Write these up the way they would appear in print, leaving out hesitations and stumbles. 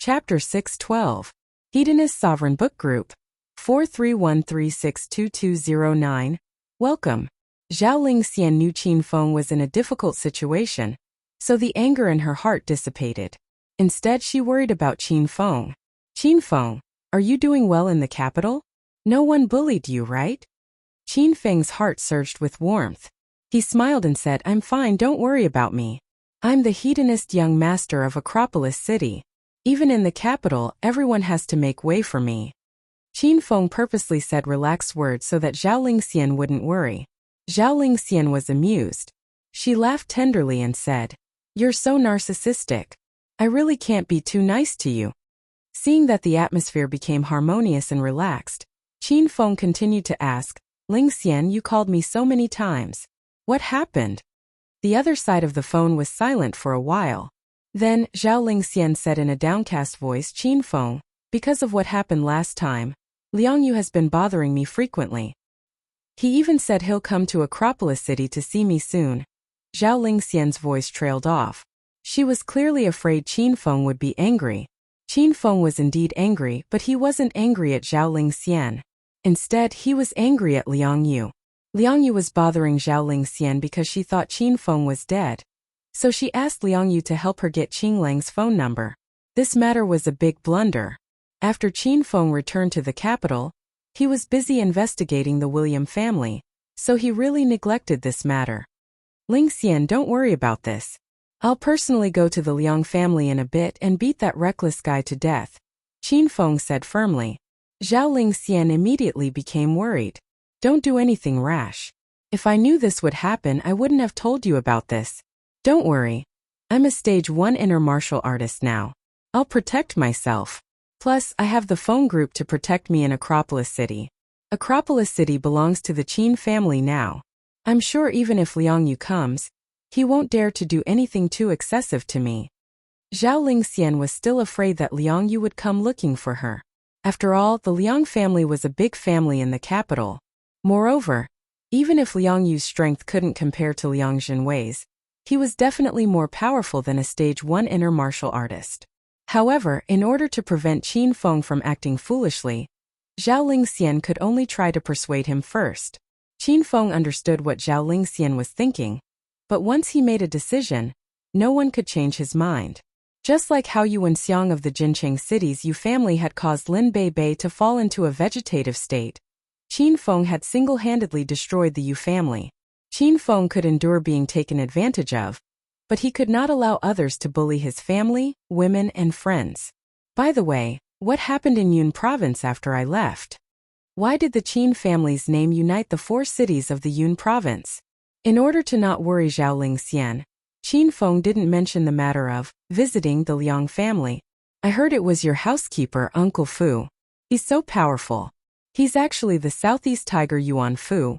Chapter 612. Hedonist Sovereign Book Group. 4313622209. Welcome. Zhao Lingxian knew Qin Feng was in a difficult situation, so the anger in her heart dissipated. Instead, she worried about Qin Feng. Qin Feng, are you doing well in the capital? No one bullied you, right? Qin Feng's heart surged with warmth. He smiled and said, I'm fine, don't worry about me. I'm the hedonist young master of Acropolis City. Even in the capital, everyone has to make way for me. Qin Feng purposely said relaxed words so that Zhao Lingxian wouldn't worry. Zhao Lingxian was amused. She laughed tenderly and said, You're so narcissistic. I really can't be too nice to you. Seeing that the atmosphere became harmonious and relaxed, Qin Feng continued to ask, Lingxian, you called me so many times. What happened? The other side of the phone was silent for a while. Then, Zhao Lingxian said in a downcast voice, Qin Feng, because of what happened last time, Liang Yu has been bothering me frequently. He even said he'll come to Acropolis City to see me soon. Zhao Lingxian's voice trailed off. She was clearly afraid Qin Feng would be angry. Qin Feng was indeed angry, but he wasn't angry at Zhao Lingxian. Instead, he was angry at Liang Yu. Liang Yu was bothering Zhao Lingxian because she thought Qin Feng was dead. So she asked Liang Yu to help her get Qing Lang's phone number. This matter was a big blunder. After Qin Feng returned to the capital, he was busy investigating the William family, so he really neglected this matter. Lingxian, don't worry about this. I'll personally go to the Liang family in a bit and beat that reckless guy to death, Qin Feng said firmly. Zhao Lingxian immediately became worried. Don't do anything rash. If I knew this would happen, I wouldn't have told you about this. Don't worry. I'm a stage 1 inner martial artist now. I'll protect myself. Plus, I have the phone group to protect me in Acropolis City. Acropolis City belongs to the Qin family now. I'm sure even if Liang Yu comes, he won't dare to do anything too excessive to me. Zhao Lingxian was still afraid that Liang Yu would come looking for her. After all, the Liang family was a big family in the capital. Moreover, even if Liang Yu's strength couldn't compare to Liang Jinwei's, he was definitely more powerful than a stage 1 inner martial artist. However, in order to prevent Qin Feng from acting foolishly, Zhao Lingxian could only try to persuade him first. Qin Feng understood what Zhao Lingxian was thinking, but once he made a decision, no one could change his mind. Just like how Yuan Xiang of the Jincheng city's Yu family had caused Lin Bei to fall into a vegetative state, Qin Feng had single-handedly destroyed the Yu family. Qin Feng could endure being taken advantage of, but he could not allow others to bully his family, women, and friends. By the way, what happened in Yun province after I left? Why did the Qin family's name unite the 4 cities of the Yun province? In order to not worry Zhao Lingxian, Qin Feng didn't mention the matter of visiting the Liang family. I heard it was your housekeeper, Uncle Fu. He's so powerful. He's actually the Southeast Tiger Yuan Fu,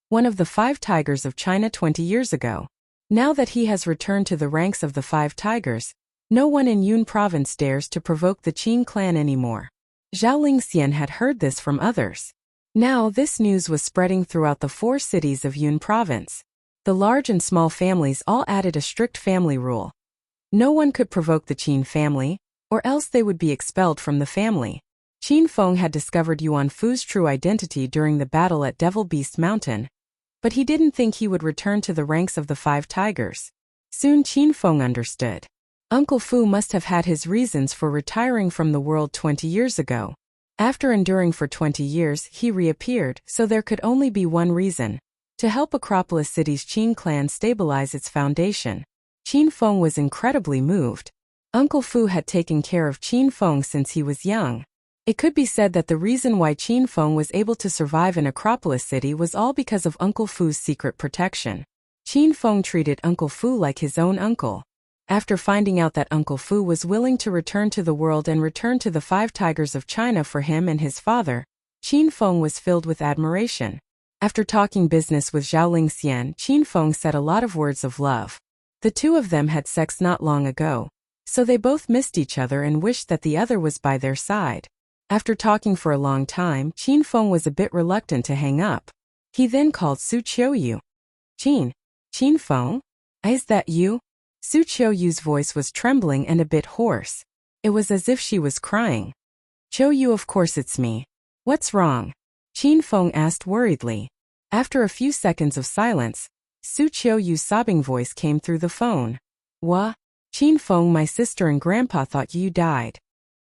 one of the 5 tigers of China 20 years ago. Now that he has returned to the ranks of the 5 tigers, no one in Yun province dares to provoke the Qin clan anymore. Zhao Lingxian had heard this from others. Now this news was spreading throughout the 4 cities of Yun province. The large and small families all added a strict family rule. No one could provoke the Qin family, or else they would be expelled from the family. Qin Feng had discovered Yuan Fu's true identity during the battle at Devil Beast Mountain, but he didn't think he would return to the ranks of the 5 tigers. Soon Qin Feng understood. Uncle Fu must have had his reasons for retiring from the world 20 years ago. After enduring for 20 years, he reappeared, so there could only be one reason: to help Acropolis City's Qin clan stabilize its foundation. Qin Feng was incredibly moved. Uncle Fu had taken care of Qin Feng since he was young. It could be said that the reason why Qin Feng was able to survive in Acropolis City was all because of Uncle Fu's secret protection. Qin Feng treated Uncle Fu like his own uncle. After finding out that Uncle Fu was willing to return to the world and return to the 5 tigers of China for him and his father, Qin Feng was filled with admiration. After talking business with Zhao Lingxian, Qin Feng said a lot of words of love. The 2 of them had sex not long ago, so they both missed each other and wished that the other was by their side. After talking for a long time, Qin Feng was a bit reluctant to hang up. He then called Su Qiuyu. Qin Feng? Is that you? Su Qiuyu's voice was trembling and a bit hoarse. It was as if she was crying. Qiu, of course it's me. What's wrong? Qin Feng asked worriedly. After a few seconds of silence, Su Qiu's sobbing voice came through the phone. What? Qin Feng, my sister and grandpa thought you died.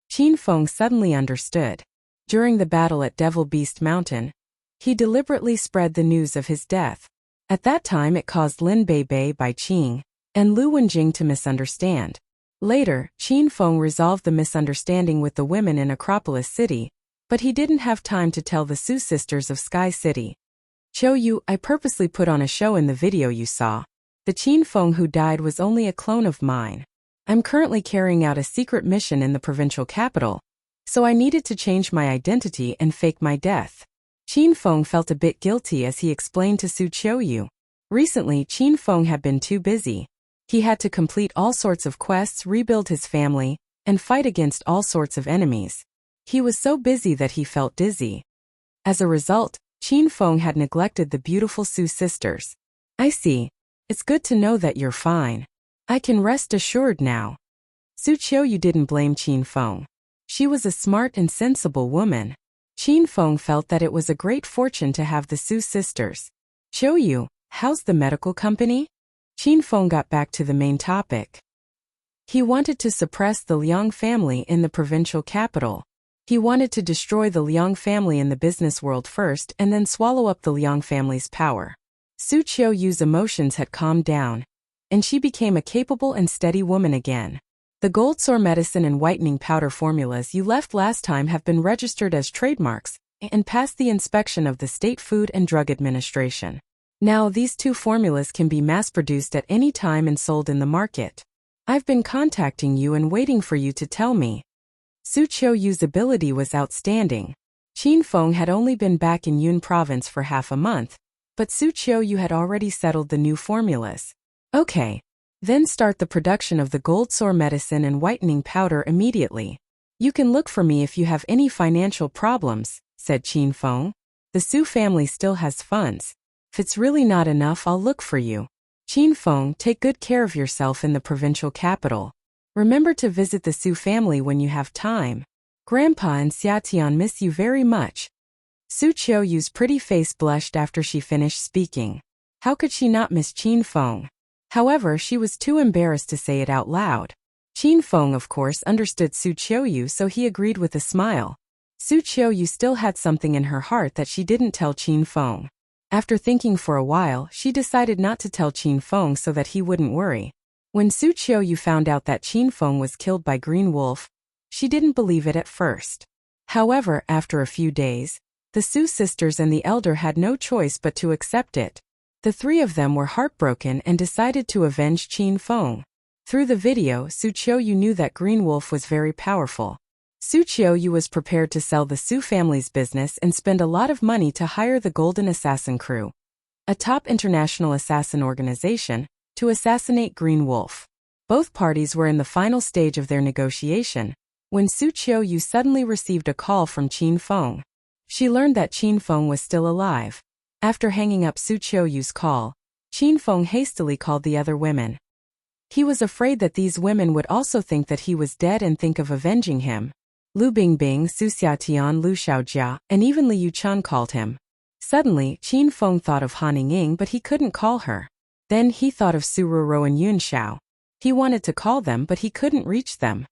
Qin Feng suddenly understood. During the battle at Devil Beast Mountain, he deliberately spread the news of his death. At that time it caused Lin Bei by Qing and Lu Wenjing to misunderstand. Later, Qin Feng resolved the misunderstanding with the women in Acropolis City, but he didn't have time to tell the Su sisters of Sky City. Qiu, I purposely put on a show in the video you saw. The Qin Feng who died was only a clone of mine. I'm currently carrying out a secret mission in the provincial capital, so I needed to change my identity and fake my death. Qin Feng felt a bit guilty as he explained to Su Qiu. Recently, Qin Feng had been too busy. He had to complete all sorts of quests, rebuild his family, and fight against all sorts of enemies. He was so busy that he felt dizzy. As a result, Qin Feng had neglected the beautiful Su sisters. I see. It's good to know that you're fine. I can rest assured now. Su Qiu didn't blame Qin Feng. She was a smart and sensible woman. Qin Feng felt that it was a great fortune to have the Su sisters. Qiu, how's the medical company? Qin Feng got back to the main topic. He wanted to suppress the Liang family in the provincial capital. He wanted to destroy the Liang family in the business world first and then swallow up the Liang family's power. Su Qiu's emotions had calmed down, and she became a capable and steady woman again. The gold sore medicine and whitening powder formulas you left last time have been registered as trademarks and passed the inspection of the State Food and Drug Administration. Now these two formulas can be mass-produced at any time and sold in the market. I've been contacting you and waiting for you to tell me. Su Qiu's ability was outstanding. Qin Feng had only been back in Yun province for half a month, but Su Qiu had already settled the new formulas. Okay. Then start the production of the gold sore medicine and whitening powder immediately. You can look for me if you have any financial problems, said Qin Feng. The Su family still has funds. If it's really not enough, I'll look for you. Qin Feng, take good care of yourself in the provincial capital. Remember to visit the Su family when you have time. Grandpa and Xiatian miss you very much. Su Qiu's pretty face blushed after she finished speaking. How could she not miss Qin Feng? However, she was too embarrassed to say it out loud. Qin Feng, of course, understood Su Qiu, so he agreed with a smile. Su Qiu still had something in her heart that she didn't tell Qin Feng. After thinking for a while, she decided not to tell Qin Feng so that he wouldn't worry. When Su Qiu found out that Qin Feng was killed by Green Wolf, she didn't believe it at first. However, after a few days, the Su sisters and the elder had no choice but to accept it. The three of them were heartbroken and decided to avenge Qin Feng. Through the video, Su Qiu knew that Green Wolf was very powerful. Su Qiu was prepared to sell the Su family's business and spend a lot of money to hire the Golden Assassin Crew, a top international assassin organization, to assassinate Green Wolf. Both parties were in the final stage of their negotiation, when Su Qiu suddenly received a call from Qin Feng. She learned that Qin Feng was still alive. After hanging up Su Qiu's call, Qin Feng hastily called the other women. He was afraid that these women would also think that he was dead and think of avenging him. Lu Bingbing, Su Xiatian, Lu Xiaojia, and even Li Yuchun called him. Suddenly, Qin Feng thought of Han Ying, but he couldn't call her. Then he thought of Su Ruro and Yun Xiao. He wanted to call them, but he couldn't reach them.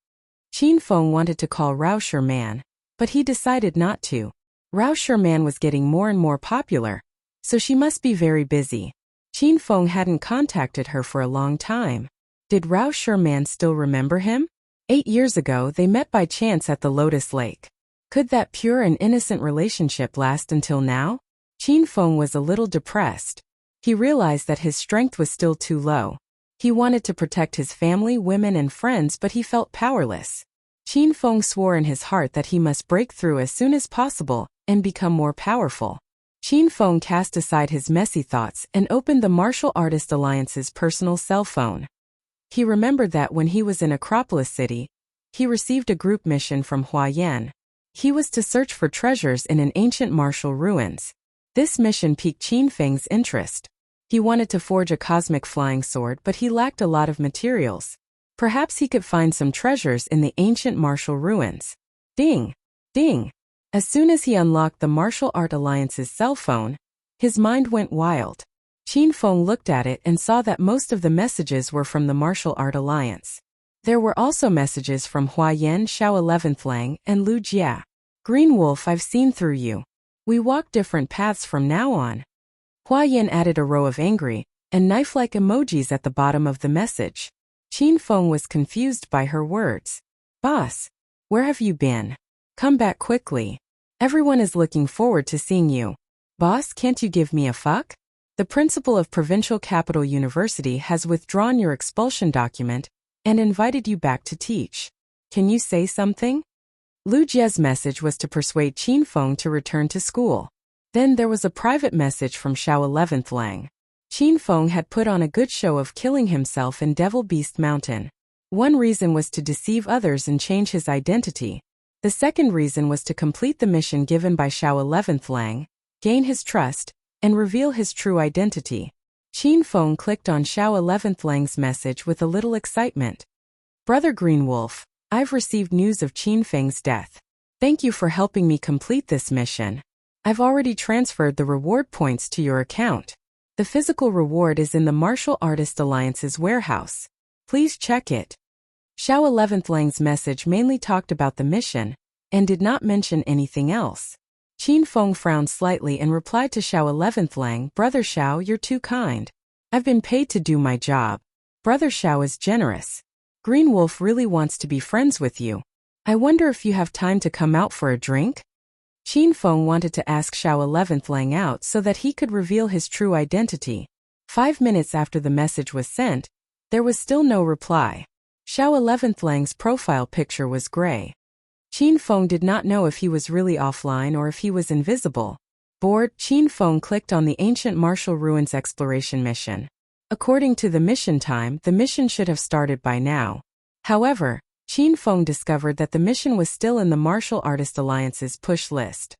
Qin Feng wanted to call Rao Sherman, but he decided not to. Rao Sherman was getting more and more popular, so she must be very busy. Qin Feng hadn't contacted her for a long time. Did Rao Sherman still remember him? 8 years ago they met by chance at the Lotus Lake. Could that pure and innocent relationship last until now? Qin Feng was a little depressed. He realized that his strength was still too low. He wanted to protect his family, women and friends, but he felt powerless. Qin Feng swore in his heart that he must break through as soon as possible and become more powerful. Qin Feng cast aside his messy thoughts and opened the Martial Artist Alliance's personal cell phone. He remembered that when he was in Acropolis City, he received a group mission from Huayan. He was to search for treasures in an ancient martial ruins. This mission piqued Qin Feng's interest. He wanted to forge a cosmic flying sword, but he lacked a lot of materials. Perhaps he could find some treasures in the ancient martial ruins. Ding! Ding! As soon as he unlocked the Martial Art Alliance's cell phone, his mind went wild. Qin Feng looked at it and saw that most of the messages were from the Martial Art Alliance. There were also messages from Hua Yan, Xiao 11th Lang, and Lu Jia. Green Wolf, I've seen through you. We walk different paths from now on. Hua Yan added a row of angry and knife-like emojis at the bottom of the message. Qin Feng was confused by her words. Boss, where have you been? Come back quickly. Everyone is looking forward to seeing you. Boss, can't you give me a fuck? The principal of Provincial Capital University has withdrawn your expulsion document and invited you back to teach. Can you say something? Lu Jie's message was to persuade Qin Feng to return to school. Then there was a private message from Xiao 11th Lang. Qin Feng had put on a good show of killing himself in Devil Beast Mountain. One reason was to deceive others and change his identity. The second reason was to complete the mission given by Xiao 11th Lang, gain his trust, and reveal his true identity. Qin Feng clicked on Xiao 11th Lang's message with a little excitement. Brother Green Wolf, I've received news of Qin Feng's death. Thank you for helping me complete this mission. I've already transferred the reward points to your account. The physical reward is in the Martial Artist Alliance's warehouse. Please check it. Xiao 11th Lang's message mainly talked about the mission and did not mention anything else. Qin Feng frowned slightly and replied to Xiao 11th Lang, Brother Xiao, you're too kind. I've been paid to do my job. Brother Xiao is generous. Green Wolf really wants to be friends with you. I wonder if you have time to come out for a drink? Qin Feng wanted to ask Xiao 11th Lang out so that he could reveal his true identity. 5 minutes after the message was sent, there was still no reply. Xiao 11th Lang's profile picture was gray. Qin Feng did not know if he was really offline or if he was invisible. Bored, Qin Feng clicked on the Ancient Martial Ruins exploration mission. According to the mission time, the mission should have started by now. However, Qin Feng discovered that the mission was still in the Martial Artist Alliance's push list.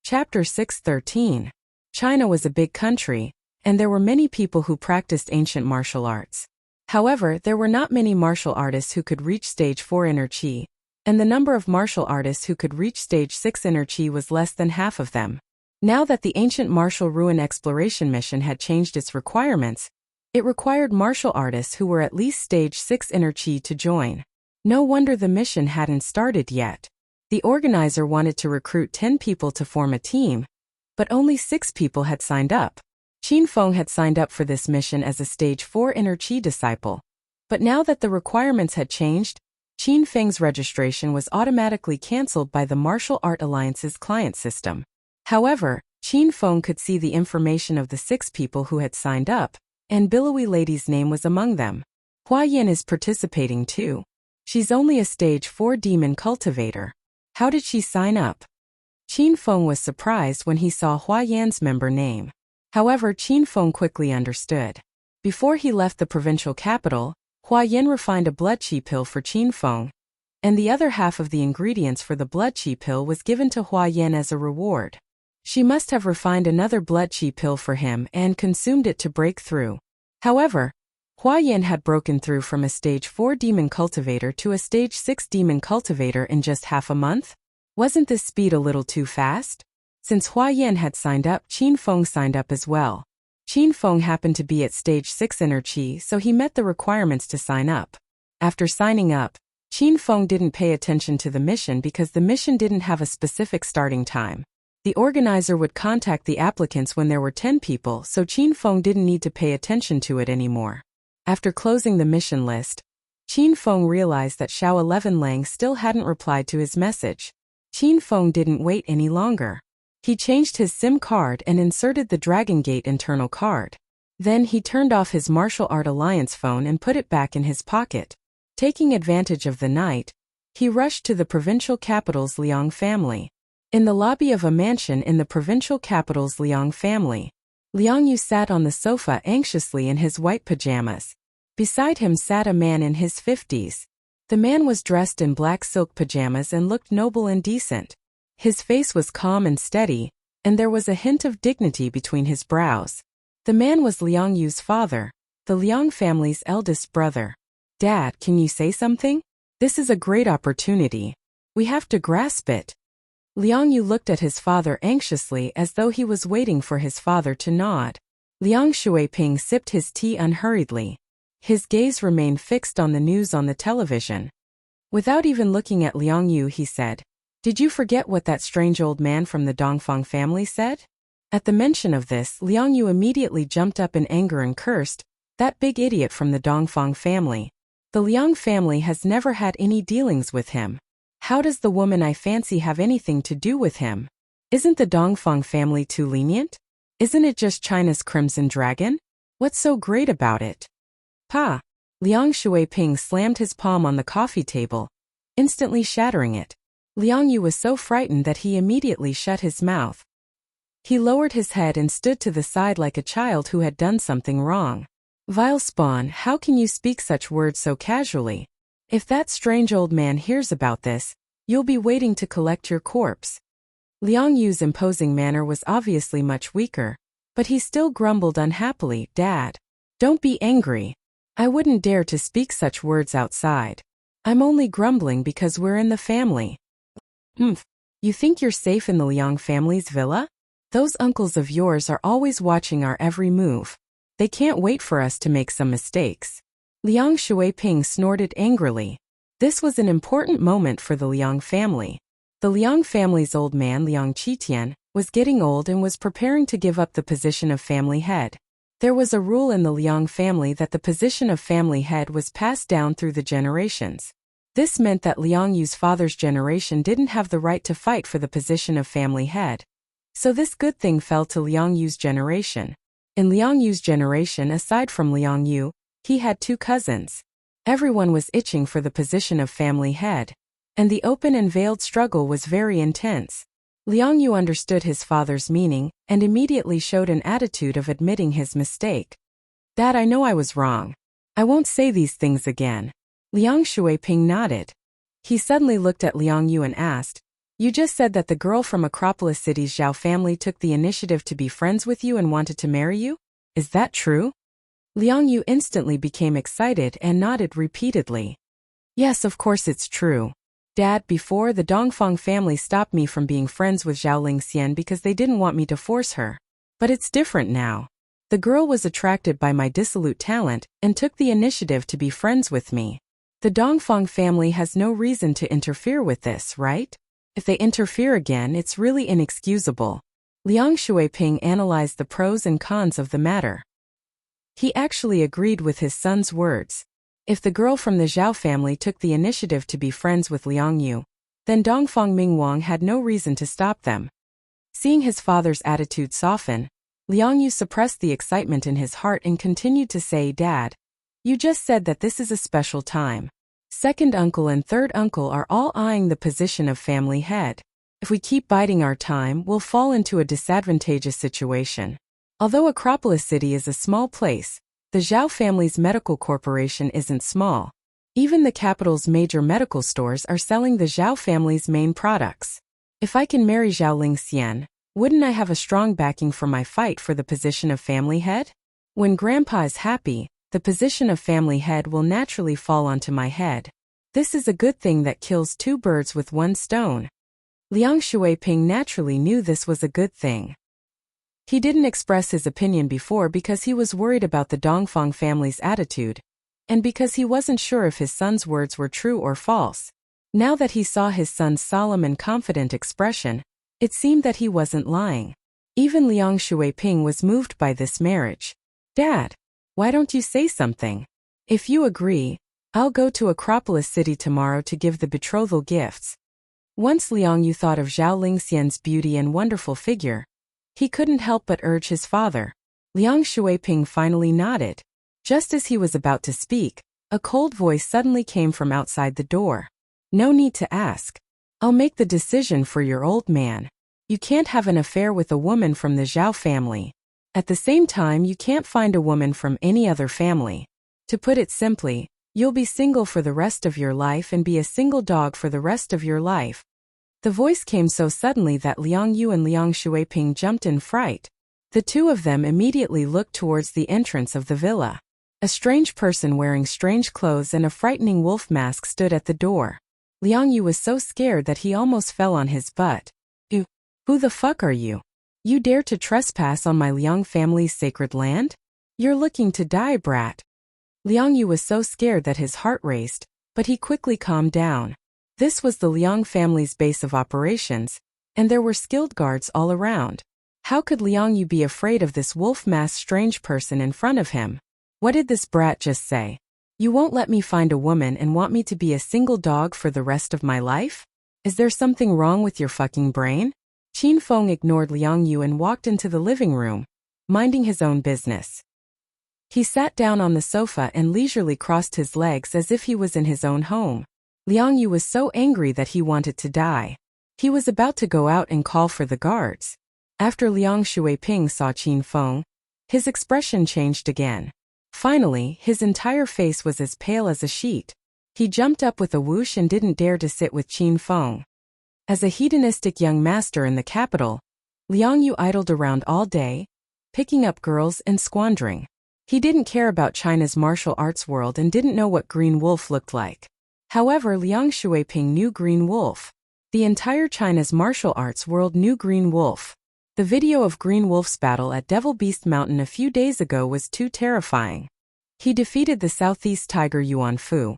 Chapter 613. China was a big country, and there were many people who practiced ancient martial arts. However, there were not many martial artists who could reach stage 4 inner qi, and the number of martial artists who could reach stage 6 inner qi was less than half of them. Now that the Ancient Martial Ruin exploration mission had changed its requirements, it required martial artists who were at least stage 6 inner qi to join. No wonder the mission hadn't started yet. The organizer wanted to recruit 10 people to form a team, but only 6 people had signed up. Qin Feng had signed up for this mission as a stage 4 inner qi disciple. But now that the requirements had changed, Qin Feng's registration was automatically cancelled by the Martial Art Alliance's client system. However, Qin Feng could see the information of the 6 people who had signed up, and Billowy Lady's name was among them. Hua Yan is participating too. She's only a stage 4 demon cultivator. How did she sign up? Qin Feng was surprised when he saw Hua Yan's member name. However, Qin Feng quickly understood. Before he left the provincial capital, Hua Yan refined a blood qi pill for Qin Feng, and the other half of the ingredients for the blood qi pill was given to Hua Yan as a reward. She must have refined another blood qi pill for him and consumed it to break through. However, Hua Yan had broken through from a stage 4 demon cultivator to a stage 6 demon cultivator in just half a month. Wasn't this speed a little too fast? Since Hua Yan had signed up, Qin Feng signed up as well. Qin Feng happened to be at stage 6 inner qi, so he met the requirements to sign up. After signing up, Qin Feng didn't pay attention to the mission because the mission didn't have a specific starting time. The organizer would contact the applicants when there were 10 people, so Qin Feng didn't need to pay attention to it anymore. After closing the mission list, Qin Feng realized that Xiao 11 Lang still hadn't replied to his message. Qin Feng didn't wait any longer. He changed his SIM card and inserted the Dragon Gate internal card. Then he turned off his Martial Art Alliance phone and put it back in his pocket. Taking advantage of the night, he rushed to the provincial capital's Liang family. In the lobby of a mansion in the provincial capital's Liang family, Liang Yu sat on the sofa anxiously in his white pajamas. Beside him sat a man in his 50s. The man was dressed in black silk pajamas and looked noble and decent. His face was calm and steady, and there was a hint of dignity between his brows. The man was Liang Yu's father, the Liang family's eldest brother. Dad, can you say something? This is a great opportunity. We have to grasp it. Liang Yu looked at his father anxiously as though he was waiting for his father to nod. Liang Shuiping sipped his tea unhurriedly. His gaze remained fixed on the news on the television. Without even looking at Liang Yu, he said, "Did you forget what that strange old man from the Dongfang family said?" At the mention of this, Liang Yu immediately jumped up in anger and cursed, "That big idiot from the Dongfang family. The Liang family has never had any dealings with him. How does the woman I fancy have anything to do with him? Isn't the Dongfang family too lenient? Isn't it just China's Crimson Dragon? What's so great about it?" Pa! Liang Shuiping slammed his palm on the coffee table, instantly shattering it. Liang Yu was so frightened that he immediately shut his mouth. He lowered his head and stood to the side like a child who had done something wrong. "Vile spawn, how can you speak such words so casually? If that strange old man hears about this, you'll be waiting to collect your corpse." Liang Yu's imposing manner was obviously much weaker, but he still grumbled unhappily, "Dad, don't be angry. I wouldn't dare to speak such words outside. I'm only grumbling because we're in the family." You think you're safe in the Liang family's villa? Those uncles of yours are always watching our every move. They can't wait for us to make some mistakes. Liang Shuiping snorted angrily. This was an important moment for the Liang family. The Liang family's old man, Liang Qitian, was getting old and was preparing to give up the position of family head. There was a rule in the Liang family that the position of family head was passed down through the generations. This meant that Liang Yu's father's generation didn't have the right to fight for the position of family head. So this good thing fell to Liang Yu's generation. In Liang Yu's generation, aside from Liang Yu, he had 2 cousins. Everyone was itching for the position of family head, and the open and veiled struggle was very intense. Liang Yu understood his father's meaning and immediately showed an attitude of admitting his mistake. "Dad, I know I was wrong. I won't say these things again." Liang Shuiping nodded. He suddenly looked at Liang Yu and asked, "You just said that the girl from Acropolis City's Zhao family took the initiative to be friends with you and wanted to marry you? Is that true?" Liang Yu instantly became excited and nodded repeatedly. "Yes, of course it's true. Dad, before, the Dongfang family stopped me from being friends with Zhao Lingxian because they didn't want me to force her. But it's different now. The girl was attracted by my dissolute talent and took the initiative to be friends with me. The Dongfang family has no reason to interfere with this, right? If they interfere again, it's really inexcusable." Liang Shuiping analyzed the pros and cons of the matter. He actually agreed with his son's words. If the girl from the Zhao family took the initiative to be friends with Liang Yu, then Dongfang Mingwang had no reason to stop them. Seeing his father's attitude soften, Liang Yu suppressed the excitement in his heart and continued to say, "Dad, you just said that this is a special time. Second uncle and third uncle are all eyeing the position of family head. If we keep biding our time, we'll fall into a disadvantageous situation. Although Acropolis City is a small place, the Zhao family's medical corporation isn't small. Even the capital's major medical stores are selling the Zhao family's main products. If I can marry Zhao Lingxian, wouldn't I have a strong backing for my fight for the position of family head? When Grandpa is happy, the position of family head will naturally fall onto my head. This is a good thing that kills 2 birds with 1 stone." Liang Shuiping naturally knew this was a good thing. He didn't express his opinion before because he was worried about the Dongfang family's attitude, and because he wasn't sure if his son's words were true or false. Now that he saw his son's solemn and confident expression, it seemed that he wasn't lying. Even Liang Shuiping was moved by this marriage. "Dad, why don't you say something? If you agree, I'll go to Acropolis City tomorrow to give the betrothal gifts." Once Liang Yu thought of Zhao Lingxian's beauty and wonderful figure, he couldn't help but urge his father. Liang Shuiping finally nodded. Just as he was about to speak, a cold voice suddenly came from outside the door. "No need to ask. I'll make the decision for your old man. You can't have an affair with a woman from the Zhao family. At the same time, you can't find a woman from any other family. To put it simply, you'll be single for the rest of your life and be a single dog for the rest of your life." The voice came so suddenly that Liang Yu and Liang Shuiping jumped in fright. The 2 of them immediately looked towards the entrance of the villa. A strange person wearing strange clothes and a frightening wolf mask stood at the door. Liang Yu was so scared that he almost fell on his butt. Who the fuck are you? You dare to trespass on my Liang family's sacred land? You're looking to die, brat. Liang Yu was so scared that his heart raced, but he quickly calmed down. This was the Liang family's base of operations, and there were skilled guards all around. How could Liang Yu be afraid of this wolf-masked strange person in front of him? What did this brat just say? You won't let me find a woman and want me to be a single dog for the rest of my life? Is there something wrong with your fucking brain? Qin Feng ignored Liang Yu and walked into the living room, minding his own business. He sat down on the sofa and leisurely crossed his legs as if he was in his own home. Liang Yu was so angry that he wanted to die. He was about to go out and call for the guards. After Liang Shuiping saw Qin Feng, his expression changed again. Finally, his entire face was as pale as a sheet. He jumped up with a whoosh and didn't dare to sit with Qin Feng. As a hedonistic young master in the capital, Liang Yu idled around all day, picking up girls and squandering. He didn't care about China's martial arts world and didn't know what Green Wolf looked like. However, Liang Shuiping knew Green Wolf. The entire China's martial arts world knew Green Wolf. The video of Green Wolf's battle at Devil Beast Mountain a few days ago was too terrifying. He defeated the Southeast Tiger Yuan Fu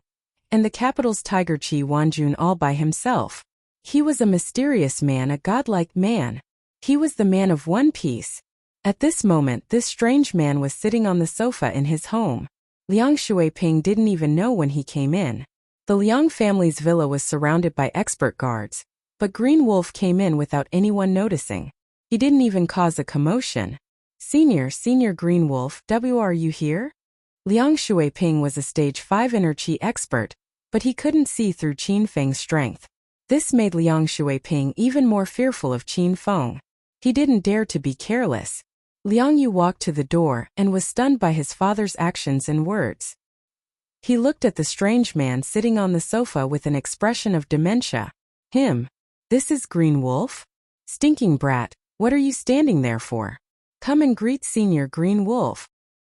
and the capital's Tiger Qi Wanjun all by himself. He was a mysterious man, a godlike man. He was the man of One Piece. At this moment, this strange man was sitting on the sofa in his home. Liang Shuiping didn't even know when he came in. The Liang family's villa was surrounded by expert guards, but Green Wolf came in without anyone noticing. He didn't even cause a commotion. Senior Green Wolf, are you here? Liang Shuiping was a stage 5 inner Qi expert, but he couldn't see through Qin Feng's strength. This made Liang Shuiping even more fearful of Qin Feng. He didn't dare to be careless. Liang Yu walked to the door and was stunned by his father's actions and words. He looked at the strange man sitting on the sofa with an expression of dementia. Him? This is Green Wolf? Stinking brat, what are you standing there for? Come and greet Senior Green Wolf.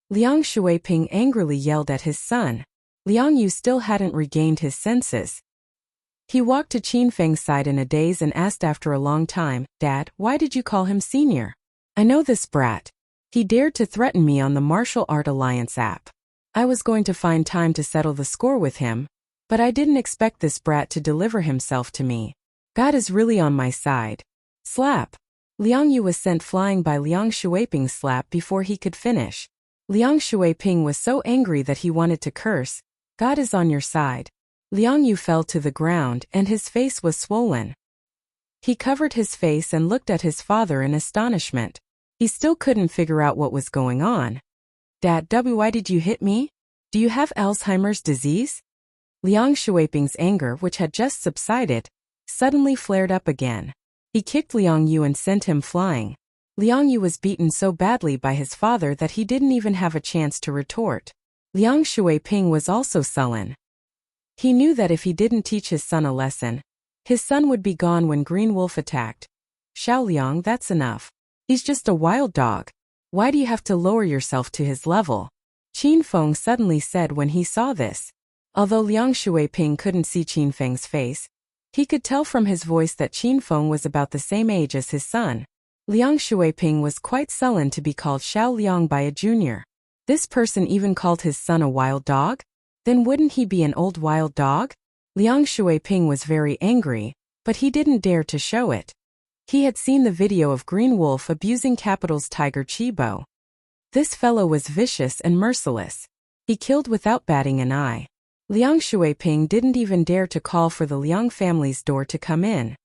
Liang Shuiping angrily yelled at his son. Liang Yu still hadn't regained his senses. He walked to Qin Feng's side in a daze and asked after a long time, Dad, why did you call him Senior? I know this brat. He dared to threaten me on the Martial Art Alliance app. I was going to find time to settle the score with him, but I didn't expect this brat to deliver himself to me. God is really on my side. Slap. Liang Yu was sent flying by Liang Shuiping's slap before he could finish. Liang Shuiping was so angry that he wanted to curse. God is on your side. Liang Yu fell to the ground and his face was swollen. He covered his face and looked at his father in astonishment. He still couldn't figure out what was going on. Dad, why did you hit me? Do you have Alzheimer's disease? Liang Shuiping's anger, which had just subsided, suddenly flared up again. He kicked Liang Yu and sent him flying. Liang Yu was beaten so badly by his father that he didn't even have a chance to retort. Liang Shuiping was also sullen. He knew that if he didn't teach his son a lesson, his son would be gone when Green Wolf attacked. Xiao Liang, that's enough. He's just a wild dog. Why do you have to lower yourself to his level? Qin Feng suddenly said when he saw this. Although Liang Shuiping couldn't see Qin Feng's face, he could tell from his voice that Qin Feng was about the same age as his son. Liang Shuiping was quite sullen to be called Xiao Liang by a junior. This person even called his son a wild dog? Then wouldn't he be an old wild dog? Liang Shuiping was very angry, but he didn't dare to show it. He had seen the video of Green Wolf abusing Capital's Tiger Chibo. This fellow was vicious and merciless. He killed without batting an eye. Liang Shuiping didn't even dare to call for the Liang family's door to come in.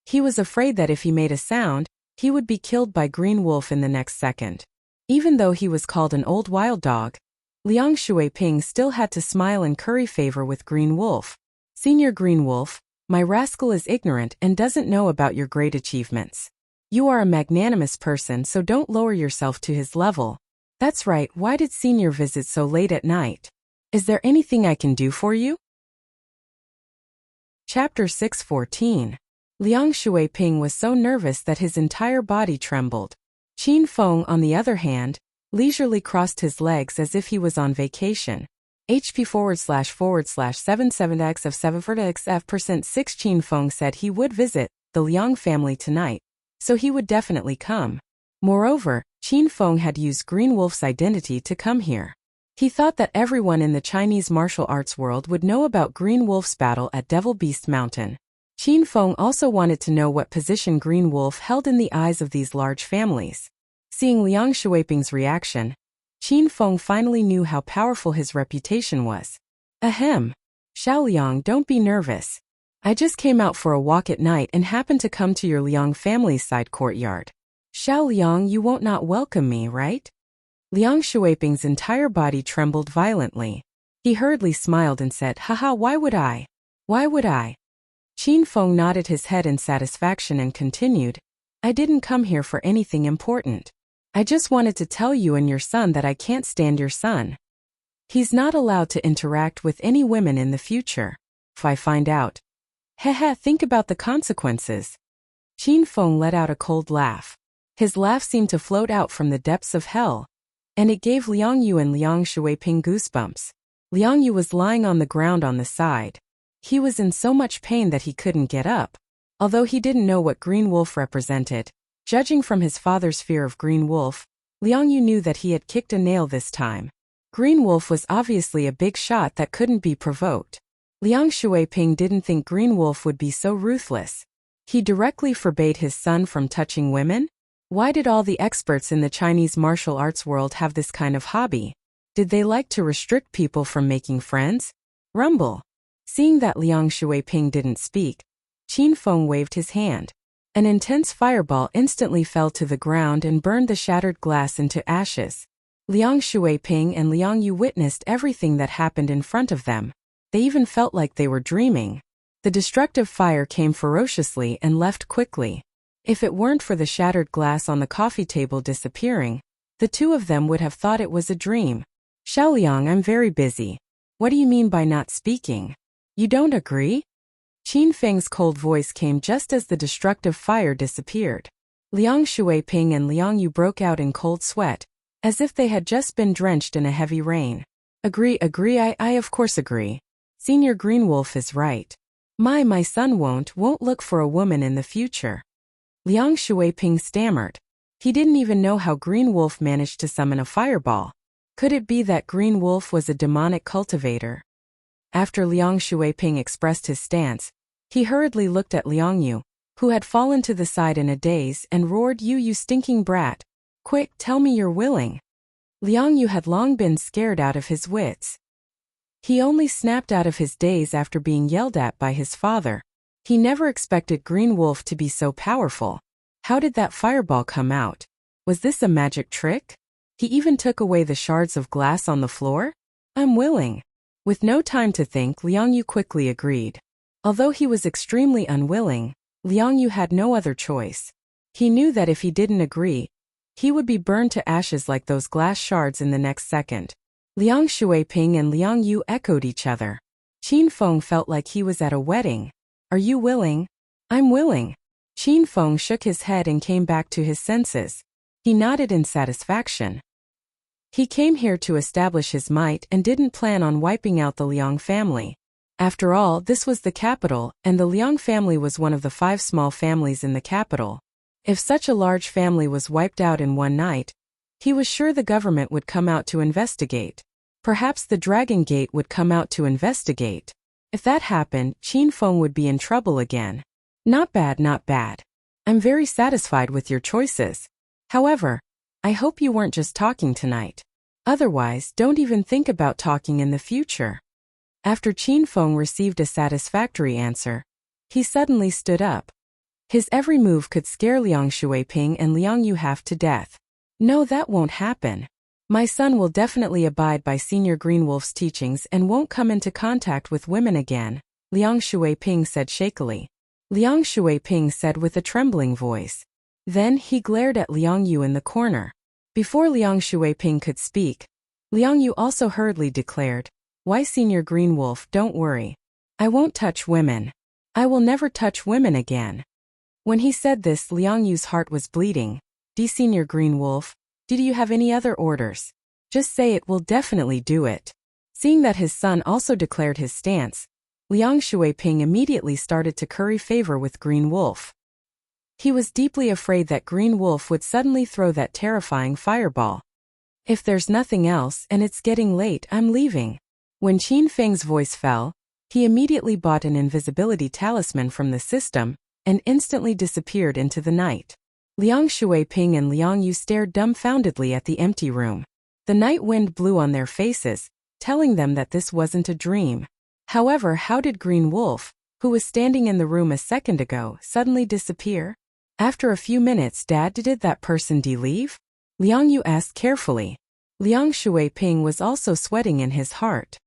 He was afraid that if he made a sound, he would be killed by Green Wolf in the next second. Even though he was called an old wild dog, Liang Shuiping still had to smile and curry favor with Green Wolf. Senior Green Wolf, my rascal is ignorant and doesn't know about your great achievements. You are a magnanimous person, so don't lower yourself to his level. That's right, why did Senior visit so late at night? Is there anything I can do for you? Chapter 614. Liang Shuiping was so nervous that his entire body trembled. Qin Feng, on the other hand, leisurely crossed his legs as if he was on vacation. HP//77x of 7%6 Qin Feng said he would visit the Liang family tonight, so he would definitely come. Moreover, Qin Feng had used Green Wolf's identity to come here. He thought that everyone in the Chinese martial arts world would know about Green Wolf's battle at Devil Beast Mountain. Qin Feng also wanted to know what position Green Wolf held in the eyes of these large families. Seeing Liang Shuiping's reaction, Qin Feng finally knew how powerful his reputation was. Ahem. Xiao Liang, don't be nervous. I just came out for a walk at night and happened to come to your Liang family's side courtyard. Xiao Liang, you won't not welcome me, right? Liang Shuiping's entire body trembled violently. He hurriedly smiled and said, Haha, why would I? Why would I? Qin Feng nodded his head in satisfaction and continued, I didn't come here for anything important. I just wanted to tell you and your son that I can't stand your son. He's not allowed to interact with any women in the future. If I find out. Hehe, think about the consequences. Qin Feng let out a cold laugh. His laugh seemed to float out from the depths of hell, and it gave Liang Yu and Liang Shuiping goosebumps. Liang Yu was lying on the ground on the side. He was in so much pain that he couldn't get up. Although he didn't know what Green Wolf represented, judging from his father's fear of Green Wolf, Liang Yu knew that he had kicked a nail this time. Green Wolf was obviously a big shot that couldn't be provoked. Liang Shuiping didn't think Green Wolf would be so ruthless. He directly forbade his son from touching women? Why did all the experts in the Chinese martial arts world have this kind of hobby? Did they like to restrict people from making friends? Rumble. Seeing that Liang Shuiping didn't speak, Qin Feng waved his hand. An intense fireball instantly fell to the ground and burned the shattered glass into ashes. Liang Shuiping and Liang Yu witnessed everything that happened in front of them. They even felt like they were dreaming. The destructive fire came ferociously and left quickly. If it weren't for the shattered glass on the coffee table disappearing, the two of them would have thought it was a dream. Xiaoliang, I'm very busy. What do you mean by not speaking? You don't agree? Qin Feng's cold voice came just as the destructive fire disappeared. Liang Shuiping and Liang Yu broke out in cold sweat, as if they had just been drenched in a heavy rain. Agree, I of course agree. Senior Green Wolf is right. My son won't look for a woman in the future. Liang Shuiping stammered. He didn't even know how Green Wolf managed to summon a fireball. Could it be that Green Wolf was a demonic cultivator? After Liang Shuiping expressed his stance, he hurriedly looked at Liang Yu, who had fallen to the side in a daze, and roared, You stinking brat. Quick, tell me you're willing. Liang Yu had long been scared out of his wits. He only snapped out of his daze after being yelled at by his father. He never expected Green Wolf to be so powerful. How did that fireball come out? Was this a magic trick? He even took away the shards of glass on the floor? I'm willing. With no time to think, Liang Yu quickly agreed. Although he was extremely unwilling, Liang Yu had no other choice. He knew that if he didn't agree, he would be burned to ashes like those glass shards in the next second. Liang Shuiping and Liang Yu echoed each other. Qin Feng felt like he was at a wedding. Are you willing? I'm willing. Qin Feng shook his head and came back to his senses. He nodded in satisfaction. He came here to establish his might and didn't plan on wiping out the Liang family. After all, this was the capital, and the Liang family was one of the 5 small families in the capital. If such a large family was wiped out in one night, he was sure the government would come out to investigate. Perhaps the Dragon Gate would come out to investigate. If that happened, Qin Feng would be in trouble again. Not bad, not bad. I'm very satisfied with your choices. However, I hope you weren't just talking tonight. Otherwise, don't even think about talking in the future. After Qin Feng received a satisfactory answer, he suddenly stood up. His every move could scare Liang Shuiping and Liang Yu half to death. No, that won't happen. My son will definitely abide by Senior Green Wolf's teachings and won't come into contact with women again, Liang Shuiping said shakily. Liang Shuiping said with a trembling voice. Then he glared at Liang Yu in the corner. Before Liang Shuiping could speak, Liang Yu also hurriedly declared, Why, Senior Green Wolf, don't worry. I won't touch women. I will never touch women again. When he said this, Liang Yu's heart was bleeding. Senior Green Wolf, Do you have any other orders? Just say it, we'll definitely do it. Seeing that his son also declared his stance, Liang Shuiping immediately started to curry favor with Green Wolf. He was deeply afraid that Green Wolf would suddenly throw that terrifying fireball. If there's nothing else and it's getting late, I'm leaving. When Qin Feng's voice fell, he immediately bought an invisibility talisman from the system and instantly disappeared into the night. Liang Shuiping and Liang Yu stared dumbfoundedly at the empty room. The night wind blew on their faces, telling them that this wasn't a dream. However, how did Green Wolf, who was standing in the room a second ago, suddenly disappear? After a few minutes, Dad, did that person leave? Liang Yu asked carefully. Liang Shuiping was also sweating in his heart.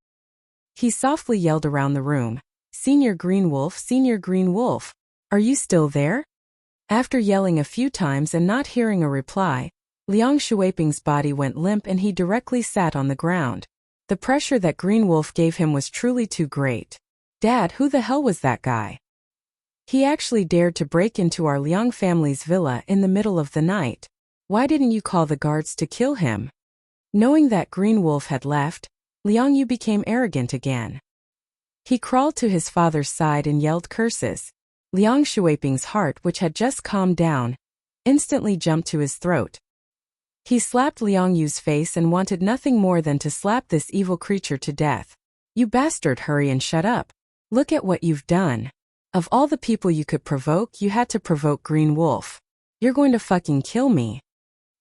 He softly yelled around the room, Senior Green Wolf, are you still there? After yelling a few times and not hearing a reply, Liang Shuiping's body went limp and he directly sat on the ground. The pressure that Green Wolf gave him was truly too great. Dad, who the hell was that guy? He actually dared to break into our Liang family's villa in the middle of the night. Why didn't you call the guards to kill him? Knowing that Green Wolf had left, Liang Yu became arrogant again. He crawled to his father's side and yelled curses. Liang Shuiping's heart, which had just calmed down, instantly jumped to his throat. He slapped Liang Yu's face and wanted nothing more than to slap this evil creature to death. You bastard, hurry and shut up. Look at what you've done. Of all the people you could provoke, you had to provoke Green Wolf. You're going to fucking kill me.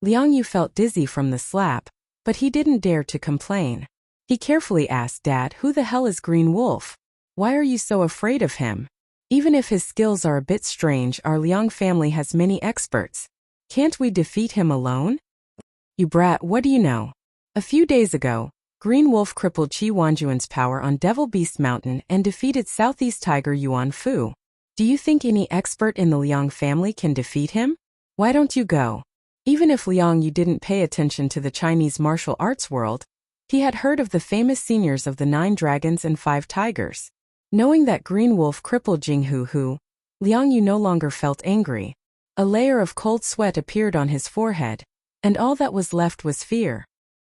Liang Yu felt dizzy from the slap, but he didn't dare to complain. He carefully asked, Dad, who the hell is Green Wolf? Why are you so afraid of him? Even if his skills are a bit strange, our Liang family has many experts. Can't we defeat him alone? You brat, what do you know? A few days ago, Green Wolf crippled Qi Wanjuan's power on Devil Beast Mountain and defeated Southeast Tiger Yuan Fu. Do you think any expert in the Liang family can defeat him? Why don't you go? Even if Liang Yu didn't pay attention to the Chinese martial arts world, he had heard of the famous seniors of the 9 dragons and 5 tigers. Knowing that Green Wolf crippled Jinghu Hu, Liang Yu no longer felt angry. A layer of cold sweat appeared on his forehead, and all that was left was fear.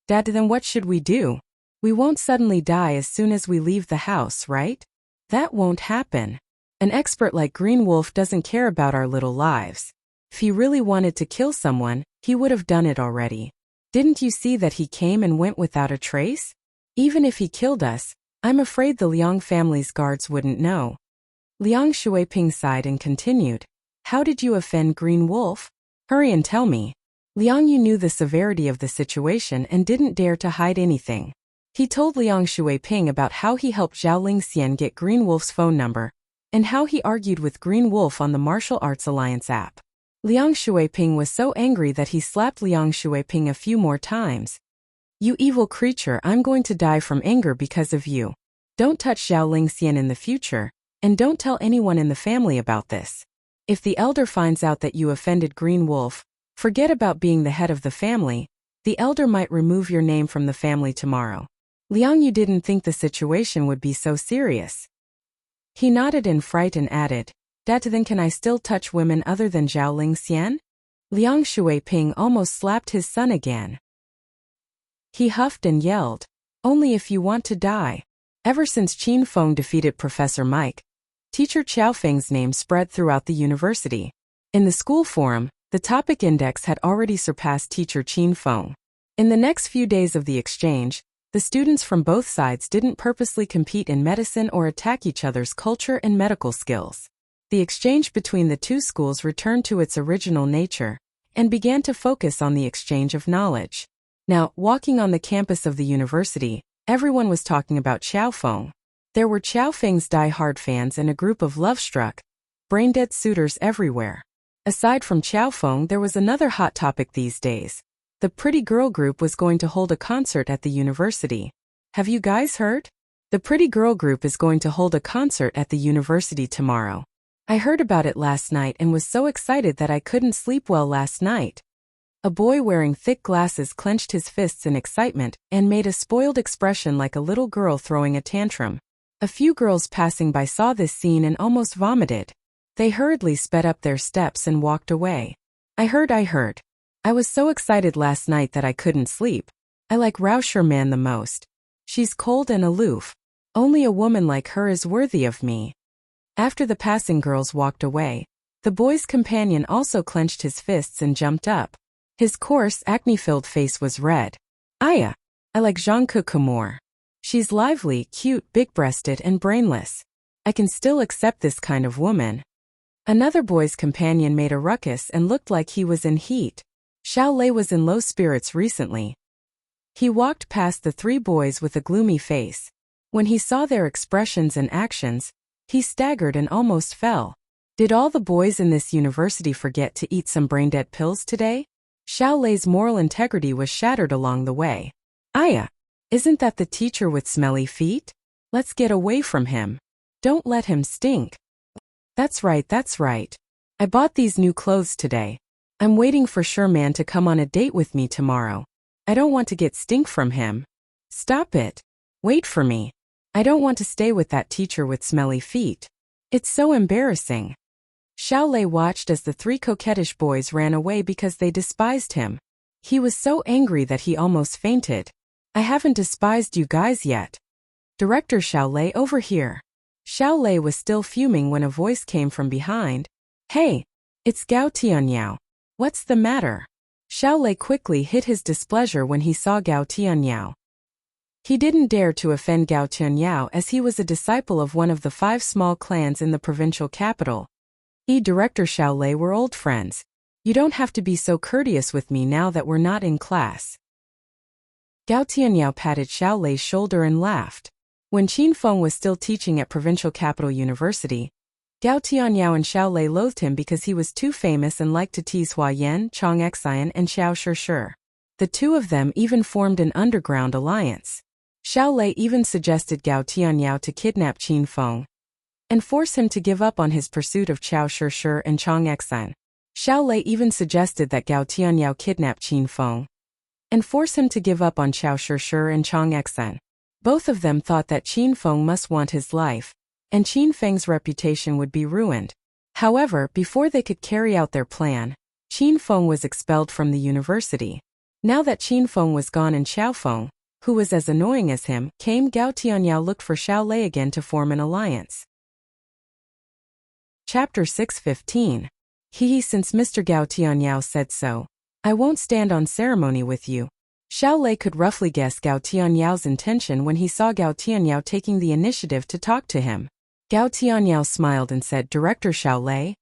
Dad, then what should we do? We won't suddenly die as soon as we leave the house, right? That won't happen. An expert like Green Wolf doesn't care about our little lives. If he really wanted to kill someone, he would have done it already. Didn't you see that he came and went without a trace? Even if he killed us, I'm afraid the Liang family's guards wouldn't know. Liang Shuiping sighed and continued, How did you offend Green Wolf? Hurry and tell me. Liang Yu knew the severity of the situation and didn't dare to hide anything. He told Liang Shuiping about how he helped Zhao Lingxian get Green Wolf's phone number, and how he argued with Green Wolf on the Martial Arts Alliance app. Liang Shuiping was so angry that he slapped Liang Shuiping a few more times. You evil creature, I'm going to die from anger because of you. Don't touch Zhao Lingxian in the future, and don't tell anyone in the family about this. If the elder finds out that you offended Green Wolf, forget about being the head of the family. The elder might remove your name from the family tomorrow. Liang Yu didn't think the situation would be so serious. He nodded in fright and added, Dad, then can I still touch women other than Zhao Lingxian? Liang Shuiping almost slapped his son again. He huffed and yelled, Only if you want to die. Ever since Qin Feng defeated Professor Mike, Teacher Qiao Feng's name spread throughout the university. In the school forum, the topic index had already surpassed Teacher Qin Feng. In the next few days of the exchange, the students from both sides didn't purposely compete in medicine or attack each other's culture and medical skills. The exchange between the two schools returned to its original nature and began to focus on the exchange of knowledge. Now, walking on the campus of the university, everyone was talking about Qiao Feng. There were Qiao Feng's die-hard fans and a group of love-struck, brain-dead suitors everywhere. Aside from Qiao Feng, there was another hot topic these days. The Pretty Girl Group was going to hold a concert at the university. Have you guys heard? The Pretty Girl Group is going to hold a concert at the university tomorrow. I heard about it last night and was so excited that I couldn't sleep well last night. A boy wearing thick glasses clenched his fists in excitement and made a spoiled expression like a little girl throwing a tantrum. A few girls passing by saw this scene and almost vomited. They hurriedly sped up their steps and walked away. I heard. I was so excited last night that I couldn't sleep. I like Man the most. She's cold and aloof. Only a woman like her is worthy of me. After the passing girls walked away, the boy's companion also clenched his fists and jumped up. His coarse, acne-filled face was red. I like Jungkook more. She's lively, cute, big-breasted, and brainless. I can still accept this kind of woman. Another boy's companion made a ruckus and looked like he was in heat. Xiao Lei was in low spirits recently. He walked past the three boys with a gloomy face. When he saw their expressions and actions, he staggered and almost fell. Did all the boys in this university forget to eat some brain-dead pills today? Xiao Lei's moral integrity was shattered along the way. Isn't that the teacher with smelly feet? Let's get away from him. Don't let him stink. That's right. I bought these new clothes today. I'm waiting for Man to come on a date with me tomorrow. I don't want to get stink from him. Stop it. Wait for me. I don't want to stay with that teacher with smelly feet. It's so embarrassing. Xiao Lei watched as the three coquettish boys ran away because they despised him. He was so angry that he almost fainted. I haven't despised you guys yet. Director Xiao Lei, over here. Xiao Lei was still fuming when a voice came from behind. Hey, it's Gao Tianyao. What's the matter? Xiao Lei quickly hid his displeasure when he saw Gao Tianyao. He didn't dare to offend Gao Tianyao as he was a disciple of one of the 5 small clans in the provincial capital. Director Xiao Lei, we're old friends. You don't have to be so courteous with me now that we're not in class. Gao Tianyao patted Xiao Lei's shoulder and laughed. When Qin Feng was still teaching at Provincial Capital University, Gao Tianyao and Xiao Lei loathed him because he was too famous and liked to tease Hua Yan, Chong Xian, and Xiao Shi. The two of them even formed an underground alliance. Xiao Lei even suggested Gao Tianyao to kidnap Qin Feng and force him to give up on his pursuit of Xiao Shi and Chong Xian. Xiao Lei even suggested that Gao Tianyao kidnap Qin Feng and force him to give up on Xiao Shi and Chong Xian. Both of them thought that Qin Feng must want his life, and Qin Feng's reputation would be ruined. However, before they could carry out their plan, Qin Feng was expelled from the university. Now that Qin Feng was gone and Xiao Feng, who was as annoying as him, came, Gao Tianyao looked for Xiao Lei again to form an alliance. Chapter 6:15. Since Mr. Gao Tianyao said so, I won't stand on ceremony with you. Xiao Lei could roughly guess Gao Tianyao's intention when he saw Gao Tianyao taking the initiative to talk to him. Gao Tianyao smiled and said, Director Xiao Lei,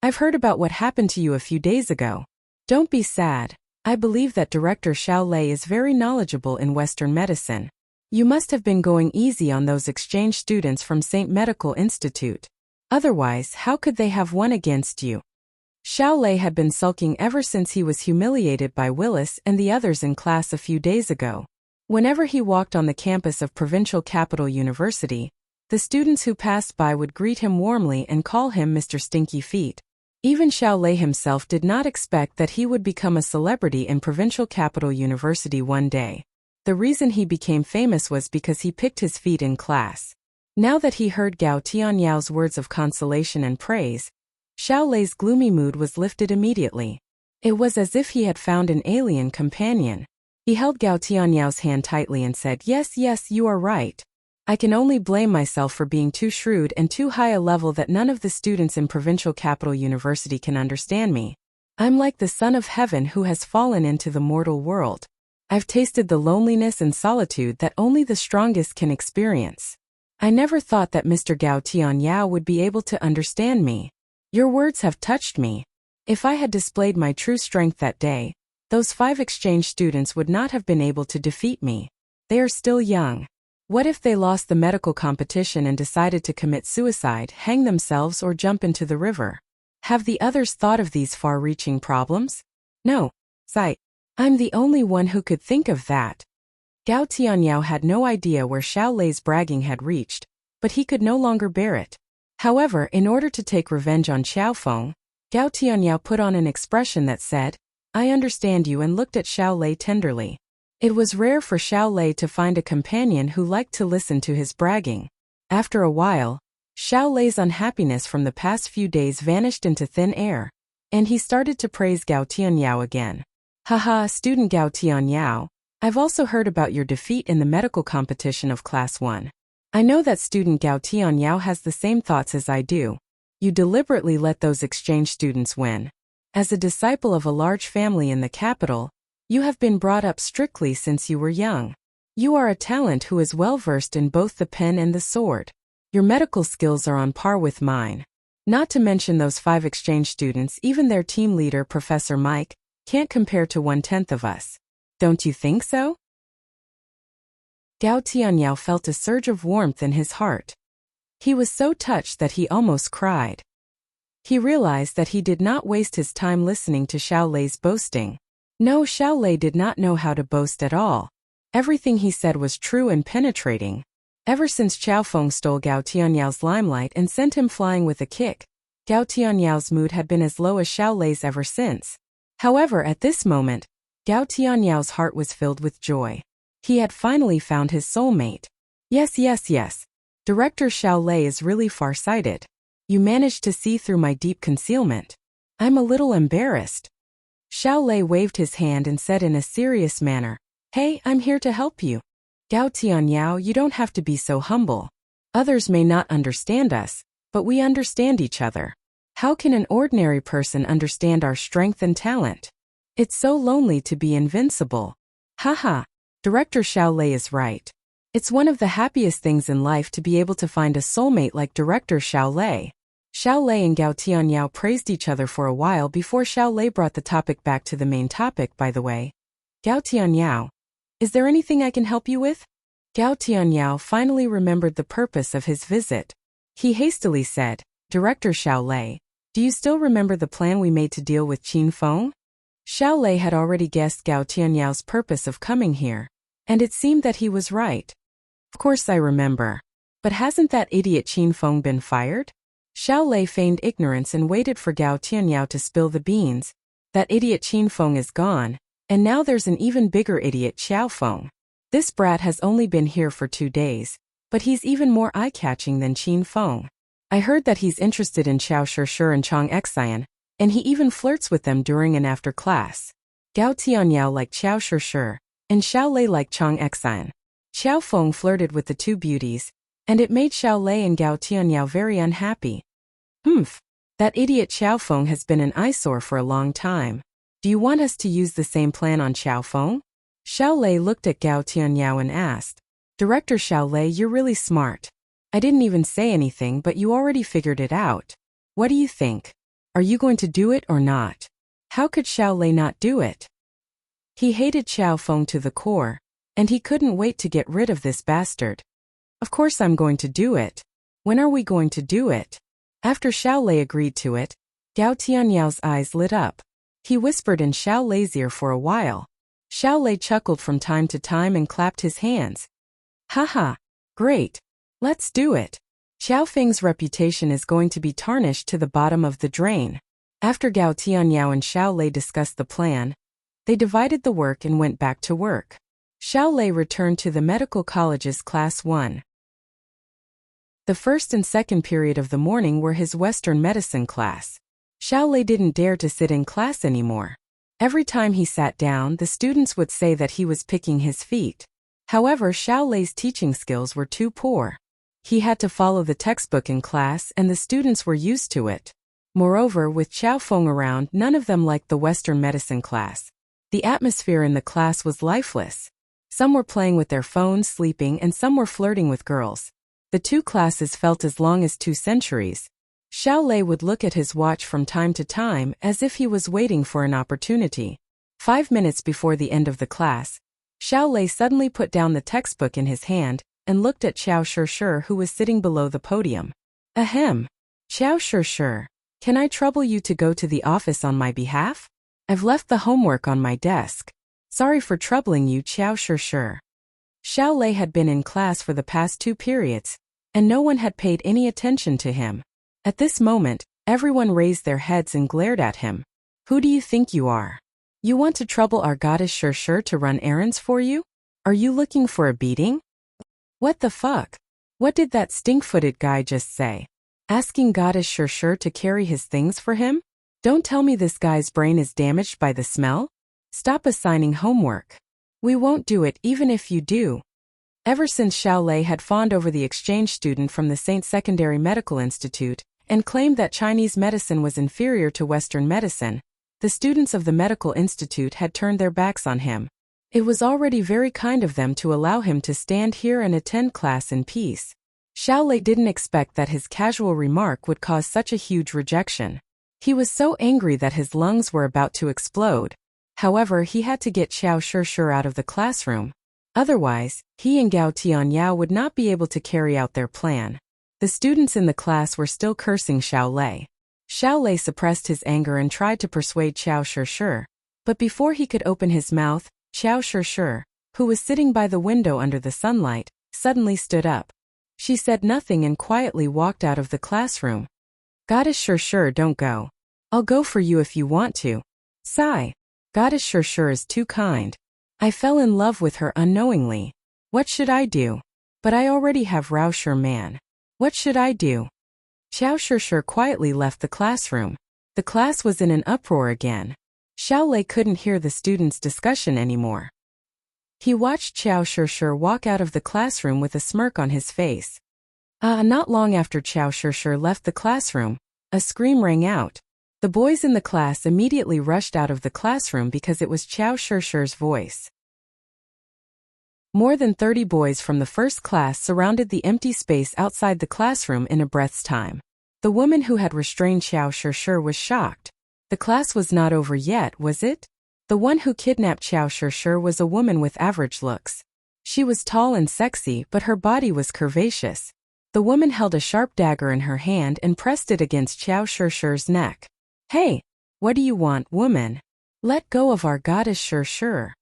I've heard about what happened to you a few days ago. Don't be sad. I believe that Director Xiao Lei is very knowledgeable in Western medicine. You must have been going easy on those exchange students from St. Medical Institute. Otherwise, how could they have won against you? Xiao Lei had been sulking ever since he was humiliated by Willis and the others in class a few days ago. Whenever he walked on the campus of Provincial Capital University, the students who passed by would greet him warmly and call him Mr. Stinky Feet. Even Xiao Lei himself did not expect that he would become a celebrity in Provincial Capital University one day. The reason he became famous was because he picked his feet in class. Now that he heard Gao Tianyao's words of consolation and praise, Xiao Lei's gloomy mood was lifted immediately. It was as if he had found an alien companion. He held Gao Tianyao's hand tightly and said, Yes, you are right. I can only blame myself for being too shrewd and too high a level that none of the students in Provincial Capital University can understand me. I'm like the son of heaven who has fallen into the mortal world. I've tasted the loneliness and solitude that only the strongest can experience. I never thought that Mr. Gao Tianyao would be able to understand me. Your words have touched me. If I had displayed my true strength that day, those 5 exchange students would not have been able to defeat me. They are still young. What if they lost the medical competition and decided to commit suicide, hang themselves, or jump into the river? Have the others thought of these far-reaching problems? No. I'm the only one who could think of that. Gao Tianyao had no idea where Xiao Lei's bragging had reached, but he could no longer bear it. However, in order to take revenge on Xiao Feng, Gao Tianyao put on an expression that said, I understand you, and looked at Xiao Lei tenderly. It was rare for Xiao Lei to find a companion who liked to listen to his bragging. After a while, Xiao Lei's unhappiness from the past few days vanished into thin air, and he started to praise Gao Tianyao again. Haha, student Gao Tianyao. I've also heard about your defeat in the medical competition of Class 1. I know that student Gao Tianyao has the same thoughts as I do. You deliberately let those exchange students win. As a disciple of a large family in the capital, you have been brought up strictly since you were young. You are a talent who is well versed in both the pen and the sword. Your medical skills are on par with mine. Not to mention those 5 exchange students, even their team leader, Professor Mike, can't compare to 1/10 of us. Don't you think so? Gao Tianyao felt a surge of warmth in his heart. He was so touched that he almost cried. He realized that he did not waste his time listening to Xiao Lei's boasting. No, Xiao Lei did not know how to boast at all. Everything he said was true and penetrating. Ever since Qiao Feng stole Gao Tianyao's limelight and sent him flying with a kick, Gao Tianyao's mood had been as low as Xiao Lei's ever since. However, at this moment, Gao Tianyao's heart was filled with joy. He had finally found his soulmate. Yes. Director Xiao Lei is really far-sighted. You managed to see through my deep concealment. I'm a little embarrassed. Xiao Lei waved his hand and said in a serious manner, Hey, I'm here to help you. Gao Tianyao, you don't have to be so humble. Others may not understand us, but we understand each other. How can an ordinary person understand our strength and talent? It's so lonely to be invincible. Haha, Director Xiao Lei is right. It's one of the happiest things in life to be able to find a soulmate like Director Xiao Lei. Xiao Lei and Gao Tianyao praised each other for a while before Xiao Lei brought the topic back to the main topic. By the way, Gao Tianyao, is there anything I can help you with? Gao Tianyao finally remembered the purpose of his visit. He hastily said, Director Xiao Lei, do you still remember the plan we made to deal with Qin Feng? Xiao Lei had already guessed Gao Tianyao's purpose of coming here, and it seemed that he was right. Of course I remember. But hasn't that idiot Qin Feng been fired? Xiao Lei feigned ignorance and waited for Gao Tianyao to spill the beans. That idiot Qin Feng is gone, and now there's an even bigger idiot Xiao Feng. This brat has only been here for 2 days, but he's even more eye-catching than Qin Feng. I heard that he's interested in Xiao Shishir and Chang Xian, and he even flirts with them during and after class. Gao Tianyao liked Xiao Shishir, and Xiao Lei liked Chang Xian. Xiao Feng flirted with the 2 beauties, and it made Xiao Lei and Gao Tianyao very unhappy. That idiot Xiao Feng has been an eyesore for a long time. Do you want us to use the same plan on Xiao Feng? Xiao Lei looked at Gao Tianyao and asked, Director Xiao Lei, you're really smart. I didn't even say anything, but you already figured it out. What do you think? Are you going to do it or not? How could Xiao Lei not do it? He hated Xiao Feng to the core, and he couldn't wait to get rid of this bastard. Of course I'm going to do it. When are we going to do it? After Xiao Lei agreed to it, Gao Tianyao's eyes lit up. He whispered in Xiao Lei's ear for a while. Xiao Lei chuckled from time to time and clapped his hands. Haha, great. Let's do it. Xiao Feng's reputation is going to be tarnished to the bottom of the drain. After Gao Tianyao and Xiao Lei discussed the plan, they divided the work and went back to work. Xiao Lei returned to the medical college's Class 1. The first and second period of the morning were his Western medicine class. Xiao Lei didn't dare to sit in class anymore. Every time he sat down, the students would say that he was picking his feet. However, Xiao Lei's teaching skills were too poor. He had to follow the textbook in class, and the students were used to it. Moreover, with Xiao Feng around, none of them liked the Western medicine class. The atmosphere in the class was lifeless. Some were playing with their phones, sleeping, and some were flirting with girls. The 2 classes felt as long as 2 centuries. Xiao Lei would look at his watch from time to time as if he was waiting for an opportunity. 5 minutes before the end of the class, Xiao Lei suddenly put down the textbook in his hand and looked at Xiao Shishir, who was sitting below the podium. Ahem. Xiao Shishir, can I trouble you to go to the office on my behalf? I've left the homework on my desk. Sorry for troubling you, Xiao Shishir. Xiao Lei had been in class for the past 2 periods, and no one had paid any attention to him. At this moment, everyone raised their heads and glared at him. Who do you think you are? You want to trouble our goddess Shishir to run errands for you? Are you looking for a beating? What the fuck? What did that stink-footed guy just say? Asking goddess Shishir to carry his things for him? Don't tell me this guy's brain is damaged by the smell? Stop assigning homework. We won't do it even if you do. Ever since Xiao Lei had fawned over the exchange student from the Saint Secondary Medical Institute and claimed that Chinese medicine was inferior to Western medicine, the students of the medical institute had turned their backs on him. It was already very kind of them to allow him to stand here and attend class in peace. Xiao Lei didn't expect that his casual remark would cause such a huge rejection. He was so angry that his lungs were about to explode. However, he had to get Xiao Shishir out of the classroom. Otherwise, he and Gao Tianyao would not be able to carry out their plan. The students in the class were still cursing Xiao Lei. Xiao Lei suppressed his anger and tried to persuade Xiao Shishir. But before he could open his mouth, Xiao Shishir, who was sitting by the window under the sunlight, suddenly stood up. She said nothing and quietly walked out of the classroom. Goddess Shishir, don't go. I'll go for you if you want to. Sigh. Goddess Shishir is too kind. I fell in love with her unknowingly. What should I do? But I already have Rao Man. What should I do? Xiao Shishir quietly left the classroom. The class was in an uproar again. Xiao Lei couldn't hear the students' discussion anymore. He watched Xiao Shishir walk out of the classroom with a smirk on his face. Not long after Xiao Shishir left the classroom, a scream rang out. The boys in the class immediately rushed out of the classroom because it was Xiao Shishir's voice. More than 30 boys from the first class surrounded the empty space outside the classroom in a breath's time. The woman who had restrained Xiao Shishir was shocked. The class was not over yet, was it? The one who kidnapped Xiao Shishir was a woman with average looks. She was tall and sexy, but her body was curvaceous. The woman held a sharp dagger in her hand and pressed it against Xiao Shishir's neck. Hey, what do you want, woman? Let go of our goddess Shishir.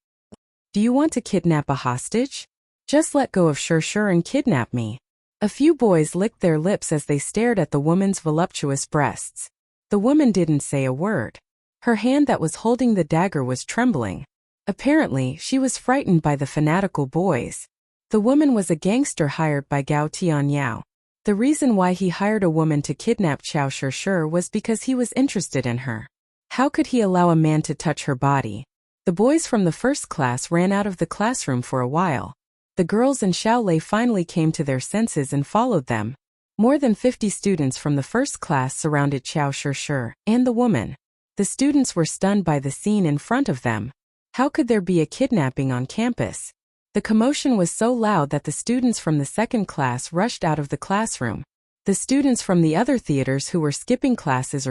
Do you want to kidnap a hostage? Just let go of Shishir and kidnap me. A few boys licked their lips as they stared at the woman's voluptuous breasts. The woman didn't say a word. Her hand that was holding the dagger was trembling. Apparently, she was frightened by the fanatical boys. The woman was a gangster hired by Gao Tianyao. The reason why he hired a woman to kidnap Xiao Shishir was because he was interested in her. How could he allow a man to touch her body? The boys from the first class ran out of the classroom for a while. The girls and Xiao Lei finally came to their senses and followed them. More than 50 students from the first class surrounded Xiao Shishir and the woman. The students were stunned by the scene in front of them. How could there be a kidnapping on campus? The commotion was so loud that the students from the second class rushed out of the classroom. The students from the other theaters who were skipping classes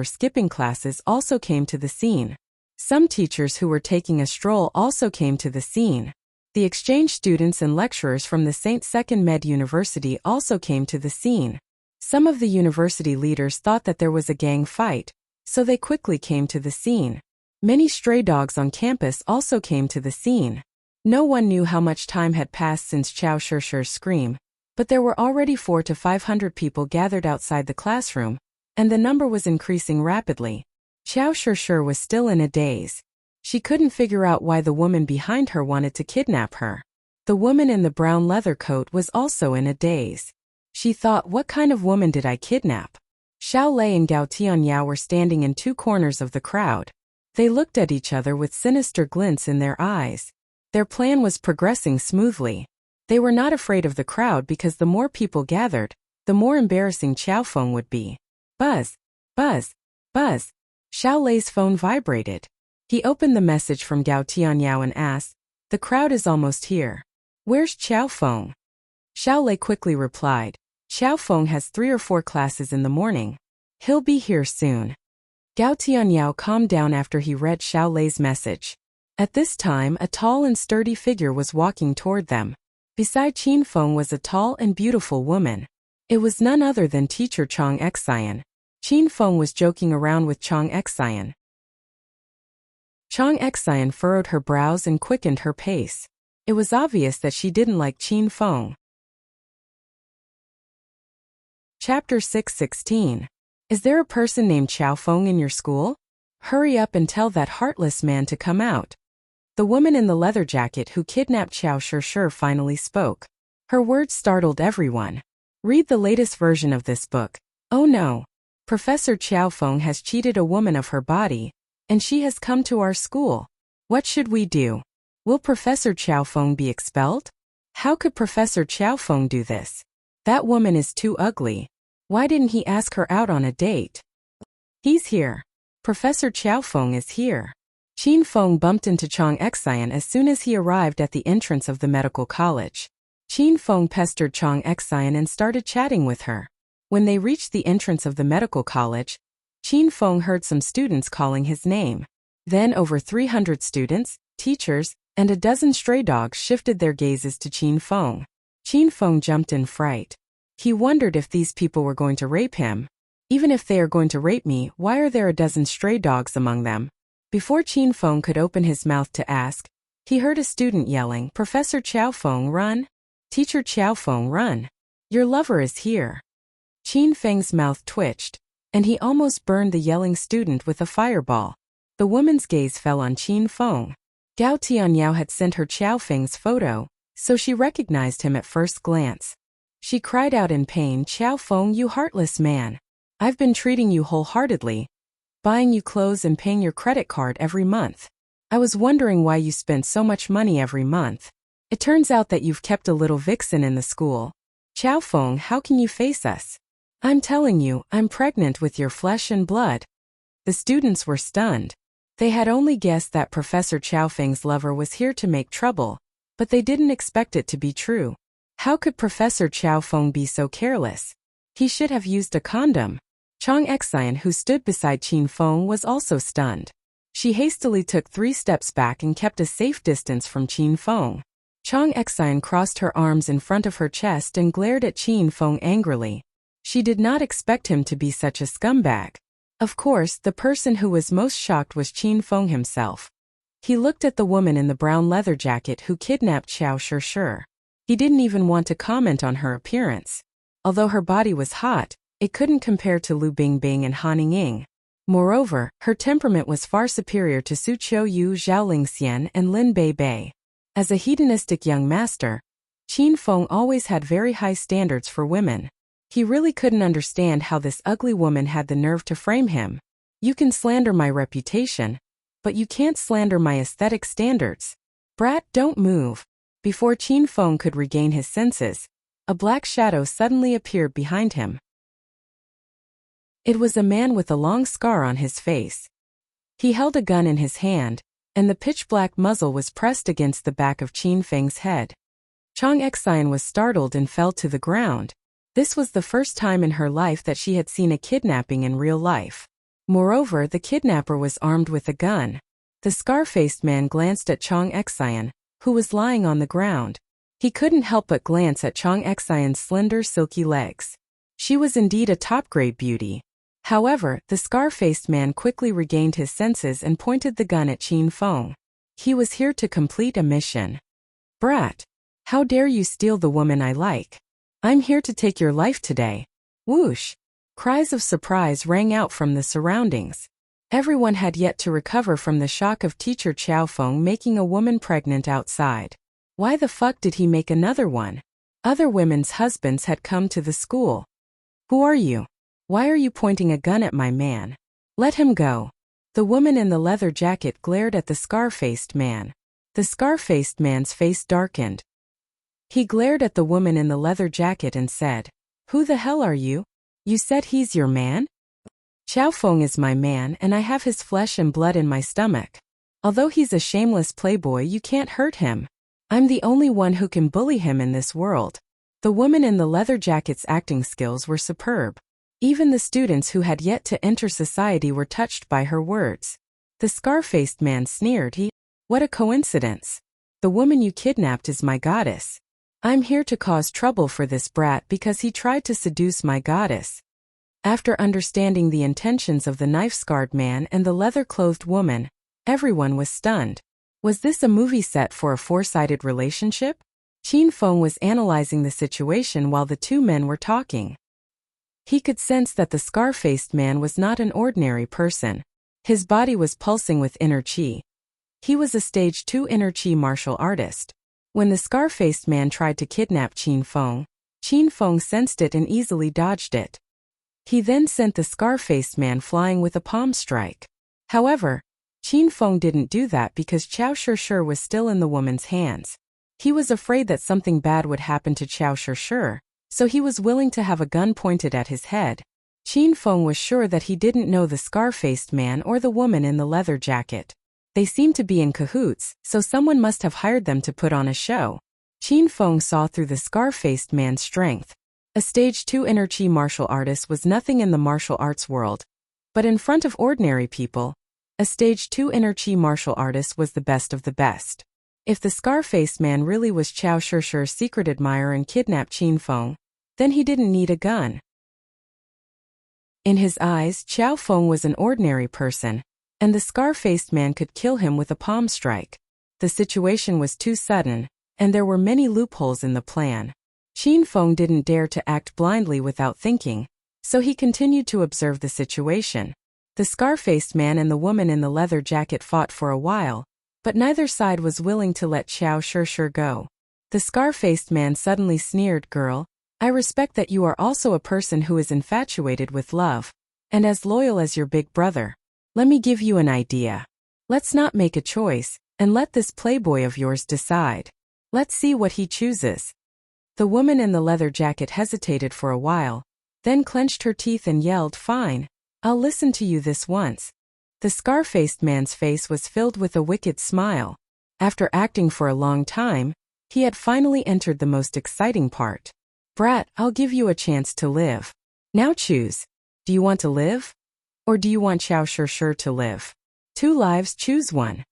also came to the scene. Some teachers who were taking a stroll also came to the scene. The exchange students and lecturers from the Saint Second Med University also came to the scene. Some of the university leaders thought that there was a gang fight, so they quickly came to the scene. Many stray dogs on campus also came to the scene. No one knew how much time had passed since Xiao Shishir's scream, but there were already 400 to 500 people gathered outside the classroom, and the number was increasing rapidly. Xiao Shishir was still in a daze. She couldn't figure out why the woman behind her wanted to kidnap her. The woman in the brown leather coat was also in a daze. She thought, what kind of woman did I kidnap? Xiao Lei and Gao Tianyao were standing in two corners of the crowd. They looked at each other with sinister glints in their eyes. Their plan was progressing smoothly. They were not afraid of the crowd because the more people gathered, the more embarrassing Xiao Feng would be. Buzz, buzz, buzz. Xiao Lei's phone vibrated. He opened the message from Gao Tianyao and asked, the crowd is almost here. Where's Xiao Feng? Xiao Lei quickly replied, Xiao Feng has 3 or 4 classes in the morning. He'll be here soon. Gao Tianyao calmed down after he read Xiao Lei's message. At this time, a tall and sturdy figure was walking toward them. Beside Qin Feng was a tall and beautiful woman. It was none other than teacher Chong Xian. Qin Feng was joking around with Chong Xian. Chong Xian furrowed her brows and quickened her pace. It was obvious that she didn't like Qin Feng. Chapter 6:16. Is there a person named Xiao Feng in your school? Hurry up and tell that heartless man to come out. The woman in the leather jacket who kidnapped Xiao Shishir finally spoke. Her words startled everyone. Read the latest version of this book. Oh no. Professor Xiao Feng has cheated a woman of her body, and she has come to our school. What should we do? Will Professor Qiaofeng be expelled? How could Professor Qiaofeng do this? That woman is too ugly. Why didn't he ask her out on a date? He's here. Professor Qiaofeng is here. Qin Feng bumped into Chang Xian as soon as he arrived at the entrance of the medical college. Qin Feng pestered Chang Xian and started chatting with her. When they reached the entrance of the medical college, Qin Feng heard some students calling his name. Then over 300 students, teachers, and a dozen stray dogs shifted their gazes to Qin Feng. Qin Feng jumped in fright. He wondered if these people were going to rape him. Even if they are going to rape me, why are there a dozen stray dogs among them? Before Qin Feng could open his mouth to ask, he heard a student yelling, "Professor Qiaofeng, run! Teacher Qiaofeng, run! Your lover is here!" Qin Feng's mouth twitched, and he almost burned the yelling student with a fireball. The woman's gaze fell on Qin Feng. Gao Tianyao had sent her Qiaofeng's photo, so she recognized him at first glance. She cried out in pain, "Qiaofeng, you heartless man! I've been treating you wholeheartedly, buying you clothes and paying your credit card every month. I was wondering why you spent so much money every month. It turns out that you've kept a little vixen in the school. Qiaofeng, how can you face us? I'm telling you, I'm pregnant with your flesh and blood." The students were stunned. They had only guessed that Professor Qiaofeng's lover was here to make trouble, but they didn't expect it to be true. How could Professor Qiaofeng be so careless? He should have used a condom. Chang Xian, who stood beside Qin Feng, was also stunned. She hastily took 3 steps back and kept a safe distance from Qin Feng. Chang Xian crossed her arms in front of her chest and glared at Qin Feng angrily. She did not expect him to be such a scumbag. Of course, the person who was most shocked was Qin Feng himself. He looked at the woman in the brown leather jacket who kidnapped Xiao Shi. He didn't even want to comment on her appearance. Although her body was hot, it couldn't compare to Lu Bingbing and Han Ying. Moreover, her temperament was far superior to Su Qiuyu, Zhao Lingxian, and Lin Bei. As a hedonistic young master, Qin Feng always had very high standards for women. He really couldn't understand how this ugly woman had the nerve to frame him. "You can slander my reputation, but you can't slander my aesthetic standards. Brat, don't move." Before Qin Feng could regain his senses, a black shadow suddenly appeared behind him. It was a man with a long scar on his face. He held a gun in his hand, and the pitch-black muzzle was pressed against the back of Qin Feng's head. Chang Xian was startled and fell to the ground. This was the first time in her life that she had seen a kidnapping in real life. Moreover, the kidnapper was armed with a gun. The scar-faced man glanced at Chang Xian, who was lying on the ground. He couldn't help but glance at Chang Xian's slender, silky legs. She was indeed a top-grade beauty. However, the scar-faced man quickly regained his senses and pointed the gun at Qin Feng. He was here to complete a mission. "Brat! How dare you steal the woman I like? I'm here to take your life today." Whoosh! Cries of surprise rang out from the surroundings. Everyone had yet to recover from the shock of Teacher Qiaofeng making a woman pregnant outside. Why the fuck did he make another one? Other women's husbands had come to the school. "Who are you? Why are you pointing a gun at my man? Let him go." The woman in the leather jacket glared at the scar-faced man. The scar-faced man's face darkened. He glared at the woman in the leather jacket and said, "Who the hell are you? You said he's your man?" "Qiaofeng is my man and I have his flesh and blood in my stomach. Although he's a shameless playboy, you can't hurt him. I'm the only one who can bully him in this world." The woman in the leather jacket's acting skills were superb. Even the students who had yet to enter society were touched by her words. The scar-faced man sneered. "What a coincidence. The woman you kidnapped is my goddess. I'm here to cause trouble for this brat because he tried to seduce my goddess." After understanding the intentions of the knife-scarred man and the leather-clothed woman, everyone was stunned. Was this a movie set for a four-sided relationship? Qin Feng was analyzing the situation while the two men were talking. He could sense that the scar-faced man was not an ordinary person. His body was pulsing with inner qi. He was a stage 2 inner qi martial artist. When the scar-faced man tried to kidnap Qin Feng sensed it and easily dodged it. He then sent the scar-faced man flying with a palm strike. However, Qin Feng didn't do that because Qiao Shishir was still in the woman's hands. He was afraid that something bad would happen to Qiao Shishir, so he was willing to have a gun pointed at his head. Qin Feng was sure that he didn't know the scar-faced man or the woman in the leather jacket. They seemed to be in cahoots, so someone must have hired them to put on a show. Qin Feng saw through the scar-faced man's strength. A stage 2 inner chi martial artist was nothing in the martial arts world. But in front of ordinary people, a stage 2 inner chi martial artist was the best of the best. If the scar-faced man really was Qiao Shishir's secret admirer and kidnapped Qin Feng, then he didn't need a gun. In his eyes, Qiao Feng was an ordinary person, and the scar-faced man could kill him with a palm strike. The situation was too sudden, and there were many loopholes in the plan. Qin Feng didn't dare to act blindly without thinking, so he continued to observe the situation. The scar-faced man and the woman in the leather jacket fought for a while, but neither side was willing to let Qiao Shishir go. The scar-faced man suddenly sneered, "Girl, I respect that you are also a person who is infatuated with love, and as loyal as your big brother. Let me give you an idea. Let's not make a choice, and let this playboy of yours decide. Let's see what he chooses." The woman in the leather jacket hesitated for a while, then clenched her teeth and yelled, "Fine, I'll listen to you this once." The scar-faced man's face was filled with a wicked smile. After acting for a long time, he had finally entered the most exciting part. "Brat, I'll give you a chance to live. Now choose. Do you want to live? Or do you want Qiao Shishir to live? 2 lives, choose one."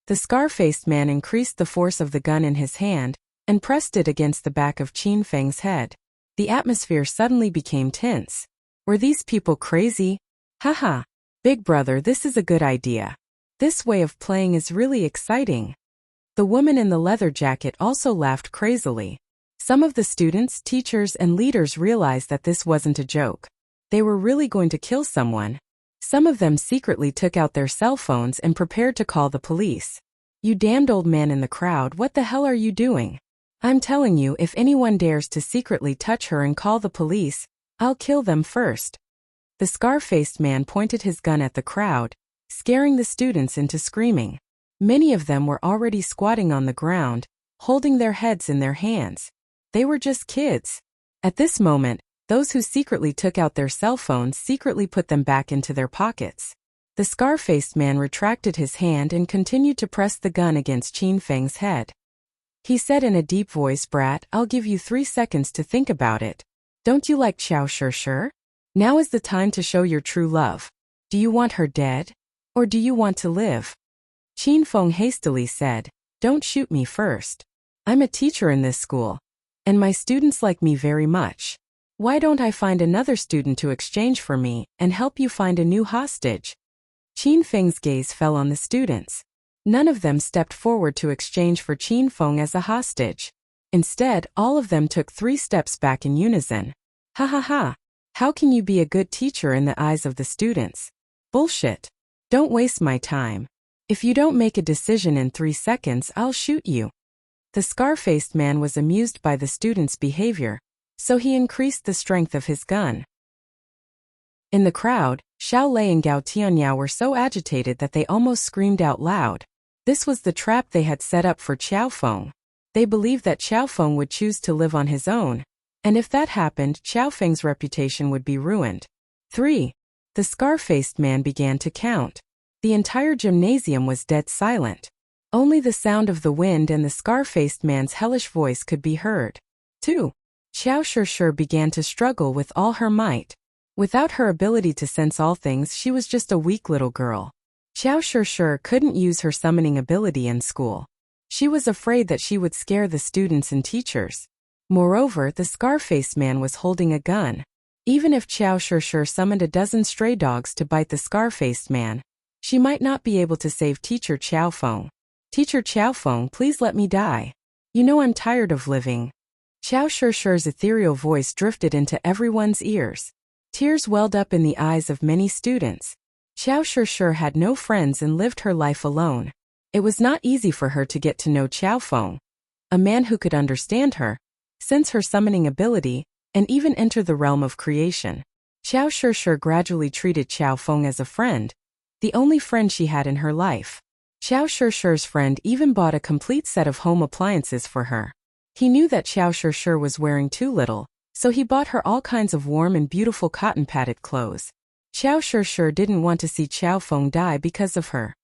The scar-faced man increased the force of the gun in his hand and pressed it against the back of Qin Feng's head. The atmosphere suddenly became tense. Were these people crazy? Haha. Big brother, this is a good idea. This way of playing is really exciting. The woman in the leather jacket also laughed crazily. Some of the students, teachers, and leaders realized that this wasn't a joke. They were really going to kill someone. Some of them secretly took out their cell phones and prepared to call the police. "You damned old man in the crowd, what the hell are you doing? I'm telling you, if anyone dares to secretly touch her and call the police, I'll kill them first." The scar-faced man pointed his gun at the crowd, scaring the students into screaming. Many of them were already squatting on the ground, holding their heads in their hands. They were just kids. At this moment, those who secretly took out their cell phones secretly put them back into their pockets. The scar-faced man retracted his hand and continued to press the gun against Qin Feng's head. He said in a deep voice, "Brat, I'll give you 3 seconds to think about it. Don't you like Qiao Shishir? Now is the time to show your true love. Do you want her dead? Or do you want to live?" Qin Feng hastily said, "Don't shoot me first. I'm a teacher in this school, and my students like me very much. Why don't I find another student to exchange for me and help you find a new hostage?" Qin Feng's gaze fell on the students. None of them stepped forward to exchange for Qin Feng as a hostage. Instead, all of them took 3 steps back in unison. "Ha ha ha. How can you be a good teacher in the eyes of the students? Bullshit. Don't waste my time. If you don't make a decision in 3 seconds, I'll shoot you." The scar-faced man was amused by the students' behavior, so he increased the strength of his gun. In the crowd, Xiao Lei and Gao Tianyao were so agitated that they almost screamed out loud. This was the trap they had set up for Qiao Feng. They believed that Qiao Feng would choose to live on his own, and if that happened, Qiao Feng's reputation would be ruined. 3. The scar-faced man began to count. The entire gymnasium was dead silent. Only the sound of the wind and the scar-faced man's hellish voice could be heard. 2. Qiao Shishir began to struggle with all her might. Without her ability to sense all things, she was just a weak little girl. Qiao Shishir couldn't use her summoning ability in school. She was afraid that she would scare the students and teachers. Moreover, the scar-faced man was holding a gun. Even if Qiao Shishir summoned a dozen stray dogs to bite the scar-faced man, she might not be able to save Teacher Qiao Feng. "Teacher Qiao Feng, please let me die. You know I'm tired of living." Qiao Shishir's ethereal voice drifted into everyone's ears. Tears welled up in the eyes of many students. Qiao Shishir had no friends and lived her life alone. It was not easy for her to get to know Qiao Feng, a man who could understand her, sense her summoning ability, and even enter the realm of creation. Qiao Shishir gradually treated Qiao Feng as a friend, the only friend she had in her life. Xiao Shishi's friend even bought a complete set of home appliances for her. He knew that Xiao Shishi was wearing too little, so he bought her all kinds of warm and beautiful cotton-padded clothes. Xiao Shishi didn't want to see Qiao Feng die because of her.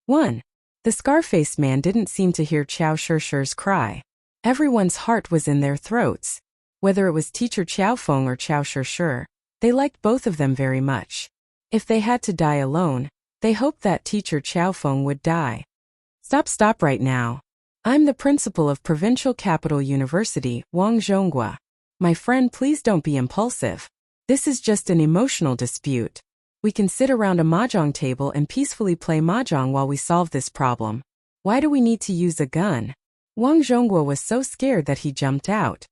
1. The scar-faced man didn't seem to hear Xiao Shishi's cry. Everyone's heart was in their throats. Whether it was teacher Qiao Feng or Xiao Shishi, they liked both of them very much. If they had to die alone, they hoped that teacher Qiao Feng would die. Stop right now. I'm the principal of Provincial Capital University, Wang Zhonghua. My friend, please don't be impulsive. This is just an emotional dispute. We can sit around a mahjong table and peacefully play mahjong while we solve this problem. Why do we need to use a gun? Wang Zhonghua was so scared that he jumped out.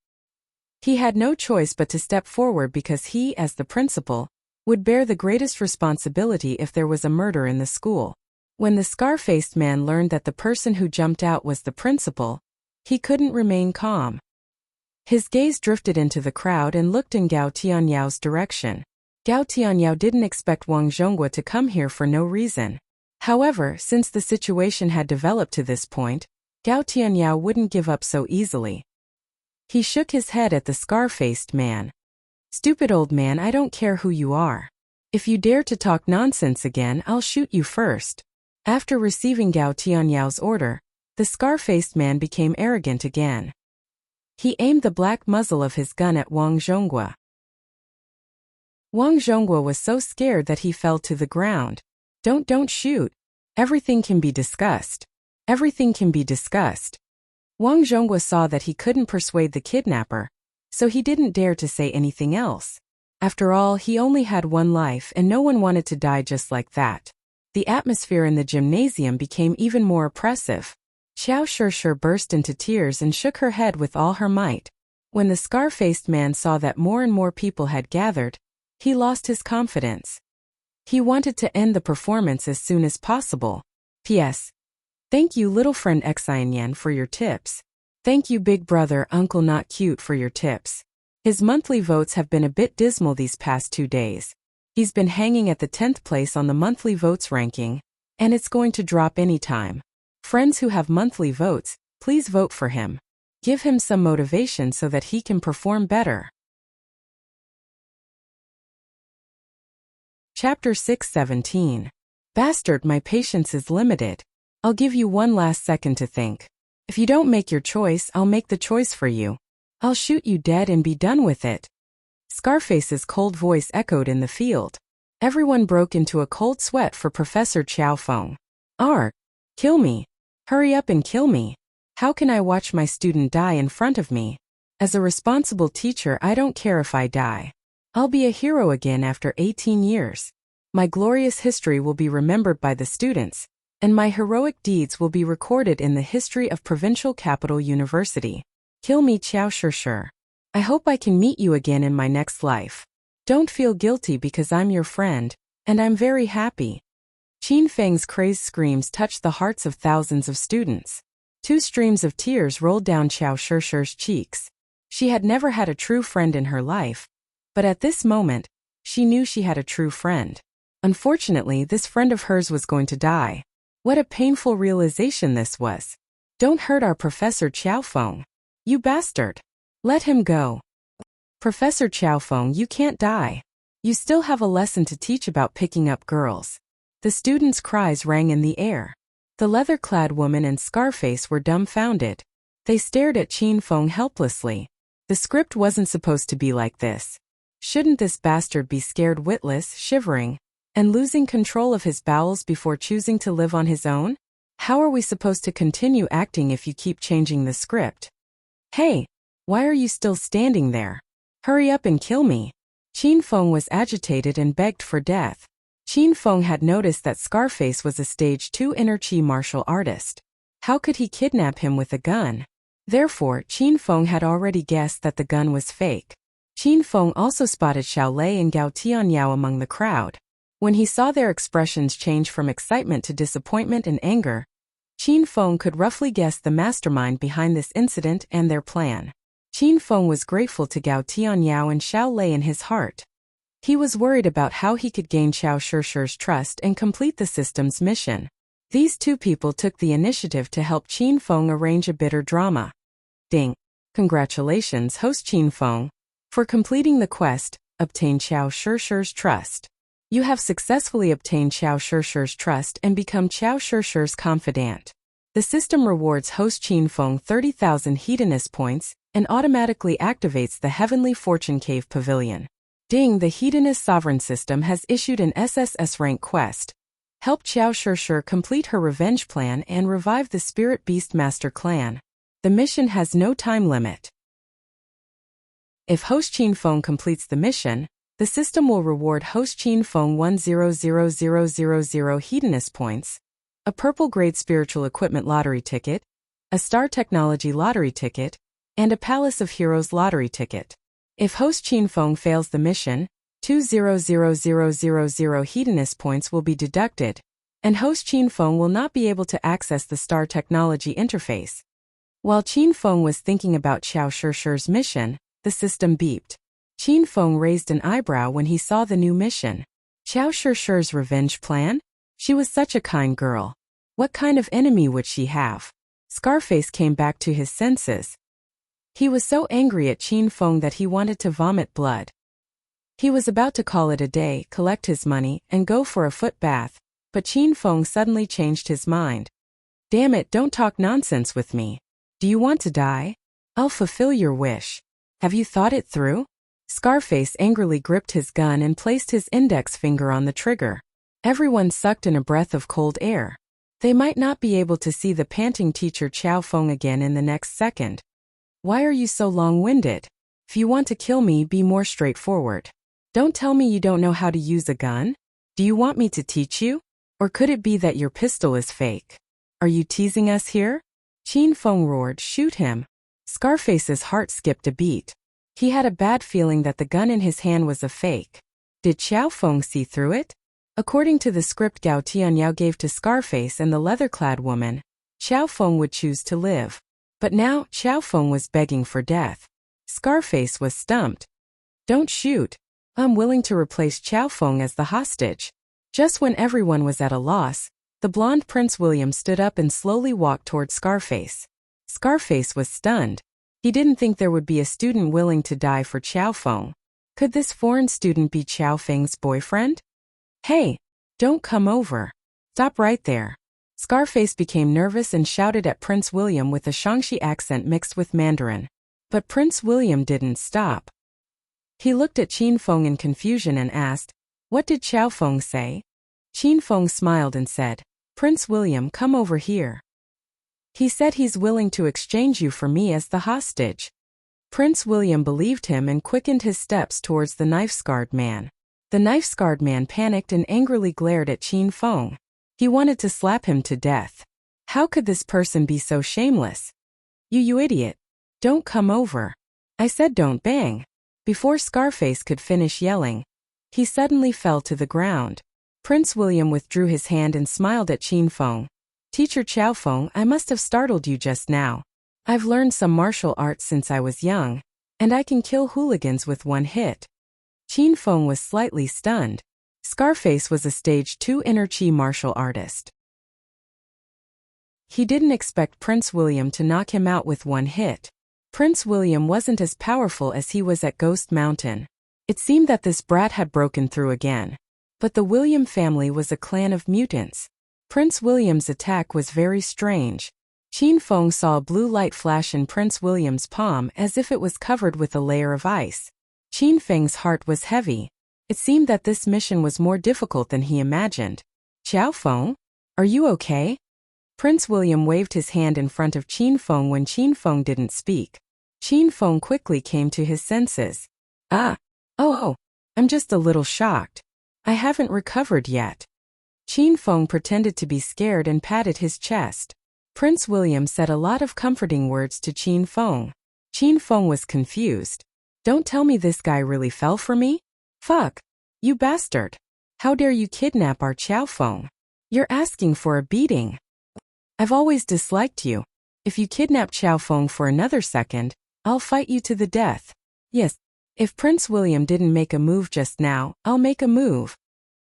He had no choice but to step forward because he, as the principal, would bear the greatest responsibility if there was a murder in the school. When the scar-faced man learned that the person who jumped out was the principal, he couldn't remain calm. His gaze drifted into the crowd and looked in Gao Tianyao direction. Gao Tianyao didn't expect Wang Zhonghua to come here for no reason. However, since the situation had developed to this point, Gao Tianyao wouldn't give up so easily. He shook his head at the scar-faced man. Stupid old man, I don't care who you are. If you dare to talk nonsense again, I'll shoot you first. After receiving Gao Tianyao's order, the scar-faced man became arrogant again. He aimed the black muzzle of his gun at Wang Zhonghua. Wang Zhonghua was so scared that he fell to the ground. Don't shoot. Everything can be discussed. Everything can be discussed. Wang Zhonghua saw that he couldn't persuade the kidnapper, so he didn't dare to say anything else. After all, he only had one life and no one wanted to die just like that. The atmosphere in the gymnasium became even more oppressive. Xiao Shishi burst into tears and shook her head with all her might. When the scar-faced man saw that more and more people had gathered, he lost his confidence. He wanted to end the performance as soon as possible. P.S. Thank you, little friend Xianyan, for your tips. Thank you, big brother Uncle Not Cute, for your tips. His monthly votes have been a bit dismal these past 2 days. He's been hanging at the 10th place on the monthly votes ranking, and it's going to drop anytime. Friends who have monthly votes, please vote for him. Give him some motivation so that he can perform better. Chapter 6:17. Bastard, my patience is limited. I'll give you one last second to think. If you don't make your choice, I'll make the choice for you. I'll shoot you dead and be done with it. Scarface's cold voice echoed in the field. Everyone broke into a cold sweat for Professor Qiao Feng. Kill me. Hurry up and kill me. How can I watch my student die in front of me? As a responsible teacher, I don't care if I die. I'll be a hero again after 18 years. My glorious history will be remembered by the students, and my heroic deeds will be recorded in the history of Provincial Capital University. Kill me, Xiao Shishi. I hope I can meet you again in my next life. Don't feel guilty because I'm your friend, and I'm very happy. Qin Feng's crazed screams touched the hearts of thousands of students. 2 streams of tears rolled down Xiao Shishi's cheeks. She had never had a true friend in her life, but at this moment, she knew she had a true friend. Unfortunately, this friend of hers was going to die. What a painful realization this was. Don't hurt our Professor Qiao Feng. You bastard. Let him go. Professor Qiao Feng, you can't die. You still have a lesson to teach about picking up girls. The students' cries rang in the air. The leather-clad woman and Scarface were dumbfounded. They stared at Qin Feng helplessly. The script wasn't supposed to be like this. Shouldn't this bastard be scared witless, shivering, and losing control of his bowels before choosing to live on his own? How are we supposed to continue acting if you keep changing the script? Hey, why are you still standing there? Hurry up and kill me. Qin Feng was agitated and begged for death. Qin Feng had noticed that Scarface was a stage 2 inner chi martial artist. How could he kidnap him with a gun? Therefore, Qin Feng had already guessed that the gun was fake. Qin Feng also spotted Xiao Lei and Gao Tianyao among the crowd. When he saw their expressions change from excitement to disappointment and anger, Qin Feng could roughly guess the mastermind behind this incident and their plan. Qin Feng was grateful to Gao Tianyao and Xiao Lei in his heart. He was worried about how he could gain Qiao Shishi's trust and complete the system's mission. These two people took the initiative to help Qin Feng arrange a bitter drama. Ding! Congratulations, host Qin Feng. For completing the quest, obtain Qiao Shishi's trust. You have successfully obtained Qiao Shishi's trust and become Qiao Shishi's confidant. The system rewards host Qin Feng 30,000 Hedonist points and automatically activates the Heavenly Fortune Cave Pavilion. Ding! The Hedonist Sovereign System has issued an SSS rank quest. Help Qiao Shishi complete her revenge plan and revive the Spirit Beast Master clan. The mission has no time limit. If host Qin Feng completes the mission, the system will reward host Qin Feng 100,000 Hedonist points, a purple grade spiritual equipment lottery ticket, a Star Technology lottery ticket, and a Palace of Heroes lottery ticket. If host Qin Feng fails the mission, 200,000 Hedonist points will be deducted, and host Qin Feng will not be able to access the Star Technology interface. While Qin Feng was thinking about Qiao Shishi's mission, the system beeped. Qin Feng raised an eyebrow when he saw the new mission. Qiao Shishi's revenge plan? She was such a kind girl. What kind of enemy would she have? Scarface came back to his senses. He was so angry at Qin Feng that he wanted to vomit blood. He was about to call it a day, collect his money, and go for a foot bath, but Qin Feng suddenly changed his mind. Damn it, don't talk nonsense with me. Do you want to die? I'll fulfill your wish. Have you thought it through? Scarface angrily gripped his gun and placed his index finger on the trigger. Everyone sucked in a breath of cold air. They might not be able to see the panting teacher Qiao Feng again in the next second. Why are you so long-winded? If you want to kill me, be more straightforward. Don't tell me you don't know how to use a gun. Do you want me to teach you? Or could it be that your pistol is fake? Are you teasing us here? Qin Feng roared, shoot him. Scarface's heart skipped a beat. He had a bad feeling that the gun in his hand was a fake. Did Qiao Feng see through it? According to the script Gao Tianyao gave to Scarface and the leather-clad woman, Qiao Feng would choose to live. But now, Qiao Feng was begging for death. Scarface was stumped. Don't shoot. I'm willing to replace Qiao Feng as the hostage. Just when everyone was at a loss, the blonde Prince William stood up and slowly walked toward Scarface. Scarface was stunned. He didn't think there would be a student willing to die for Qiao Feng. Could this foreign student be Qiao Feng's boyfriend? Hey, don't come over. Stop right there. Scarface became nervous and shouted at Prince William with a Shaanxi accent mixed with Mandarin. But Prince William didn't stop. He looked at Qin Feng in confusion and asked, what did Qiao Feng say? Qin Feng smiled and said, Prince William, come over here. He said he's willing to exchange you for me as the hostage. Prince William believed him and quickened his steps towards the knife-scarred man. The knife-scarred man panicked and angrily glared at Qin Feng. He wanted to slap him to death. How could this person be so shameless? You idiot. Don't come over. I said don't bang. Before Scarface could finish yelling, he suddenly fell to the ground. Prince William withdrew his hand and smiled at Qin Feng. Teacher Qiao Feng, I must have startled you just now. I've learned some martial arts since I was young, and I can kill hooligans with one hit. Qin Feng was slightly stunned. Scarface was a stage 2 inner chi martial artist. He didn't expect Prince William to knock him out with one hit. Prince William wasn't as powerful as he was at Ghost Mountain. It seemed that this brat had broken through again. But the William family was a clan of mutants. Prince William's attack was very strange. Qin Feng saw a blue light flash in Prince William's palm as if it was covered with a layer of ice. Qin Feng's heart was heavy. It seemed that this mission was more difficult than he imagined. Qiao Feng? Are you okay? Prince William waved his hand in front of Qin Feng when Qin Feng didn't speak. Qin Feng quickly came to his senses. Oh, I'm just a little shocked. I haven't recovered yet. Qin Feng pretended to be scared and patted his chest. Prince William said a lot of comforting words to Qin Feng. Qin Feng was confused. Don't tell me this guy really fell for me? Fuck. You bastard. How dare you kidnap our Qiao Feng? You're asking for a beating. I've always disliked you. If you kidnap Qiao Feng for another second, I'll fight you to the death. Yes, If Prince William didn't make a move just now, I'll make a move.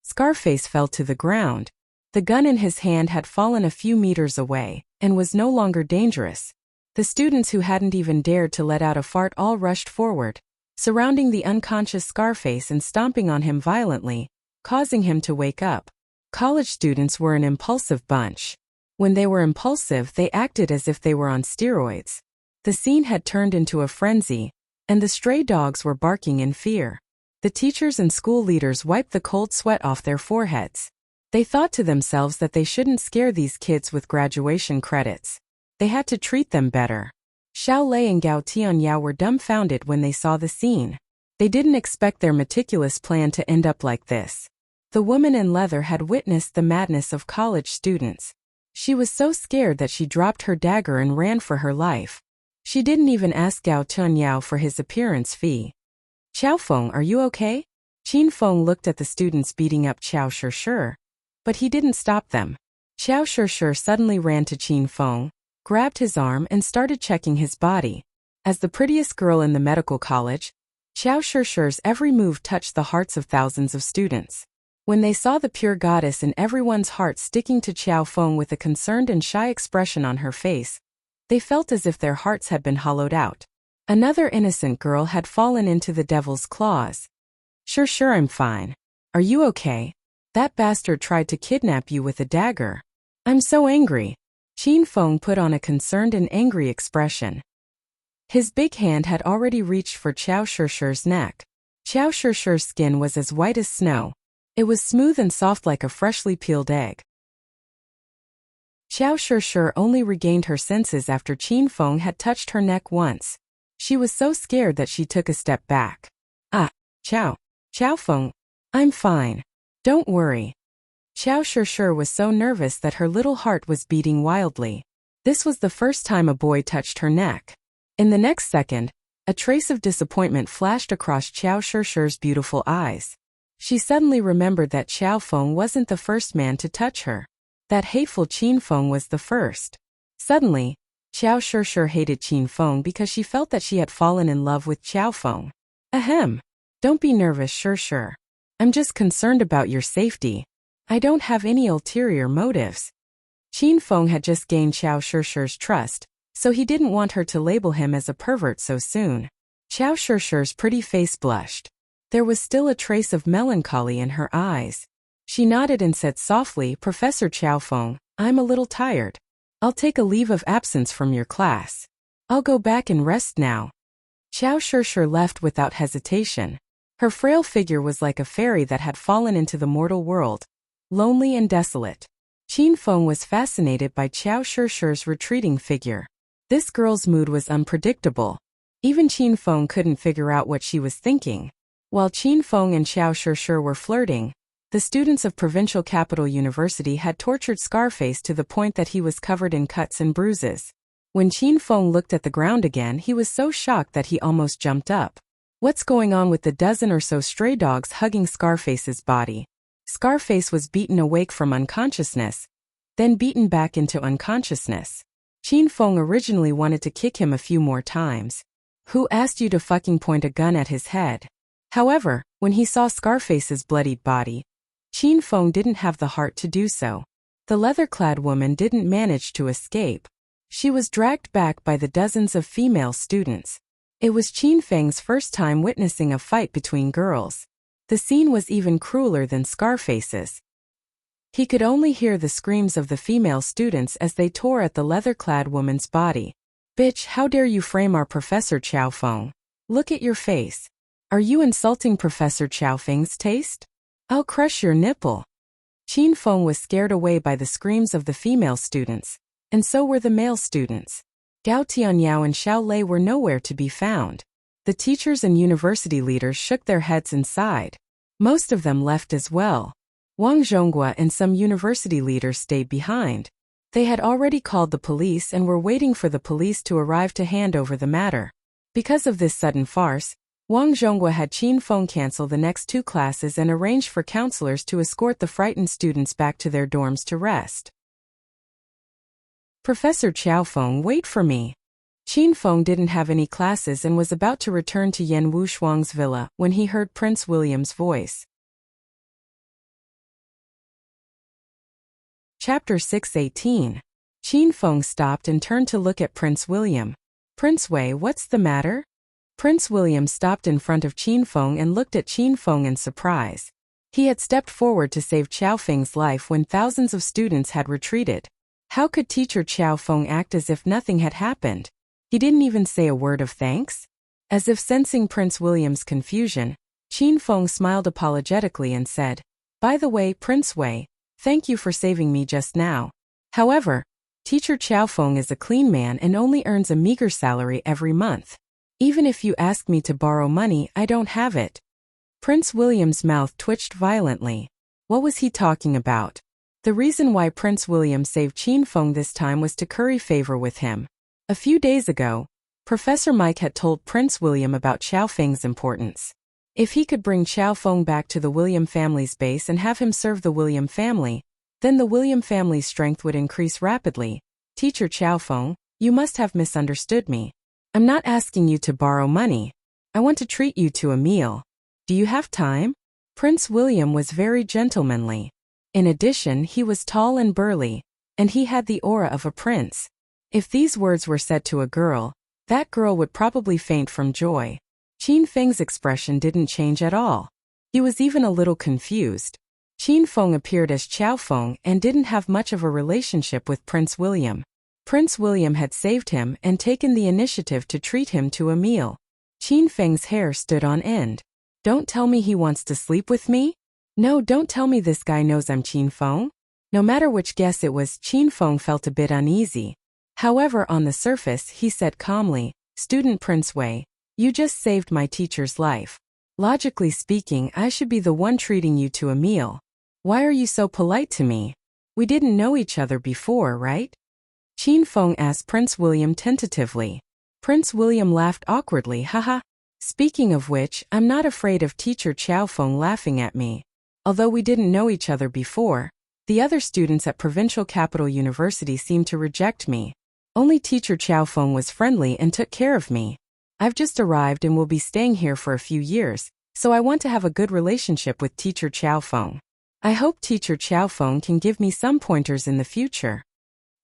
Scarface fell to the ground. The gun in his hand had fallen a few meters away, and was no longer dangerous. The students who hadn't even dared to let out a fart all rushed forward, surrounding the unconscious Scarface and stomping on him violently, causing him to wake up. College students were an impulsive bunch. When they were impulsive, they acted as if they were on steroids. The scene had turned into a frenzy, and the stray dogs were barking in fear. The teachers and school leaders wiped the cold sweat off their foreheads. They thought to themselves that they shouldn't scare these kids with graduation credits. They had to treat them better. Xiao Lei and Gao Tianyao were dumbfounded when they saw the scene. They didn't expect their meticulous plan to end up like this. The woman in leather had witnessed the madness of college students. She was so scared that she dropped her dagger and ran for her life. She didn't even ask Gao Tianyao for his appearance fee. Qiao Feng, are you okay? Qin Feng looked at the students beating up Qiao Shishir, but he didn't stop them. Qiao Shishir suddenly ran to Qin Feng, grabbed his arm and started checking his body. As the prettiest girl in the medical college, Qiao Shishir's every move touched the hearts of thousands of students. When they saw the pure goddess in everyone's heart sticking to Qiao Feng with a concerned and shy expression on her face, they felt as if their hearts had been hollowed out. Another innocent girl had fallen into the devil's claws. Sure, I'm fine. Are you okay? That bastard tried to kidnap you with a dagger. I'm so angry. Qin Feng put on a concerned and angry expression. His big hand had already reached for Qiao Shishir's neck. Qiao Shishir's skin was as white as snow. It was smooth and soft like a freshly peeled egg. Qiao Shishir only regained her senses after Qin Feng had touched her neck once. She was so scared that she took a step back. Qiao Feng, I'm fine. Don't worry. Qiao Shishir was so nervous that her little heart was beating wildly. This was the first time a boy touched her neck. In the next second, a trace of disappointment flashed across Qiao Shishir's beautiful eyes. She suddenly remembered that Qiao Feng wasn't the first man to touch her. That hateful Qin Feng was the first. Suddenly, Qiao Shishir hated Qin Feng because she felt that she had fallen in love with Qiao Feng. Ahem. Don't be nervous, Shishir. I'm just concerned about your safety. I don't have any ulterior motives. Qin Feng had just gained Qiao Shishir's trust, so he didn't want her to label him as a pervert so soon. Qiao Shishir's pretty face blushed. There was still a trace of melancholy in her eyes. She nodded and said softly, Professor Qiao Feng, I'm a little tired. I'll take a leave of absence from your class. I'll go back and rest now. Qiao Shishir left without hesitation. Her frail figure was like a fairy that had fallen into the mortal world, lonely and desolate. Qin Feng was fascinated by Qiao Shishir's retreating figure. This girl's mood was unpredictable. Even Qin Feng couldn't figure out what she was thinking. While Qin Feng and Qiao Shishir were flirting, the students of Provincial Capital University had tortured Scarface to the point that he was covered in cuts and bruises. When Qin Feng looked at the ground again, he was so shocked that he almost jumped up. What's going on with the dozen or so stray dogs hugging Scarface's body? Scarface was beaten awake from unconsciousness, then beaten back into unconsciousness. Qin Feng originally wanted to kick him a few more times. Who asked you to fucking point a gun at his head? However, when he saw Scarface's bloodied body, Qin Feng didn't have the heart to do so. The leather-clad woman didn't manage to escape. She was dragged back by the dozens of female students. It was Qin Feng's first time witnessing a fight between girls. The scene was even crueler than Scarface's. He could only hear the screams of the female students as they tore at the leather-clad woman's body. Bitch, how dare you frame our Professor Qiao Feng? Look at your face. Are you insulting Professor Qiao Feng's taste? I'll crush your nipple. Qin Feng was scared away by the screams of the female students, and so were the male students. Gao Tianyao and Xiao Lei were nowhere to be found. The teachers and university leaders shook their heads and sighed. Most of them left as well. Wang Zhonghua and some university leaders stayed behind. They had already called the police and were waiting for the police to arrive to hand over the matter. Because of this sudden farce, Wang Zhonghua had Qin Feng cancel the next 2 classes and arranged for counselors to escort the frightened students back to their dorms to rest. Professor Qiao Feng, wait for me. Qin Feng didn't have any classes and was about to return to Yan Wushuang's villa when he heard Prince William's voice. Chapter 6:18. Qin Feng stopped and turned to look at Prince William. "Prince Wei, what's the matter?" Prince William stopped in front of Qin Feng and looked at Qin Feng in surprise. He had stepped forward to save Qiao Feng's life when thousands of students had retreated. How could teacher Qiao Feng act as if nothing had happened? He didn't even say a word of thanks? As if sensing Prince William's confusion, Qin Feng smiled apologetically and said, "By the way, Prince Wei, thank you for saving me just now. However, teacher Qiao Feng is a clean man and only earns a meager salary every month. Even if you ask me to borrow money, I don't have it." Prince William's mouth twitched violently. What was he talking about? The reason why Prince William saved Qin Feng this time was to curry favor with him. A few days ago, Professor Mike had told Prince William about Qiao Feng's importance. If he could bring Qiao Feng back to the William family's base and have him serve the William family, then the William family's strength would increase rapidly. "Teacher Qiao Feng, you must have misunderstood me. I'm not asking you to borrow money. I want to treat you to a meal. Do you have time?" Prince William was very gentlemanly. In addition, he was tall and burly, and he had the aura of a prince. If these words were said to a girl, that girl would probably faint from joy. Qin Feng's expression didn't change at all. He was even a little confused. Qin Feng appeared as Qiao Feng and didn't have much of a relationship with Prince William. Prince William had saved him and taken the initiative to treat him to a meal. Qin Feng's hair stood on end. "Don't tell me he wants to sleep with me? No, don't tell me this guy knows I'm Qin Feng?" No matter which guess it was, Qin Feng felt a bit uneasy. However, on the surface, he said calmly, "Student Prince Wei, you just saved my teacher's life. Logically speaking, I should be the one treating you to a meal. Why are you so polite to me? We didn't know each other before, right?" Qin Feng asked Prince William tentatively. Prince William laughed awkwardly, "Haha. Speaking of which, I'm not afraid of teacher Qiao Feng laughing at me. Although we didn't know each other before, the other students at Provincial Capital University seemed to reject me. Only teacher Qiao Feng was friendly and took care of me. I've just arrived and will be staying here for a few years, so I want to have a good relationship with teacher Qiao Feng. I hope teacher Qiao Feng can give me some pointers in the future."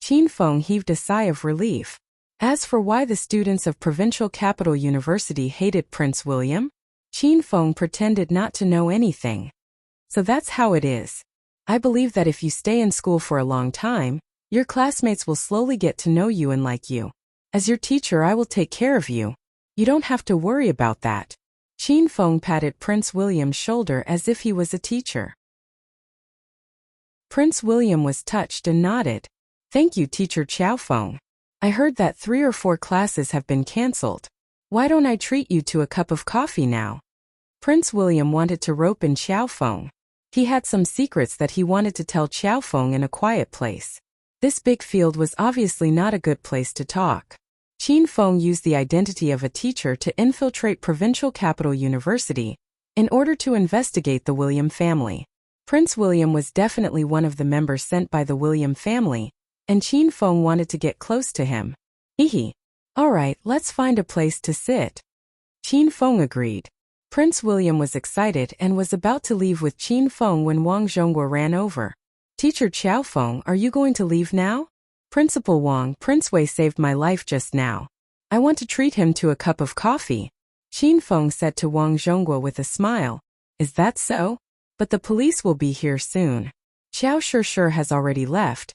Qin Feng heaved a sigh of relief. As for why the students of Provincial Capital University hated Prince William, Qin Feng pretended not to know anything. "So that's how it is. I believe that if you stay in school for a long time, your classmates will slowly get to know you and like you. As your teacher, I will take care of you. You don't have to worry about that." Qin Feng patted Prince William's shoulder as if he was a teacher. Prince William was touched and nodded. "Thank you, teacher Qiao Feng. I heard that 3 or 4 classes have been cancelled. Why don't I treat you to a cup of coffee now?" Prince William wanted to rope in Qiao Feng. He had some secrets that he wanted to tell Qiao Feng in a quiet place. This big field was obviously not a good place to talk. Qin Feng used the identity of a teacher to infiltrate Provincial Capital University in order to investigate the William family. Prince William was definitely one of the members sent by the William family, and Qin Feng wanted to get close to him. "Hehe. All right, let's find a place to sit." Qin Feng agreed. Prince William was excited and was about to leave with Qin Feng when Wang Zhonghua ran over. "Teacher Qiao Feng, are you going to leave now?" "Principal Wang, Prince Wei saved my life just now. I want to treat him to a cup of coffee," Qin Feng said to Wang Zhonghua with a smile. "Is that so? But the police will be here soon. Qiao Sure has already left.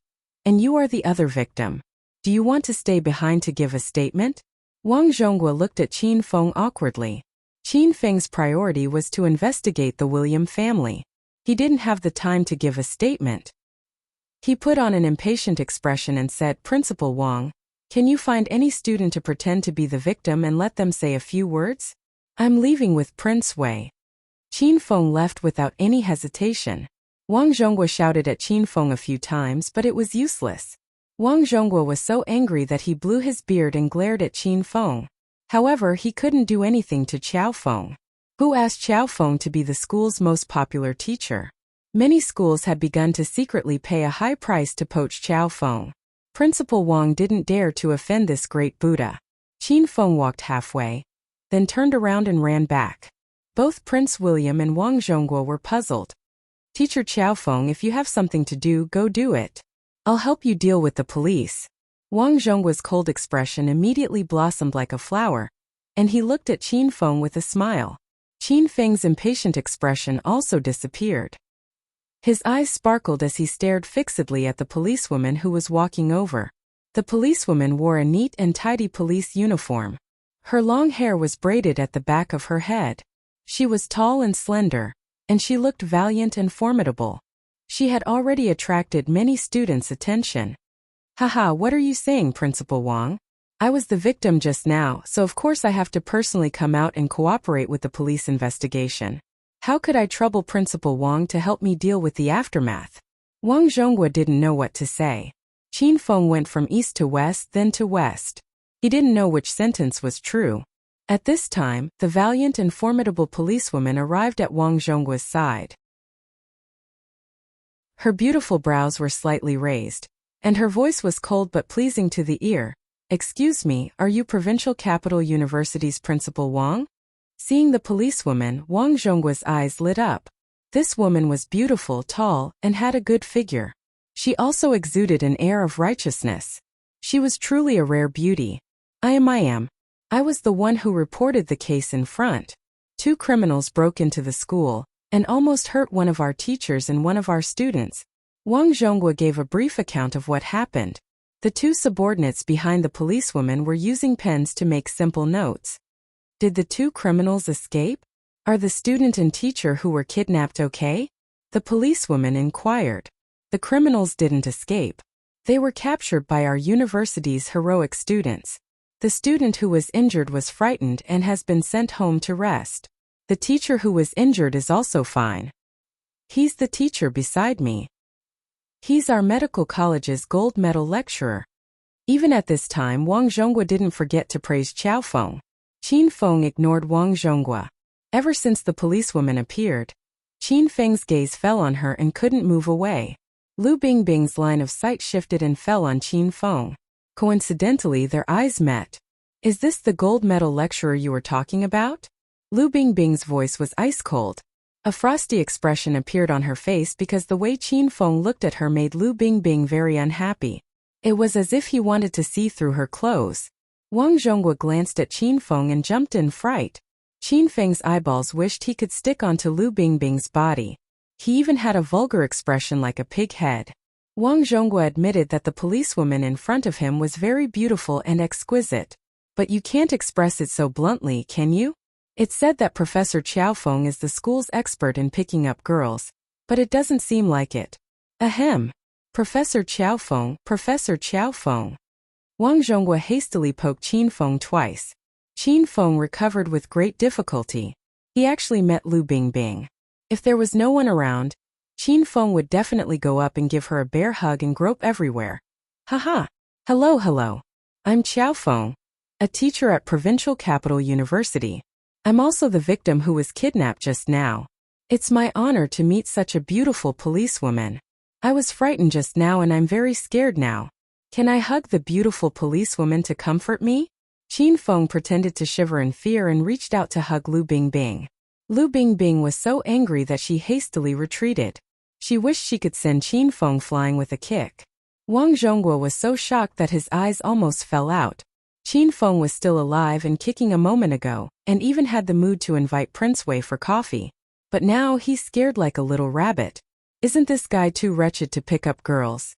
And you are the other victim. Do you want to stay behind to give a statement?" Wang Zhonghua looked at Qin Feng awkwardly. Qin Feng's priority was to investigate the William family. He didn't have the time to give a statement. He put on an impatient expression and said, "Principal Wang, can you find any student to pretend to be the victim and let them say a few words? I'm leaving with Prince Wei." Qin Feng left without any hesitation. Wang Zhonghua shouted at Qin Feng a few times, but it was useless. Wang Zhonghua was so angry that he blew his beard and glared at Qin Feng. However, he couldn't do anything to Qiao Feng, who asked Qiao Feng to be the school's most popular teacher. Many schools had begun to secretly pay a high price to poach Qiao Feng. Principal Wang didn't dare to offend this great Buddha. Qin Feng walked halfway, then turned around and ran back. Both Prince William and Wang Zhonghua were puzzled. Teacher Qiaofeng, if you have something to do, go do it. I'll help you deal with the police. Wang Zhonghua's cold expression immediately blossomed like a flower, and he looked at Qin Feng with a smile. Qin Feng's impatient expression also disappeared. His eyes sparkled as he stared fixedly at the policewoman who was walking over. The policewoman wore a neat and tidy police uniform. Her long hair was braided at the back of her head. She was tall and slender, and she looked valiant and formidable. She had already attracted many students' attention. Haha, what are you saying, Principal Wang? I was the victim just now, so of course I have to personally come out and cooperate with the police investigation. How could I trouble Principal Wang to help me deal with the aftermath? Wang Zhonghua didn't know what to say. Qin Feng went from east to west, then to west. He didn't know which sentence was true. At this time, the valiant and formidable policewoman arrived at Wang Zhonghua's side. Her beautiful brows were slightly raised, and her voice was cold but pleasing to the ear. Excuse me, are you Provincial Capital University's Principal Wang? Seeing the policewoman, Wang Zhonghua's eyes lit up. This woman was beautiful, tall, and had a good figure. She also exuded an air of righteousness. She was truly a rare beauty. I am. I was the one who reported the case in front. 2 criminals broke into the school and almost hurt one of our teachers and one of our students. Wang Zhonghua gave a brief account of what happened. The 2 subordinates behind the policewoman were using pens to make simple notes. Did the 2 criminals escape? Are the student and teacher who were kidnapped okay? The policewoman inquired. The criminals didn't escape. They were captured by our university's heroic students. The student who was injured was frightened and has been sent home to rest. The teacher who was injured is also fine. He's the teacher beside me. He's our medical college's gold medal lecturer. Even at this time, Wang Zhonghua didn't forget to praise Qiaofeng. Qin Feng ignored Wang Zhonghua. Ever since the policewoman appeared, Qin Feng's gaze fell on her and couldn't move away. Lu Bingbing's line of sight shifted and fell on Qin Feng. Coincidentally, their eyes met. Is this the gold medal lecturer you were talking about? Lu Bingbing's voice was ice cold. A frosty expression appeared on her face because the way Qin Feng looked at her made Lu Bingbing very unhappy. It was as if he wanted to see through her clothes. Wang Zhonghua glanced at Qin Feng and jumped in fright. Qin Feng's eyeballs wished he could stick onto Lu Bingbing's body. He even had a vulgar expression like a pig head. Wang Zhonghua admitted that the policewoman in front of him was very beautiful and exquisite. But you can't express it so bluntly, can you? It's said that Professor Qiaofeng is the school's expert in picking up girls, but it doesn't seem like it. Ahem. Professor Qiaofeng, Professor Qiaofeng. Wang Zhonghua hastily poked Qin Feng twice. Qin Feng recovered with great difficulty. He actually met Lu Bingbing. If there was no one around, Qin Feng would definitely go up and give her a bear hug and grope everywhere. Haha. Hello. I'm Qiaofeng, a teacher at Provincial Capital University. I'm also the victim who was kidnapped just now. It's my honor to meet such a beautiful policewoman. I was frightened just now and I'm very scared now. Can I hug the beautiful policewoman to comfort me? Qin Feng pretended to shiver in fear and reached out to hug Lu Bingbing. Lu Bingbing was so angry that she hastily retreated. She wished she could send Qin Feng flying with a kick. Wang Zhonghua was so shocked that his eyes almost fell out. Qin Feng was still alive and kicking a moment ago, and even had the mood to invite Prince Wei for coffee. But now he's scared like a little rabbit. Isn't this guy too wretched to pick up girls?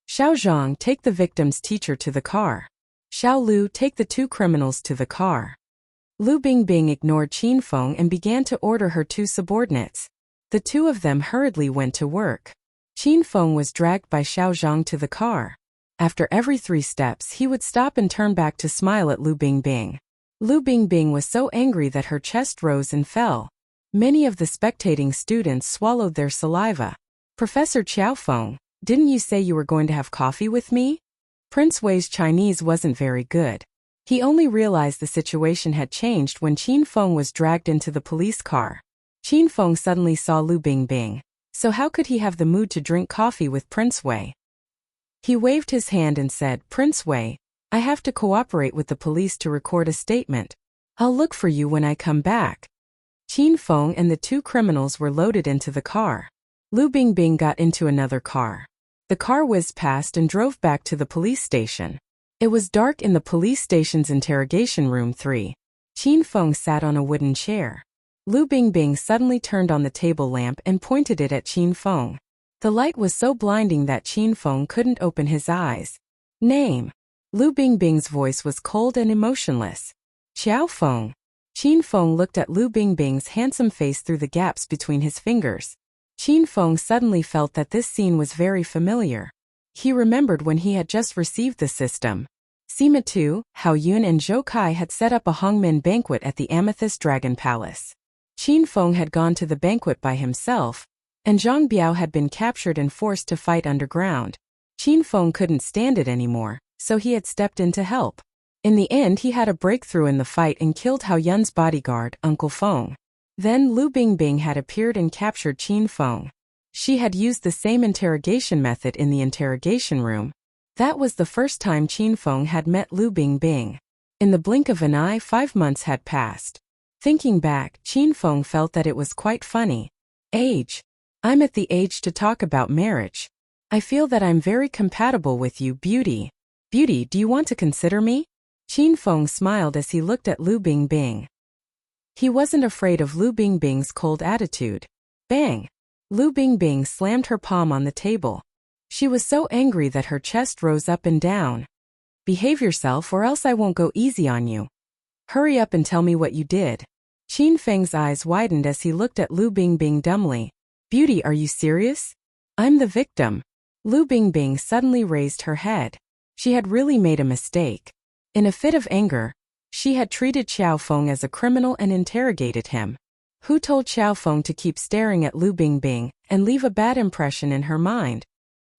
Xiao Zhang, take the victim's teacher to the car. Xiao Lu, take the 2 criminals to the car. Lu Bingbing ignored Qin Feng and began to order her 2 subordinates. The 2 of them hurriedly went to work. Qin Feng was dragged by Xiao Zhang to the car. After every 3 steps, he would stop and turn back to smile at Lu Bingbing. Lu Bingbing was so angry that her chest rose and fell. Many of the spectating students swallowed their saliva. Professor Qiaofeng, didn't you say you were going to have coffee with me? Prince Wei's Chinese wasn't very good. He only realized the situation had changed when Qin Feng was dragged into the police car. Qin Feng suddenly saw Lu Bingbing. So how could he have the mood to drink coffee with Prince Wei? He waved his hand and said, Prince Wei, I have to cooperate with the police to record a statement. I'll look for you when I come back. Qin Feng and the two criminals were loaded into the car. Lu Bingbing got into another car. The car whizzed past and drove back to the police station. It was dark in the police station's interrogation room 3. Qin Feng sat on a wooden chair. Lu Bingbing suddenly turned on the table lamp and pointed it at Qin Feng. The light was so blinding that Qin Feng couldn't open his eyes. Name. Lu Bingbing's voice was cold and emotionless. Xiao Feng. Qin Feng looked at Lu Bingbing's handsome face through the gaps between his fingers. Qin Feng suddenly felt that this scene was very familiar. He remembered when he had just received the system. Sima Tu, Hao Yun and Zhou Kai had set up a Hongmen banquet at the Amethyst Dragon Palace. Qin Feng had gone to the banquet by himself, and Zhang Biao had been captured and forced to fight underground. Qin Feng couldn't stand it anymore, so he had stepped in to help. In the end, he had a breakthrough in the fight and killed Hao Yun's bodyguard, Uncle Feng. Then Lu Bingbing had appeared and captured Qin Feng. She had used the same interrogation method in the interrogation room. That was the first time Qin Feng had met Lu Bingbing. In the blink of an eye, 5 months had passed. Thinking back, Qin Feng felt that it was quite funny. Age. I'm at the age to talk about marriage. I feel that I'm very compatible with you, Beauty. Beauty, do you want to consider me? Qin Feng smiled as he looked at Lu Bingbing. He wasn't afraid of Lu Bingbing's cold attitude. Bang! Lu Bingbing slammed her palm on the table. She was so angry that her chest rose up and down. Behave yourself or else I won't go easy on you. Hurry up and tell me what you did. Qin Feng's eyes widened as he looked at Lu Bingbing dumbly. Beauty, are you serious? I'm the victim. Lu Bingbing suddenly raised her head. She had really made a mistake. In a fit of anger, she had treated Xiao Feng as a criminal and interrogated him. Who told Xiao Feng to keep staring at Lu Bingbing and leave a bad impression in her mind?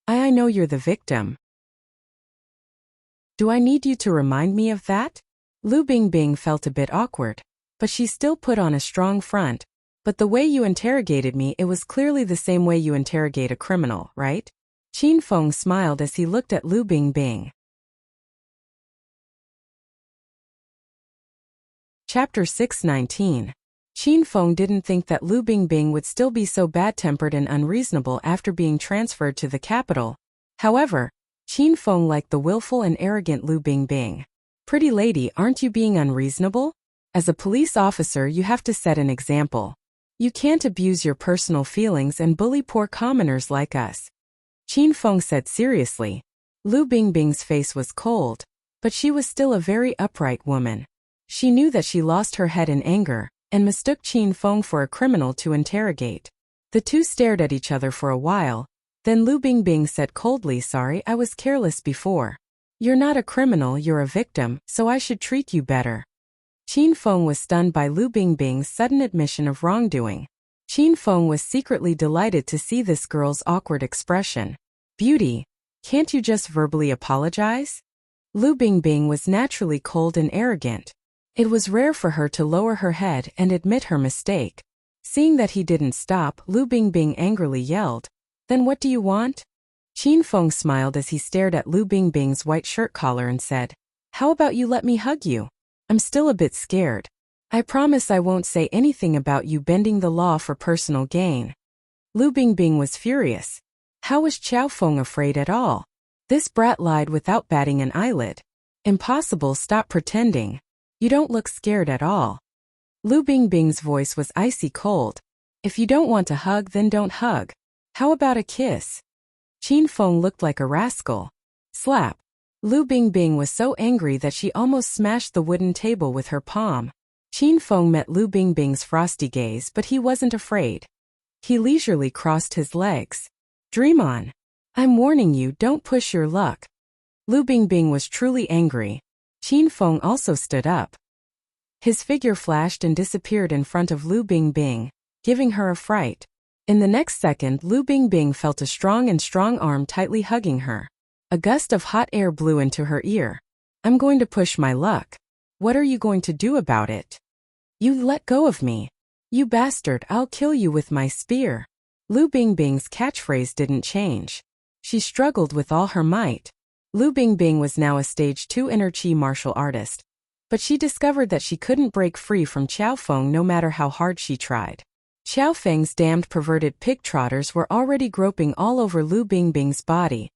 I know you're the victim. Do I need you to remind me of that? Lu Bingbing felt a bit awkward, but she still put on a strong front. But the way you interrogated me, it was clearly the same way you interrogate a criminal, right? Qin Feng smiled as he looked at Lu Bingbing. Chapter 619. Qin Feng didn't think that Lu Bingbing would still be so bad-tempered and unreasonable after being transferred to the capital. However, Qin Feng liked the willful and arrogant Lu Bingbing. Pretty lady, aren't you being unreasonable? As a police officer, you have to set an example. You can't abuse your personal feelings and bully poor commoners like us. Qin Feng said seriously. Lu Bingbing's face was cold, but she was still a very upright woman. She knew that she lost her head in anger, and mistook Qin Feng for a criminal to interrogate. The two stared at each other for a while, then Lu Bingbing said coldly, sorry, I was careless before. You're not a criminal, you're a victim, so I should treat you better. Qin Feng was stunned by Lu Bingbing's sudden admission of wrongdoing. Qin Feng was secretly delighted to see this girl's awkward expression. Beauty, can't you just verbally apologize? Lu Bingbing was naturally cold and arrogant. It was rare for her to lower her head and admit her mistake. Seeing that he didn't stop, Lu Bingbing angrily yelled, Then what do you want? Qin Feng smiled as he stared at Lu Bingbing's white shirt collar and said, How about you let me hug you? I'm still a bit scared. I promise I won't say anything about you bending the law for personal gain. Lu Bingbing was furious. How was Xiao Feng afraid at all? This brat lied without batting an eyelid. Impossible, stop pretending. You don't look scared at all. Lu Bingbing's voice was icy cold. If you don't want a hug, then don't hug. How about a kiss? Qin Feng looked like a rascal. Slap. Lu Bingbing was so angry that she almost smashed the wooden table with her palm. Qin Feng met Lu Bingbing's frosty gaze, but he wasn't afraid. He leisurely crossed his legs. Dream on. I'm warning you, don't push your luck. Lu Bingbing was truly angry. Qin Feng also stood up. His figure flashed and disappeared in front of Lu Bingbing, giving her a fright. In the next second, Lu Bingbing felt a strong arm tightly hugging her. A gust of hot air blew into her ear. I'm going to push my luck. What are you going to do about it? You let go of me. You bastard, I'll kill you with my spear. Lu Bingbing's catchphrase didn't change. She struggled with all her might. Lu Bingbing was now a stage 2 inner chi martial artist, but she discovered that she couldn't break free from Qiao Feng no matter how hard she tried. Qiao Feng's damned perverted pig trotters were already groping all over Lu Bingbing's body.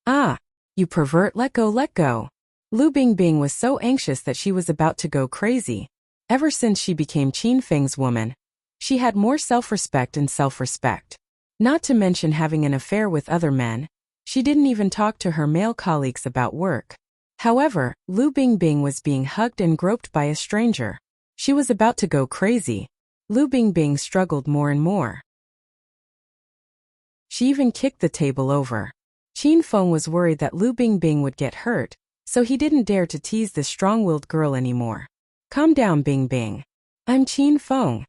Ah! You pervert, let go, let go! Lu Bingbing was so anxious that she was about to go crazy. Ever since she became Qin Feng's woman, she had more self-respect and self-respect. Not to mention having an affair with other men, she didn't even talk to her male colleagues about work. However, Lu Bingbing was being hugged and groped by a stranger. She was about to go crazy. Lu Bingbing struggled more and more. She even kicked the table over. Qin Feng was worried that Lu Bingbing would get hurt, so he didn't dare to tease this strong-willed girl anymore. Calm down, Bingbing. I'm Qin Feng.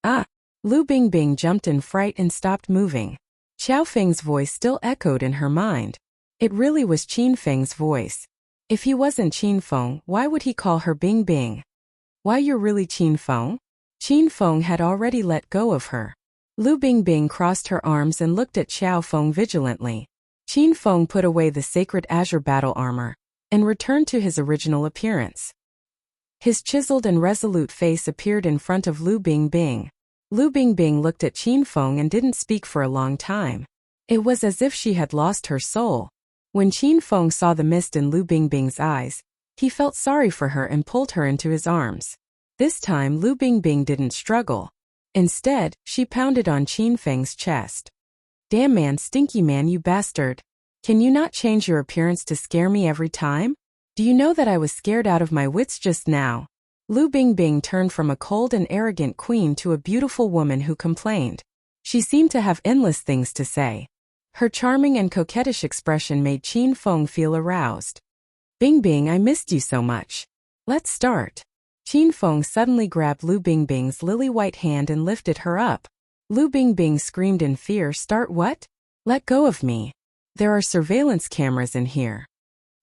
Ah! Lu Bingbing jumped in fright and stopped moving. Qiao Feng's voice still echoed in her mind. It really was Qin Feng's voice. If he wasn't Qin Feng, why would he call her Bingbing? Why, you're really Qin Feng? Qin Feng had already let go of her. Lu Bingbing crossed her arms and looked at Qiao Feng vigilantly. Qin Feng put away the sacred azure battle armor and returned to his original appearance. His chiseled and resolute face appeared in front of Lu Bingbing. Lu Bingbing looked at Qin Feng and didn't speak for a long time. It was as if she had lost her soul. When Qin Feng saw the mist in Lu Bingbing's eyes, he felt sorry for her and pulled her into his arms. This time Lu Bingbing didn't struggle. Instead, she pounded on Qin Feng's chest. Damn man, stinky man, you bastard. Can you not change your appearance to scare me every time? Do you know that I was scared out of my wits just now? Lu Bingbing turned from a cold and arrogant queen to a beautiful woman who complained. She seemed to have endless things to say. Her charming and coquettish expression made Qin Feng feel aroused. Bingbing, I missed you so much. Let's start. Qin Feng suddenly grabbed Lu Bingbing's lily-white hand and lifted her up. Lu Bingbing screamed in fear. Start what? Let go of me. There are surveillance cameras in here.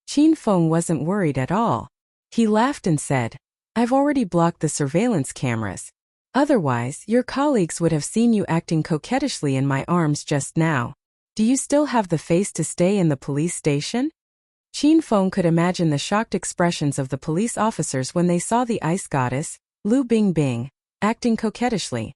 Qin Feng wasn't worried at all. He laughed and said, I've already blocked the surveillance cameras. Otherwise, your colleagues would have seen you acting coquettishly in my arms just now. Do you still have the face to stay in the police station? Qin Feng could imagine the shocked expressions of the police officers when they saw the ice goddess, Lu Bingbing, acting coquettishly.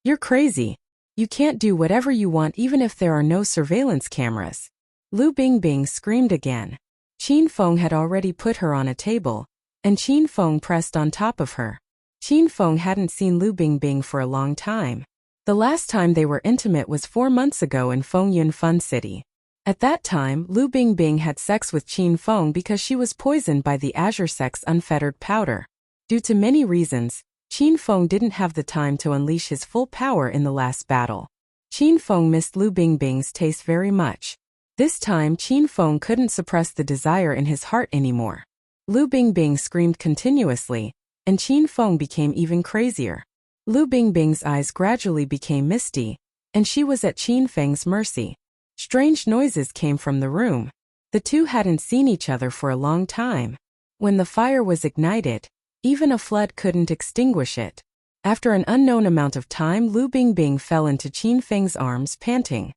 You're crazy. You can't do whatever you want even if there are no surveillance cameras. Lu Bingbing screamed again. Qin Feng had already put her on a table, and Qin Feng pressed on top of her. Qin Feng hadn't seen Lu Bingbing for a long time. The last time they were intimate was 4 months ago in Fengyun Fun City. At that time, Lu Bingbing had sex with Qin Feng because she was poisoned by the Azure Sect's unfettered powder. Due to many reasons, Qin Feng didn't have the time to unleash his full power in the last battle. Qin Feng missed Lu Bingbing's taste very much. This time Qin Feng couldn't suppress the desire in his heart anymore. Lu Bingbing screamed continuously, and Qin Feng became even crazier. Lu Bingbing's eyes gradually became misty, and she was at Qin Feng's mercy. Strange noises came from the room. The two hadn't seen each other for a long time. When the fire was ignited, even a flood couldn't extinguish it. After an unknown amount of time, Lu Bingbing fell into Qin Feng's arms, panting.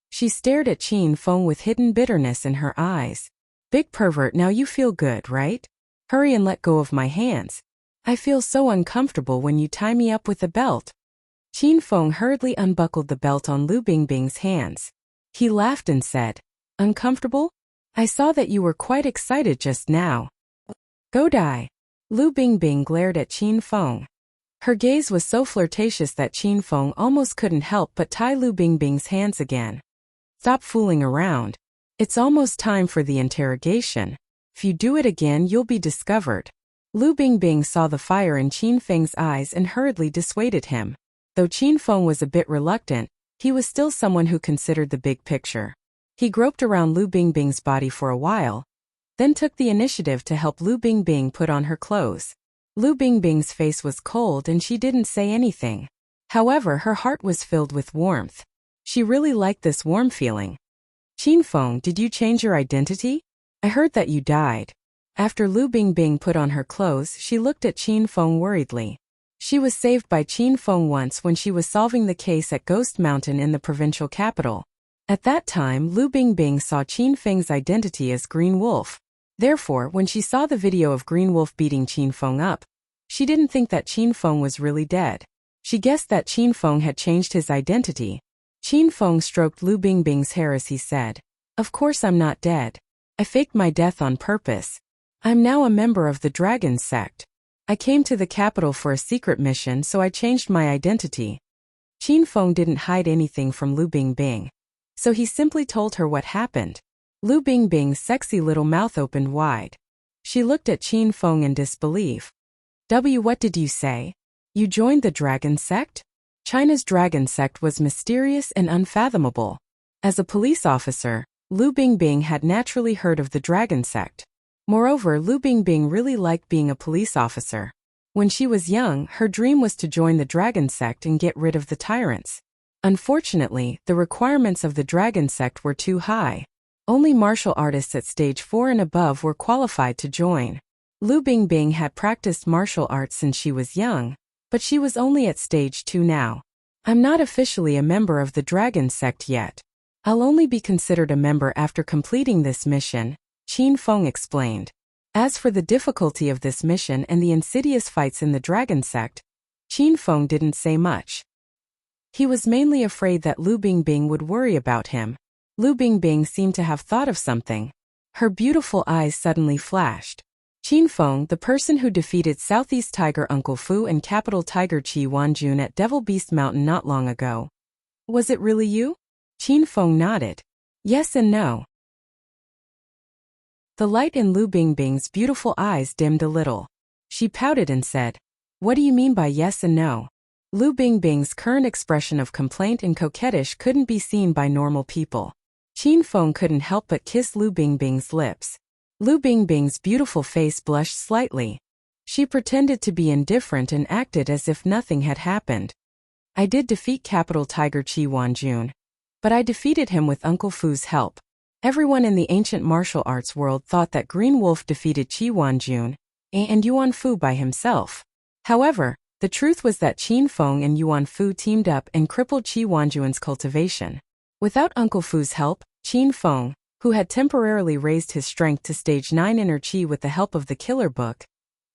She stared at Qin Feng with hidden bitterness in her eyes. Big pervert, now you feel good, right? Hurry and let go of my hands. I feel so uncomfortable when you tie me up with a belt. Qin Feng hurriedly unbuckled the belt on Lu Bingbing's hands. He laughed and said, Uncomfortable? I saw that you were quite excited just now. Go die. Lu Bingbing glared at Qin Feng. Her gaze was so flirtatious that Qin Feng almost couldn't help but tie Lu Bingbing's hands again. Stop fooling around. It's almost time for the interrogation. If you do it again, you'll be discovered. Lu Bingbing saw the fire in Qin Feng's eyes and hurriedly dissuaded him. Though Qin Feng was a bit reluctant, he was still someone who considered the big picture. He groped around Lu Bingbing's body for a while, then took the initiative to help Lu Bingbing put on her clothes. Lu Bingbing's face was cold and she didn't say anything. However, her heart was filled with warmth. She really liked this warm feeling. Qin Feng, did you change your identity? I heard that you died. After Lu Bingbing put on her clothes, she looked at Qin Feng worriedly. She was saved by Qin Feng once when she was solving the case at Ghost Mountain in the provincial capital. At that time, Lu Bingbing saw Qin Feng's identity as Green Wolf. Therefore, when she saw the video of Green Wolf beating Qin Feng up, she didn't think that Qin Feng was really dead. She guessed that Qin Feng had changed his identity. Qin Feng stroked Lu Bingbing's hair as he said, "Of course I'm not dead. I faked my death on purpose. I'm now a member of the Dragon Sect. I came to the capital for a secret mission, so I changed my identity." Qin Feng didn't hide anything from Lu Bingbing, so he simply told her what happened. Lu Bingbing's sexy little mouth opened wide. She looked at Qin Feng in disbelief. What did you say? You joined the Dragon Sect? China's Dragon Sect was mysterious and unfathomable. As a police officer, Lu Bingbing had naturally heard of the Dragon Sect. Moreover, Lu Bingbing really liked being a police officer. When she was young, her dream was to join the Dragon Sect and get rid of the tyrants. Unfortunately, the requirements of the Dragon Sect were too high. Only martial artists at stage 4 and above were qualified to join. Lu Bingbing had practiced martial arts since she was young, but she was only at stage 2 now. I'm not officially a member of the Dragon Sect yet. I'll only be considered a member after completing this mission, Qin Feng explained. As for the difficulty of this mission and the insidious fights in the Dragon Sect, Qin Feng didn't say much. He was mainly afraid that Lu Bingbing would worry about him. Lu Bingbing seemed to have thought of something. Her beautiful eyes suddenly flashed. Qin Feng, the person who defeated Southeast Tiger Uncle Fu and Capital Tiger Qi Wanjun at Devil Beast Mountain not long ago. Was it really you? Qin Feng nodded. Yes and no. The light in Lu Bingbing's beautiful eyes dimmed a little. She pouted and said, "What do you mean by yes and no?" Lu Bingbing's current expression of complaint and coquettish couldn't be seen by normal people. Qin Feng couldn't help but kiss Lu Bingbing's lips. Lu Bingbing's beautiful face blushed slightly. She pretended to be indifferent and acted as if nothing had happened. I did defeat Capital Tiger Qi Wanjun, but I defeated him with Uncle Fu's help. Everyone in the ancient martial arts world thought that Green Wolf defeated Qi Wanjun and Yuan Fu by himself. However, the truth was that Qin Feng and Yuan Fu teamed up and crippled Qi Wanjun's cultivation. Without Uncle Fu's help, Qin Feng, who had temporarily raised his strength to stage 9 inner Qi with the help of the Killer Book,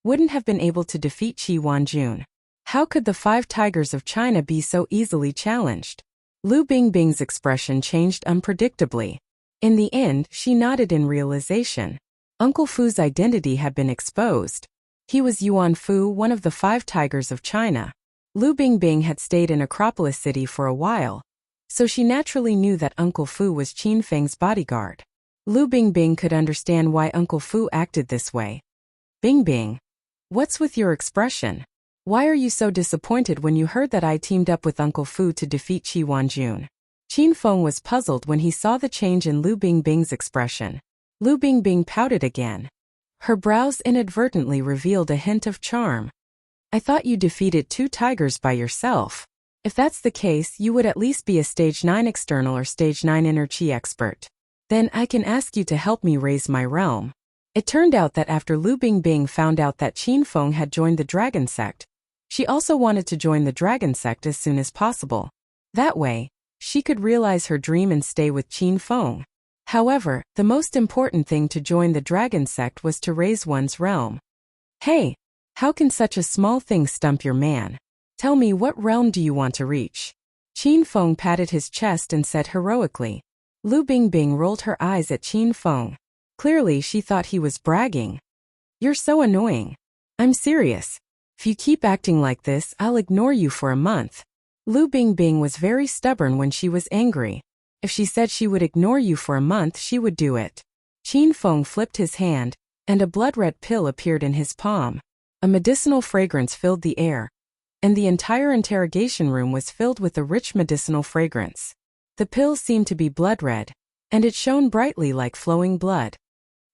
wouldn't have been able to defeat Qi Wanjun. How could the 5 tigers of China be so easily challenged? Lu Bingbing's expression changed unpredictably. In the end, she nodded in realization. Uncle Fu's identity had been exposed. He was Yuan Fu, one of the 5 tigers of China. Lu Bingbing had stayed in Acropolis City for a while, so she naturally knew that Uncle Fu was Qin Feng's bodyguard. Lu Bingbing could understand why Uncle Fu acted this way. Bingbing, what's with your expression? Why are you so disappointed when you heard that I teamed up with Uncle Fu to defeat Qi Wanjun? Qin Feng was puzzled when he saw the change in Lu Bingbing's expression. Lu Bingbing pouted again. Her brows inadvertently revealed a hint of charm. I thought you defeated 2 tigers by yourself. If that's the case, you would at least be a stage 9 external or stage 9 inner Qi expert. Then I can ask you to help me raise my realm. It turned out that after Lu Bingbing found out that Qin Feng had joined the Dragon Sect, she also wanted to join the Dragon Sect as soon as possible. That way, she could realize her dream and stay with Qin Feng. However, the most important thing to join the Dragon Sect was to raise one's realm. Hey, how can such a small thing stump your man? Tell me, what realm do you want to reach? Qin Feng patted his chest and said heroically. Lu Bingbing rolled her eyes at Qin Feng. Clearly she thought he was bragging. You're so annoying. I'm serious. If you keep acting like this, I'll ignore you for a month. Lu Bingbing was very stubborn when she was angry. If she said she would ignore you for a month, she would do it. Qin Feng flipped his hand, and a blood-red pill appeared in his palm. A medicinal fragrance filled the air, and the entire interrogation room was filled with a rich medicinal fragrance. The pill seemed to be blood-red, and it shone brightly like flowing blood.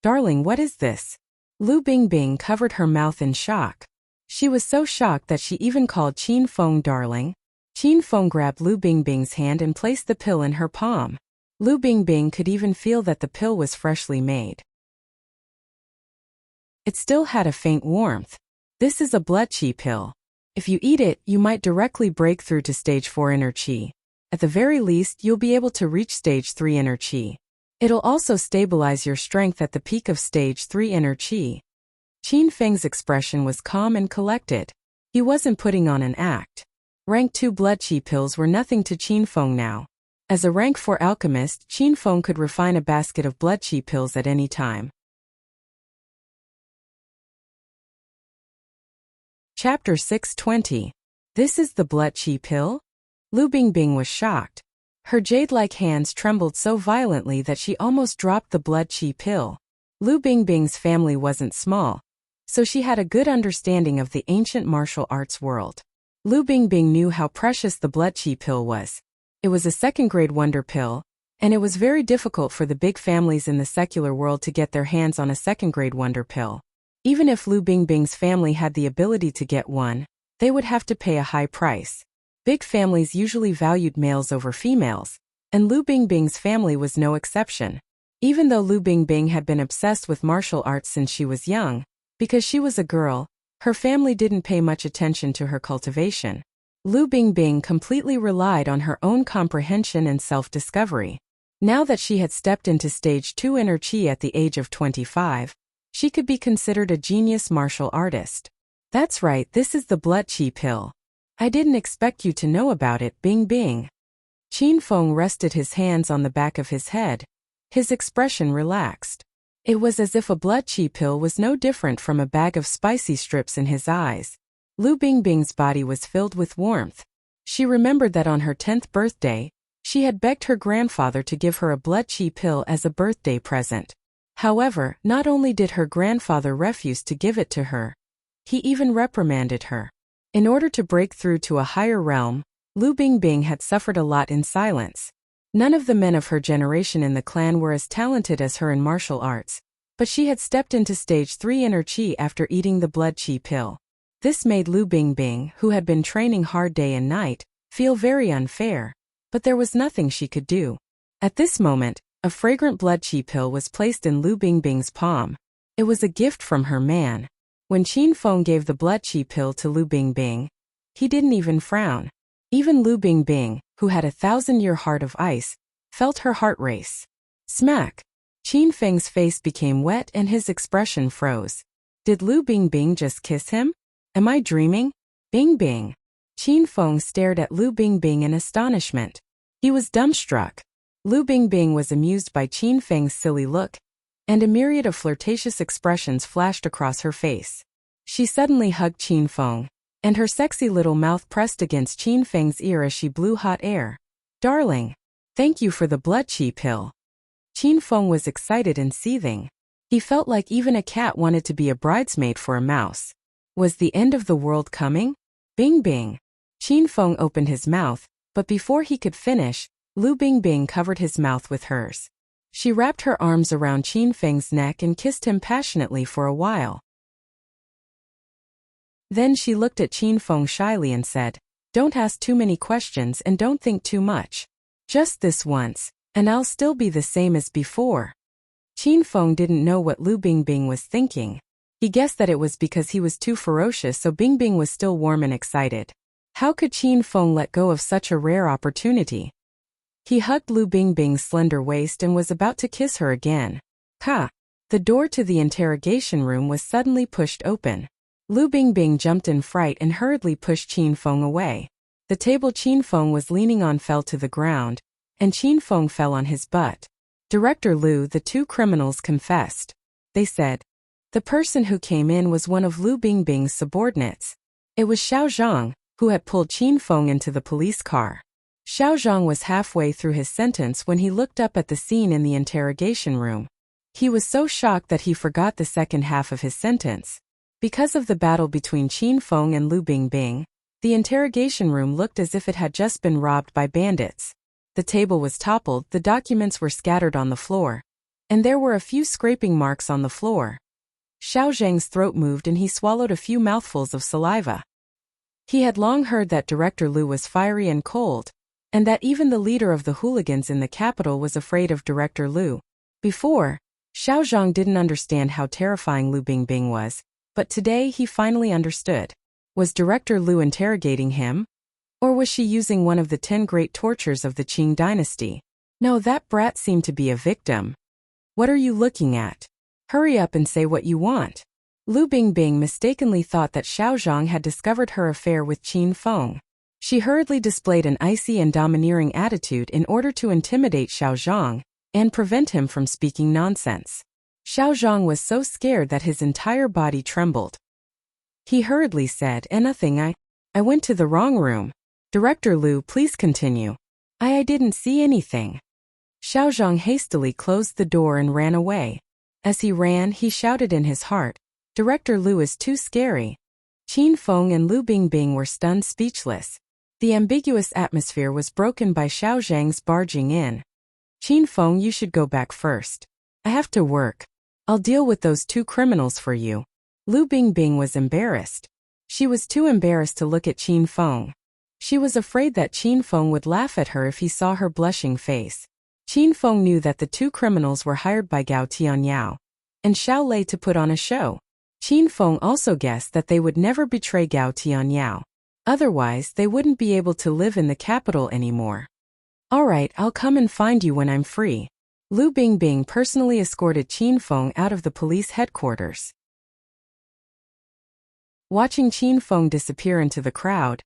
Darling, what is this? Lu Bingbing covered her mouth in shock. She was so shocked that she even called Qin Feng darling. Qin Feng grabbed Lu Bingbing's hand and placed the pill in her palm. Lu Bingbing could even feel that the pill was freshly made. It still had a faint warmth. This is a blood qi pill. If you eat it, you might directly break through to stage 4 inner qi. At the very least, you'll be able to reach stage 3 inner chi. It'll also stabilize your strength at the peak of stage 3 inner chi. Qin Feng's expression was calm and collected. He wasn't putting on an act. Rank 2 blood chi pills were nothing to Qin Feng now. As a rank 4 alchemist, Qin Feng could refine a basket of blood chi pills at any time. Chapter 620. This is the blood chi pill? Lu Bingbing was shocked. Her jade-like hands trembled so violently that she almost dropped the blood chi pill. Lu Bingbing's family wasn't small, so she had a good understanding of the ancient martial arts world. Lu Bingbing knew how precious the blood chi pill was. It was a second-grade wonder pill, and it was very difficult for the big families in the secular world to get their hands on a second-grade wonder pill. Even if Lu Bingbing's family had the ability to get one, they would have to pay a high price. Big families usually valued males over females, and Lu Bingbing's family was no exception. Even though Lu Bingbing had been obsessed with martial arts since she was young, because she was a girl, her family didn't pay much attention to her cultivation. Lu Bingbing completely relied on her own comprehension and self-discovery. Now that she had stepped into stage 2 inner chi at the age of 25, she could be considered a genius martial artist. That's right, this is the blood chi pill. I didn't expect you to know about it, Bingbing. Qin Feng rested his hands on the back of his head. His expression relaxed. It was as if a blood chi pill was no different from a bag of spicy strips in his eyes. Lu Bingbing's body was filled with warmth. She remembered that on her 10th birthday, she had begged her grandfather to give her a blood chi pill as a birthday present. However, not only did her grandfather refuse to give it to her, he even reprimanded her. In order to break through to a higher realm, Lu Bingbing had suffered a lot in silence. None of the men of her generation in the clan were as talented as her in martial arts, but she had stepped into stage 3 inner chi after eating the blood chi pill. This made Lu Bingbing, who had been training hard day and night, feel very unfair, but there was nothing she could do. At this moment, a fragrant blood chi pill was placed in Lu Bingbing's palm. It was a gift from her man. When Qin Feng gave the blood chi pill to Lu Bingbing, he didn't even frown. Even Lu Bingbing, who had a 1,000-year heart of ice, felt her heart race. Smack! Qin Feng's face became wet and his expression froze. Did Lu Bingbing just kiss him? Am I dreaming? Bingbing! Qin Feng stared at Lu Bingbing in astonishment. He was dumbstruck. Lu Bingbing was amused by Qin Feng's silly look, and a myriad of flirtatious expressions flashed across her face. She suddenly hugged Qin Feng, and her sexy little mouth pressed against Qin Feng's ear as she blew hot air. Darling, thank you for the blood chi pill. Qin Feng was excited and seething. He felt like even a cat wanted to be a bridesmaid for a mouse. Was the end of the world coming? Bingbing! Qin Feng opened his mouth, but before he could finish, Lu Bingbing covered his mouth with hers. She wrapped her arms around Qin Feng's neck and kissed him passionately for a while. Then she looked at Qin Feng shyly and said, "Don't ask too many questions and don't think too much. Just this once, and I'll still be the same as before." Qin Feng didn't know what Lu Bingbing was thinking. He guessed that it was because he was too ferocious, so Bingbing was still warm and excited. How could Qin Feng let go of such a rare opportunity? He hugged Lu Bingbing's slender waist and was about to kiss her again. Ha! The door to the interrogation room was suddenly pushed open. Lu Bingbing jumped in fright and hurriedly pushed Qin Feng away. The table Qin Feng was leaning on fell to the ground, and Qin Feng fell on his butt. Director Lu, the two criminals confessed. They said, the person who came in was one of Lu Bingbing's subordinates. It was Xiao Zhang, who had pulled Qin Feng into the police car. Xiao Zhang was halfway through his sentence when he looked up at the scene in the interrogation room. He was so shocked that he forgot the second half of his sentence. Because of the battle between Qin Feng and Lu Bingbing, the interrogation room looked as if it had just been robbed by bandits. The table was toppled, the documents were scattered on the floor, and there were a few scraping marks on the floor. Xiao Zhang's throat moved and he swallowed a few mouthfuls of saliva. He had long heard that Director Lu was fiery and cold, and that even the leader of the hooligans in the capital was afraid of Director Lu. Before, Xiao Zhang didn't understand how terrifying Lu Bingbing was, but today he finally understood. Was Director Lu interrogating him? Or was she using one of the 10 great tortures of the Qing dynasty? No, that brat seemed to be a victim. What are you looking at? Hurry up and say what you want. Lu Bingbing mistakenly thought that Xiao Zhang had discovered her affair with Qin Feng. She hurriedly displayed an icy and domineering attitude in order to intimidate Xiao Zhang and prevent him from speaking nonsense. Xiao Zhang was so scared that his entire body trembled. He hurriedly said, nothing, I went to the wrong room. Director Lu, please continue. I didn't see anything. Xiao Zhang hastily closed the door and ran away. As he ran, he shouted in his heart, Director Lu is too scary. Qin Feng and Lu Bingbing were stunned speechless. The ambiguous atmosphere was broken by Xiao Zhang's barging in. Qin Feng, you should go back first. I have to work. I'll deal with those 2 criminals for you. Lu Bingbing was embarrassed. She was too embarrassed to look at Qin Feng. She was afraid that Qin Feng would laugh at her if he saw her blushing face. Qin Feng knew that the 2 criminals were hired by Gao Tianyao and Xiao Lei to put on a show. Qin Feng also guessed that they would never betray Gao Tianyao. Otherwise, they wouldn't be able to live in the capital anymore. All right, I'll come and find you when I'm free. Lu Bingbing personally escorted Qin Feng out of the police headquarters. Watching Qin Feng disappear into the crowd,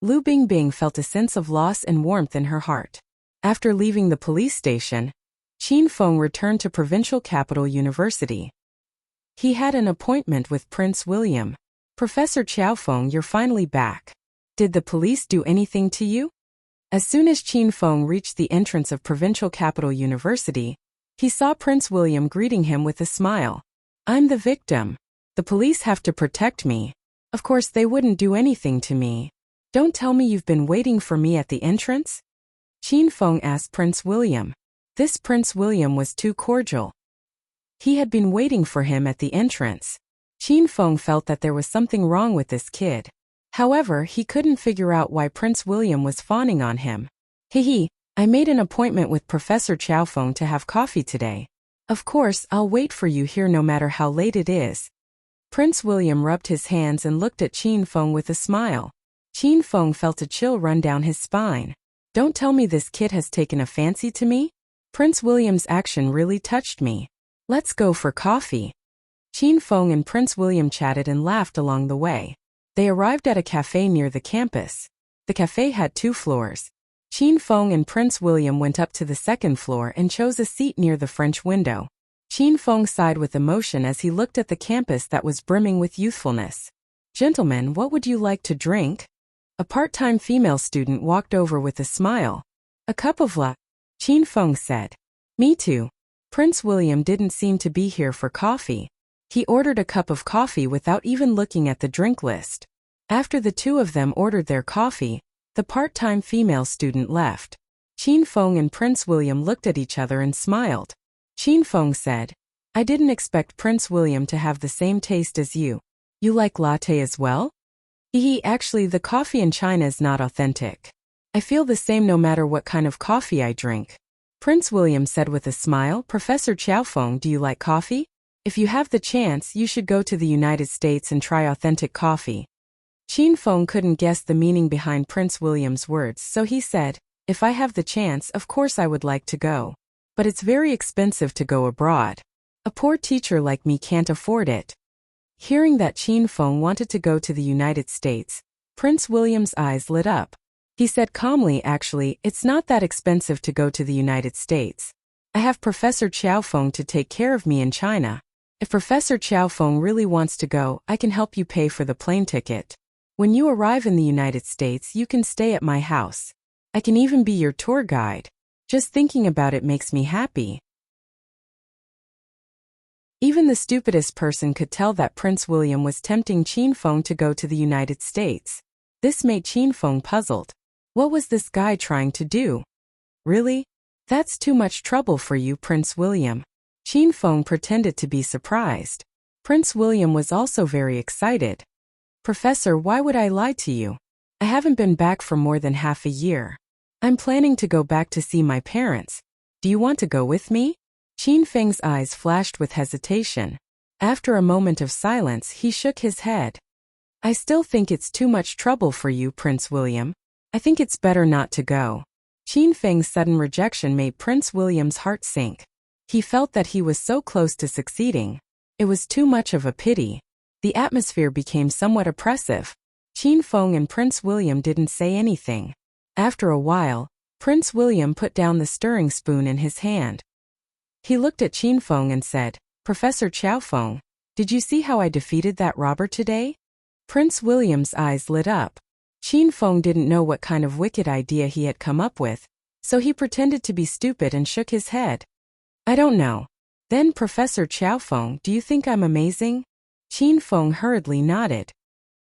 Lu Bingbing felt a sense of loss and warmth in her heart. After leaving the police station, Qin Feng returned to Provincial Capital University. He had an appointment with Prince William. Professor Qiaofeng, you're finally back. Did the police do anything to you? As soon as Qin Feng reached the entrance of Provincial Capital University, he saw Prince William greeting him with a smile. I'm the victim. The police have to protect me. Of course they wouldn't do anything to me. Don't tell me you've been waiting for me at the entrance? Qin Feng asked Prince William. This Prince William was too cordial. He had been waiting for him at the entrance. Qin Feng felt that there was something wrong with this kid. However, he couldn't figure out why Prince William was fawning on him. Hehe, I made an appointment with Professor Qiaofeng to have coffee today. Of course, I'll wait for you here no matter how late it is. Prince William rubbed his hands and looked at Qin Feng with a smile. Qin Feng felt a chill run down his spine. Don't tell me this kid has taken a fancy to me? Prince William's action really touched me. Let's go for coffee. Qin Feng and Prince William chatted and laughed along the way. They arrived at a cafe near the campus. The cafe had 2 floors. Qin Feng and Prince William went up to the 2nd floor and chose a seat near the French window. Qin Feng sighed with emotion as he looked at the campus that was brimming with youthfulness. Gentlemen, what would you like to drink? A part-time female student walked over with a smile. A cup of la. Qin Feng said. Me too. Prince William didn't seem to be here for coffee. He ordered a cup of coffee without even looking at the drink list. After the 2 of them ordered their coffee, the part-time female student left. Qin Feng and Prince William looked at each other and smiled. Qin Feng said, I didn't expect Prince William to have the same taste as you. You like latte as well? Actually, the coffee in China is not authentic. I feel the same no matter what kind of coffee I drink. Prince William said with a smile, Professor Qiaofeng, do you like coffee? If you have the chance, you should go to the United States and try authentic coffee. Qin Feng couldn't guess the meaning behind Prince William's words, so he said, if I have the chance, of course I would like to go. But it's very expensive to go abroad. A poor teacher like me can't afford it. Hearing that Qin Feng wanted to go to the United States, Prince William's eyes lit up. He said calmly, actually, it's not that expensive to go to the United States. I have Professor Qiaofeng to take care of me in China. If Professor Qiaofeng really wants to go, I can help you pay for the plane ticket. When you arrive in the United States, you can stay at my house. I can even be your tour guide. Just thinking about it makes me happy. Even the stupidest person could tell that Prince William was tempting Qin Feng to go to the United States. This made Qin Feng puzzled. What was this guy trying to do? Really? That's too much trouble for you, Prince William. Qin Feng pretended to be surprised. Prince William was also very excited. Professor, why would I lie to you? I haven't been back for more than half a year. I'm planning to go back to see my parents. Do you want to go with me? Qin Feng's eyes flashed with hesitation. After a moment of silence, he shook his head. I still think it's too much trouble for you, Prince William. I think it's better not to go. Qin Feng's sudden rejection made Prince William's heart sink. He felt that he was so close to succeeding. It was too much of a pity. The atmosphere became somewhat oppressive. Qin Feng and Prince William didn't say anything. After a while, Prince William put down the stirring spoon in his hand. He looked at Qin Feng and said, "Professor Qiao Feng, did you see how I defeated that robber today?" Prince William's eyes lit up. Qin Feng didn't know what kind of wicked idea he had come up with, so he pretended to be stupid and shook his head. "I don't know." "Then, Professor Qiao Feng, do you think I'm amazing?" Qin Feng hurriedly nodded.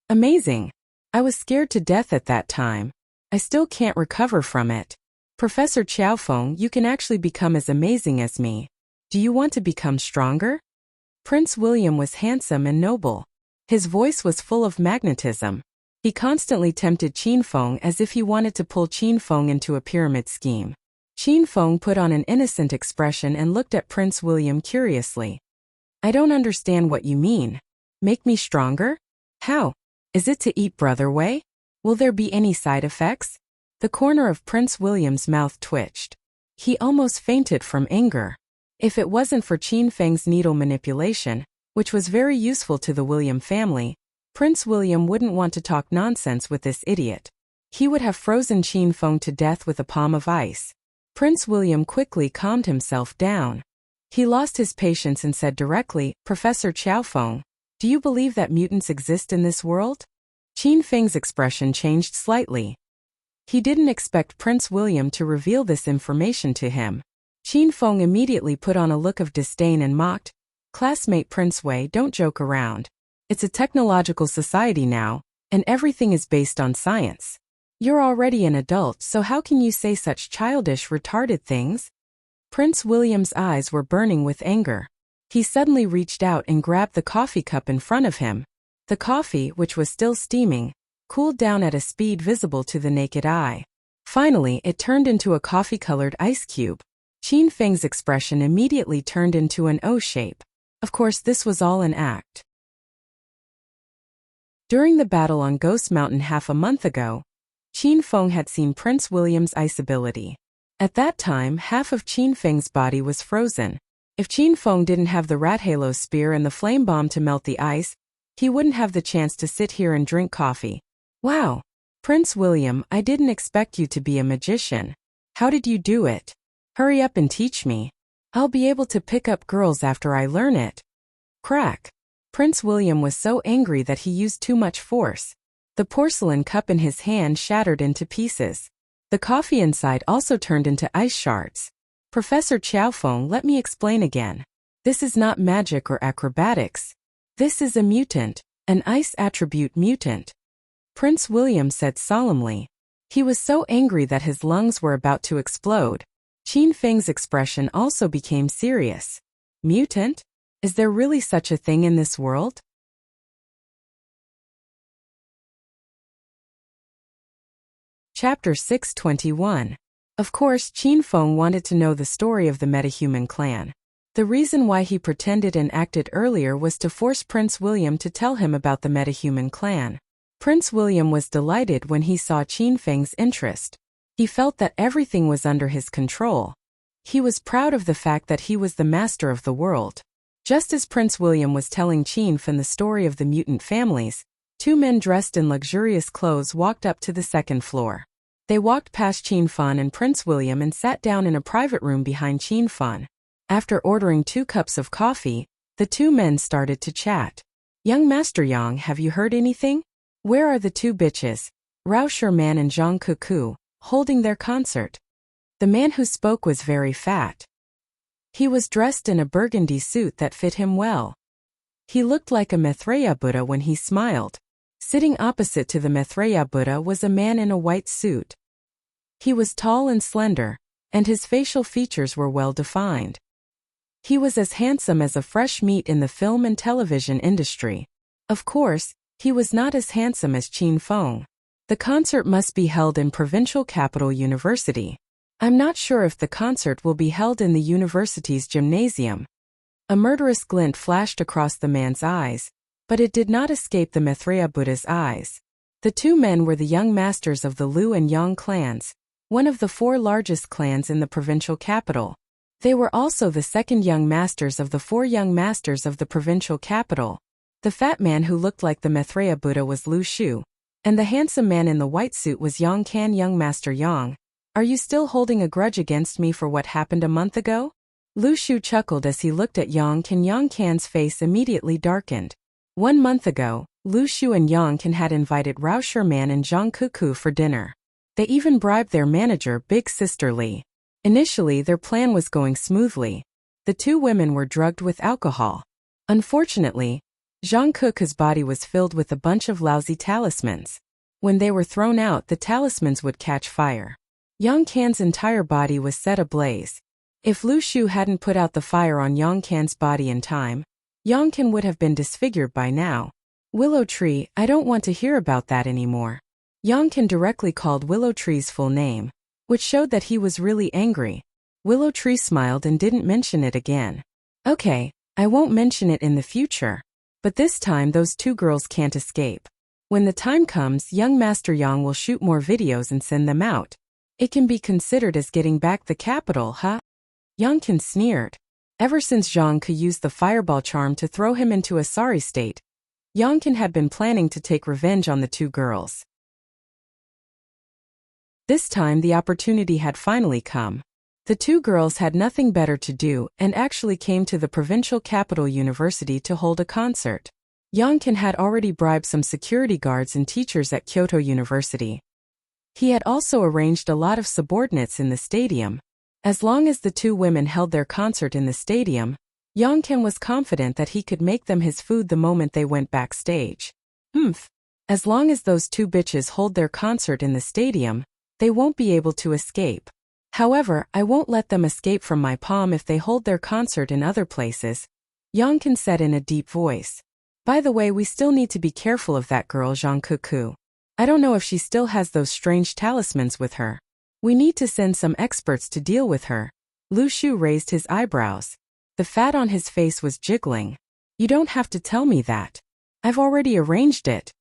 "Amazing. I was scared to death at that time. I still can't recover from it. Professor Qiao Feng, you can actually become as amazing as me. Do you want to become stronger?" Prince William was handsome and noble. His voice was full of magnetism. He constantly tempted Qin Feng as if he wanted to pull Qin Feng into a pyramid scheme. Qin Feng put on an innocent expression and looked at Prince William curiously. "I don't understand what you mean. Make me stronger? How? Is it to eat brother way? Will there be any side effects?" The corner of Prince William's mouth twitched. He almost fainted from anger. If it wasn't for Qin Feng's needle manipulation, which was very useful to the William family, Prince William wouldn't want to talk nonsense with this idiot. He would have frozen Qin Feng to death with a palm of ice. Prince William quickly calmed himself down. He lost his patience and said directly, "Professor Qiao Feng, do you believe that mutants exist in this world?" Qin Feng's expression changed slightly. He didn't expect Prince William to reveal this information to him. Qin Feng immediately put on a look of disdain and mocked, "Classmate Prince Wei, don't joke around. It's a technological society now, and everything is based on science. You're already an adult, so how can you say such childish, retarded things?" Prince William's eyes were burning with anger. He suddenly reached out and grabbed the coffee cup in front of him. The coffee, which was still steaming, cooled down at a speed visible to the naked eye. Finally, it turned into a coffee-colored ice cube. Qin Feng's expression immediately turned into an O shape. Of course, this was all an act. During the battle on Ghost Mountain half a month ago, Qin Feng had seen Prince William's ice ability. At that time, half of Qin Feng's body was frozen. If Qin Feng didn't have the Rat Halo spear and the flame bomb to melt the ice, he wouldn't have the chance to sit here and drink coffee. "Wow! Prince William, I didn't expect you to be a magician. How did you do it? Hurry up and teach me. I'll be able to pick up girls after I learn it." Crack! Prince William was so angry that he used too much force. The porcelain cup in his hand shattered into pieces. The coffee inside also turned into ice shards. "Professor Qiao Feng, let me explain again. This is not magic or acrobatics. This is a mutant, an ice attribute mutant," Prince William said solemnly. He was so angry that his lungs were about to explode. Qin Feng's expression also became serious. "Mutant? Is there really such a thing in this world?" Chapter 621. Of course, Qin Feng wanted to know the story of the metahuman clan. The reason why he pretended and acted earlier was to force Prince William to tell him about the metahuman clan. Prince William was delighted when he saw Qin Feng's interest. He felt that everything was under his control. He was proud of the fact that he was the master of the world. Just as Prince William was telling Qin Feng the story of the mutant families, two men dressed in luxurious clothes walked up to the second floor. They walked past Qin Feng and Prince William and sat down in a private room behind Qin Feng. After ordering 2 cups of coffee, the two men started to chat. "Young Master Yang, have you heard anything? Where are the 2 bitches, Rao Sherman and Zhang Kuku, holding their concert?" The man who spoke was very fat. He was dressed in a burgundy suit that fit him well. He looked like a Maitreya Buddha when he smiled. Sitting opposite to the Maitreya Buddha was a man in a white suit. He was tall and slender, and his facial features were well defined. He was as handsome as a fresh meat in the film and television industry. Of course, he was not as handsome as Qin Feng. The concert must be held in Provincial Capital University. I'm not sure if the concert will be held in the university's gymnasium. A murderous glint flashed across the man's eyes, but it did not escape the Maitreya Buddha's eyes. The two men were the young masters of the Liu and Yang clans, one of the 4 largest clans in the provincial capital. They were also the second young masters of the 4 young masters of the provincial capital. The fat man who looked like the Maitreya Buddha was Lu Shu, and the handsome man in the white suit was Yang Can. Young Master Yang, are you still holding a grudge against me for what happened a month ago? Lu Shu chuckled as he looked at Yang Can. Yang Can's face immediately darkened. 1 month ago, Lu Shu and Yang Can had invited Rao Sherman and Zhang Kuku for dinner. They even bribed their manager, Big Sister Li. Initially, their plan was going smoothly. The two women were drugged with alcohol. Unfortunately, Zhang Kuku's body was filled with a bunch of lousy talismans. When they were thrown out, the talismans would catch fire. Yang Can's entire body was set ablaze. If Lu Shu hadn't put out the fire on Yang Can's body in time, Yang Can would have been disfigured by now. Willow Tree, I don't want to hear about that anymore. Yang Can directly called Willow Tree's full name, which showed that he was really angry. Willow Tree smiled and didn't mention it again. Okay, I won't mention it in the future. But this time those two girls can't escape. When the time comes, young Master Yang will shoot more videos and send them out. It can be considered as getting back the capital, huh? Yang Can sneered. Ever since Zhang Ke used the fireball charm to throw him into a sorry state, Yang Can had been planning to take revenge on the two girls. This time the opportunity had finally come. The two girls had nothing better to do and actually came to the provincial capital university to hold a concert. Yang Can had already bribed some security guards and teachers at Kyoto University. He had also arranged a lot of subordinates in the stadium. As long as the two women held their concert in the stadium, Yang Can was confident that he could make them his food the moment they went backstage. As long as those two bitches hold their concert in the stadium, they won't be able to escape. However, I won't let them escape from my palm if they hold their concert in other places, Yang Can said in a deep voice. By the way, we still need to be careful of that girl Zhang Kuku. I don't know if she still has those strange talismans with her. We need to send some experts to deal with her. Lu Shu raised his eyebrows. The fat on his face was jiggling. You don't have to tell me that. I've already arranged it.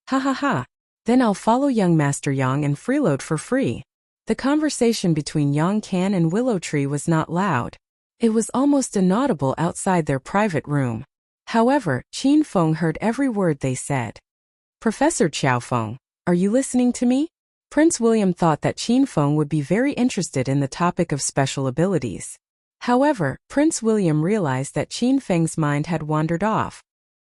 Ha ha ha. Then I'll follow young Master Yang and freeload for free. The conversation between Yang Can and Willow Tree was not loud. It was almost inaudible outside their private room. However, Qin Feng heard every word they said. Professor Qiao Feng, are you listening to me? Prince William thought that Qin Feng would be very interested in the topic of special abilities. However, Prince William realized that Qin Feng's mind had wandered off.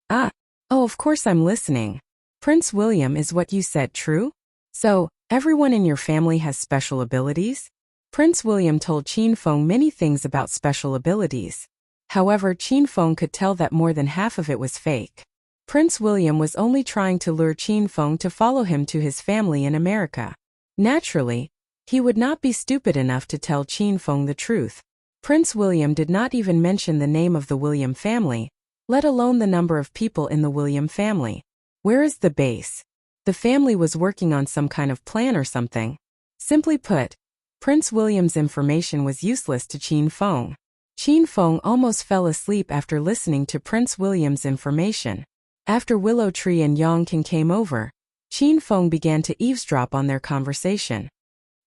Oh, of course I'm listening. Prince William, is what you said true? So, everyone in your family has special abilities? Prince William told Qin Feng many things about special abilities. However, Qin Feng could tell that more than half of it was fake. Prince William was only trying to lure Qin Feng to follow him to his family in America. Naturally, he would not be stupid enough to tell Qin Feng the truth. Prince William did not even mention the name of the William family, let alone the number of people in the William family. Where is the base? The family was working on some kind of plan or something. Simply put, Prince William's information was useless to Qin Feng. Qin Feng almost fell asleep after listening to Prince William's information. After Willow Tree and Yang Can came over, Qin Feng began to eavesdrop on their conversation.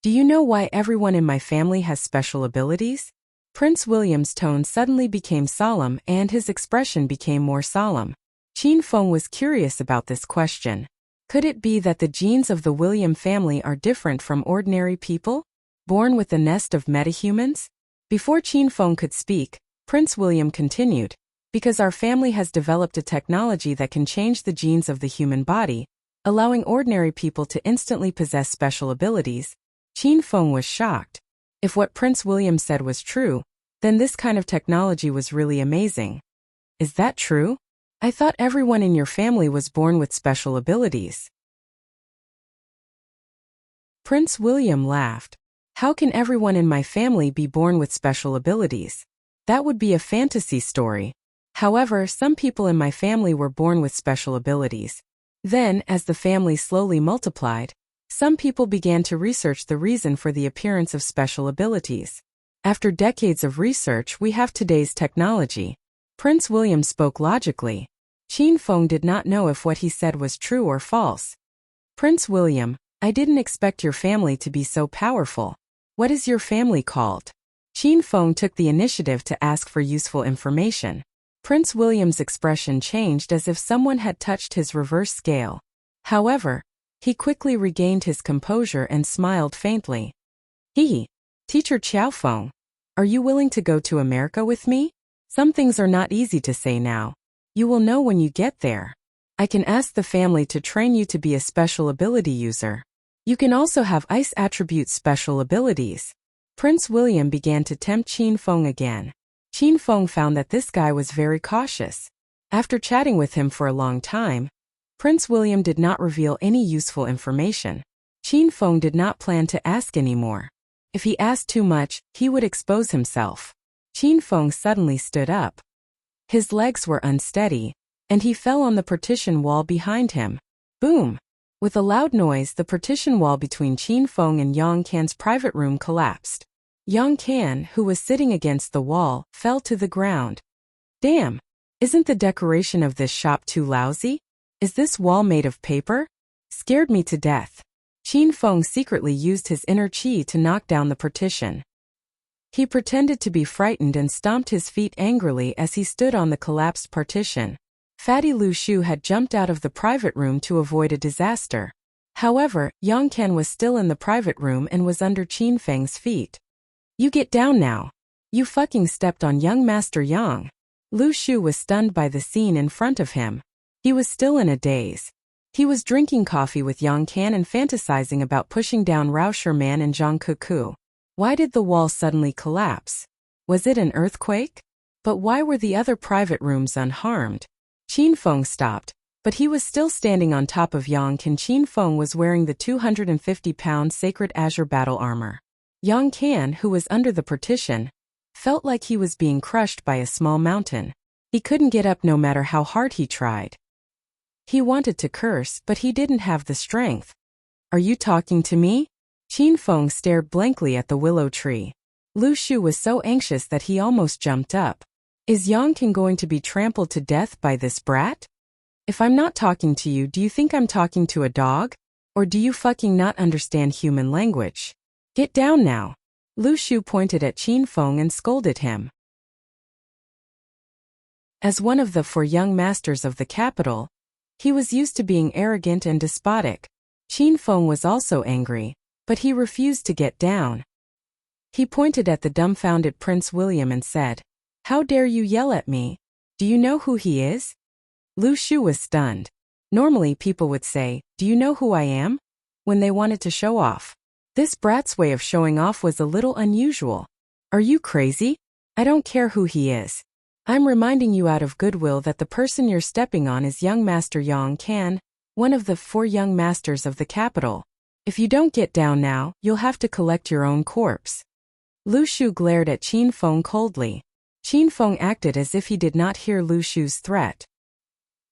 Do you know why everyone in my family has special abilities? Prince William's tone suddenly became solemn and his expression became more solemn. Qin Feng was curious about this question. Could it be that the genes of the William family are different from ordinary people, born with a nest of metahumans? Before Qin Feng could speak, Prince William continued, because our family has developed a technology that can change the genes of the human body, allowing ordinary people to instantly possess special abilities. Qin Feng was shocked. If what Prince William said was true, then this kind of technology was really amazing. Is that true? I thought everyone in your family was born with special abilities. Prince William laughed. How can everyone in my family be born with special abilities? That would be a fantasy story. However, some people in my family were born with special abilities. Then, as the family slowly multiplied, some people began to research the reason for the appearance of special abilities. After decades of research, we have today's technology. Prince William spoke logically. Qin Feng did not know if what he said was true or false. Prince William, I didn't expect your family to be so powerful. What is your family called? Qin Feng took the initiative to ask for useful information. Prince William's expression changed as if someone had touched his reverse scale. However, he quickly regained his composure and smiled faintly. Teacher Qiao Feng, are you willing to go to America with me? Some things are not easy to say now. You will know when you get there. I can ask the family to train you to be a special ability user. You can also have ice attribute special abilities. Prince William began to tempt Qin Feng again. Qin Feng found that this guy was very cautious. After chatting with him for a long time, Prince William did not reveal any useful information. Qin Feng did not plan to ask anymore. If he asked too much, he would expose himself. Qin Feng suddenly stood up. His legs were unsteady, and he fell on the partition wall behind him. Boom! With a loud noise, the partition wall between Qin Feng and Yang Can's private room collapsed. Yang Can, who was sitting against the wall, fell to the ground. Damn! Isn't the decoration of this shop too lousy? Is this wall made of paper? Scared me to death. Qin Feng secretly used his inner qi to knock down the partition. He pretended to be frightened and stomped his feet angrily as he stood on the collapsed partition. Fatty Lu Shu had jumped out of the private room to avoid a disaster. However, Yang Can was still in the private room and was under Qin Feng's feet. You get down now. You fucking stepped on young Master Yang. Lu Shu was stunned by the scene in front of him. He was still in a daze. He was drinking coffee with Yang Can and fantasizing about pushing down Rao Sherman and Zhang Kuku. Why did the wall suddenly collapse? Was it an earthquake? But why were the other private rooms unharmed? Qin Feng stopped, but he was still standing on top of Yang Can. Qin Feng was wearing the 250-pound sacred azure battle armor. Yang Can, who was under the partition, felt like he was being crushed by a small mountain. He couldn't get up no matter how hard he tried. He wanted to curse, but he didn't have the strength. Are you talking to me? Qin Feng stared blankly at the willow tree. Lu Shu was so anxious that he almost jumped up. Is Yang Can going to be trampled to death by this brat? If I'm not talking to you, do you think I'm talking to a dog? Or do you fucking not understand human language? Get down now. Lu Shu pointed at Qin Feng and scolded him. As one of the 4 young masters of the capital, he was used to being arrogant and despotic. Qin Feng was also angry, but he refused to get down. He pointed at the dumbfounded Prince William and said, How dare you yell at me? Do you know who he is? Lu Shu was stunned. Normally people would say, Do you know who I am? When they wanted to show off. This brat's way of showing off was a little unusual. Are you crazy? I don't care who he is. I'm reminding you out of goodwill that the person you're stepping on is young Master Yang Can, one of the 4 young masters of the capital. If you don't get down now, you'll have to collect your own corpse. Lu Shu glared at Qin Feng coldly. Qin Feng acted as if he did not hear Lu Shu's threat.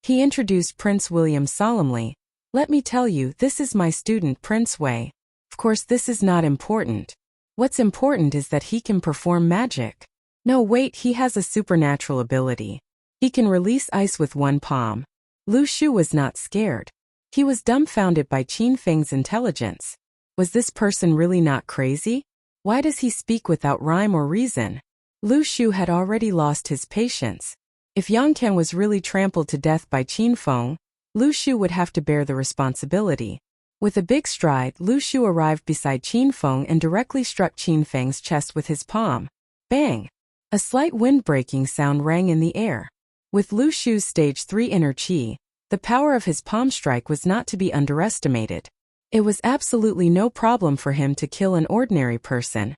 He introduced Prince William solemnly. Let me tell you, this is my student Prince Wei. Of course this is not important. What's important is that he can perform magic. No wait, he has a supernatural ability. He can release ice with one palm. Lu Shu was not scared. He was dumbfounded by Qin Feng's intelligence. Was this person really not crazy? Why does he speak without rhyme or reason? Lu Shu had already lost his patience. If Yang Can was really trampled to death by Qin Feng, Lu Shu would have to bear the responsibility. With a big stride, Lu Shu arrived beside Qin Feng and directly struck Qin Feng's chest with his palm. Bang! A slight wind-breaking sound rang in the air. With Lu Shu's stage 3 inner qi, the power of his palm strike was not to be underestimated. It was absolutely no problem for him to kill an ordinary person.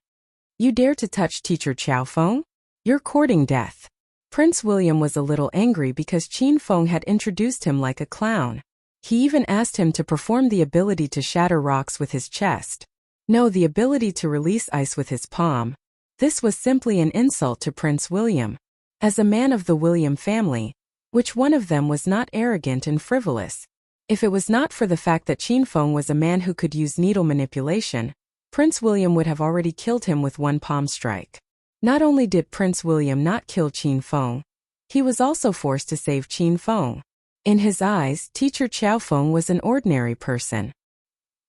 You dare to touch Teacher Qiao Feng? You're courting death. Prince William was a little angry because Qin Feng had introduced him like a clown. He even asked him to perform the ability to shatter rocks with his chest. No, the ability to release ice with his palm. This was simply an insult to Prince William. As a man of the William family, which one of them was not arrogant and frivolous? If it was not for the fact that Qin Feng was a man who could use needle manipulation, Prince William would have already killed him with one palm strike. Not only did Prince William not kill Qin Feng, he was also forced to save Qin Feng. In his eyes, Teacher Qiaofeng was an ordinary person.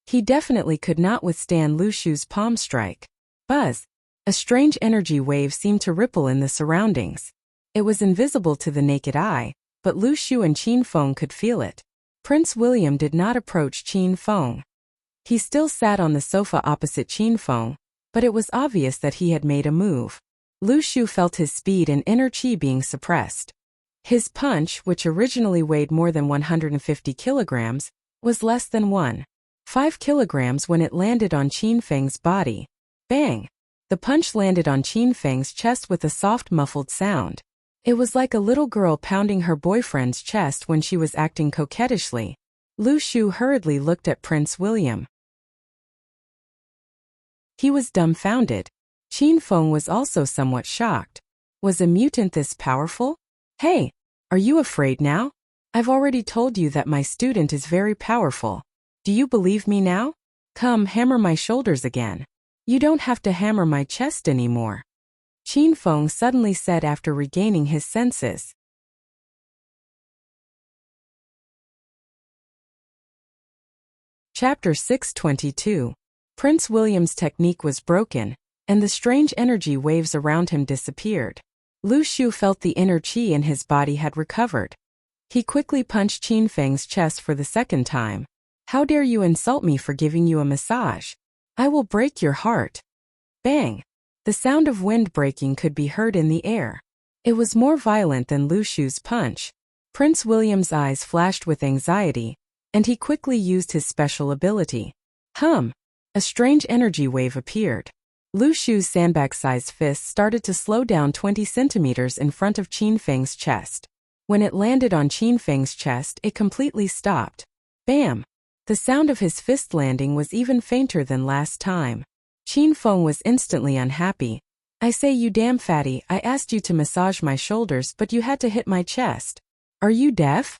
He definitely could not withstand Lu Shu's palm strike. Buzz! A strange energy wave seemed to ripple in the surroundings. It was invisible to the naked eye, but Lu Shu and Qin Feng could feel it. Prince William did not approach Qin Feng. He still sat on the sofa opposite Qin Feng, but it was obvious that he had made a move. Lu Shu felt his speed and inner qi being suppressed. His punch, which originally weighed more than 150 kilograms, was less than 1.5 kilograms when it landed on Qin Feng's body. Bang! The punch landed on Qin Feng's chest with a soft muffled sound. It was like a little girl pounding her boyfriend's chest when she was acting coquettishly. Lu Shu hurriedly looked at Prince William. He was dumbfounded. Qin Feng was also somewhat shocked. Was a mutant this powerful? Hey, are you afraid now? I've already told you that my student is very powerful. Do you believe me now? Come, hammer my shoulders again. You don't have to hammer my chest anymore. Qin Feng suddenly said after regaining his senses. Chapter 622. Prince William's technique was broken, and the strange energy waves around him disappeared. Lu Shu felt the inner qi in his body had recovered. He quickly punched Qin Feng's chest for the second time. How dare you insult me for giving you a massage? I will break your heart. Bang! The sound of wind breaking could be heard in the air. It was more violent than Lu Shu's punch. Prince William's eyes flashed with anxiety, and he quickly used his special ability. A strange energy wave appeared. Lu Shu's sandbag-sized fist started to slow down 20 centimeters in front of Qin Feng's chest. When it landed on Qin Feng's chest, it completely stopped. Bam! The sound of his fist landing was even fainter than last time. Qin Feng was instantly unhappy. I say, you damn fatty, I asked you to massage my shoulders but you had to hit my chest. Are you deaf?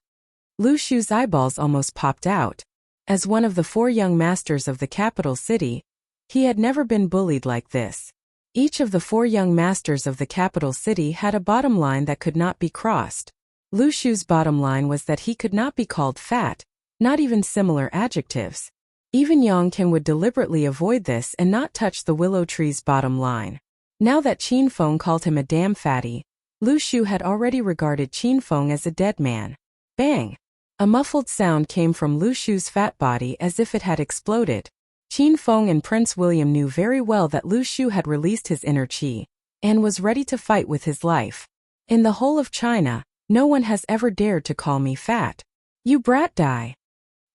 Lu Shu's eyeballs almost popped out. As one of the 4 young masters of the capital city, he had never been bullied like this. Each of the 4 young masters of the capital city had a bottom line that could not be crossed. Lu Shu's bottom line was that he could not be called fat, not even similar adjectives. Even Yang Qian would deliberately avoid this and not touch the willow tree's bottom line. Now that Qin Feng called him a damn fatty, Lu Shu had already regarded Qin Feng as a dead man. Bang! A muffled sound came from Lu Shu's fat body as if it had exploded. Qin Feng and Prince William knew very well that Lu Shu had released his inner qi and was ready to fight with his life. In the whole of China, no one has ever dared to call me fat. You brat, die!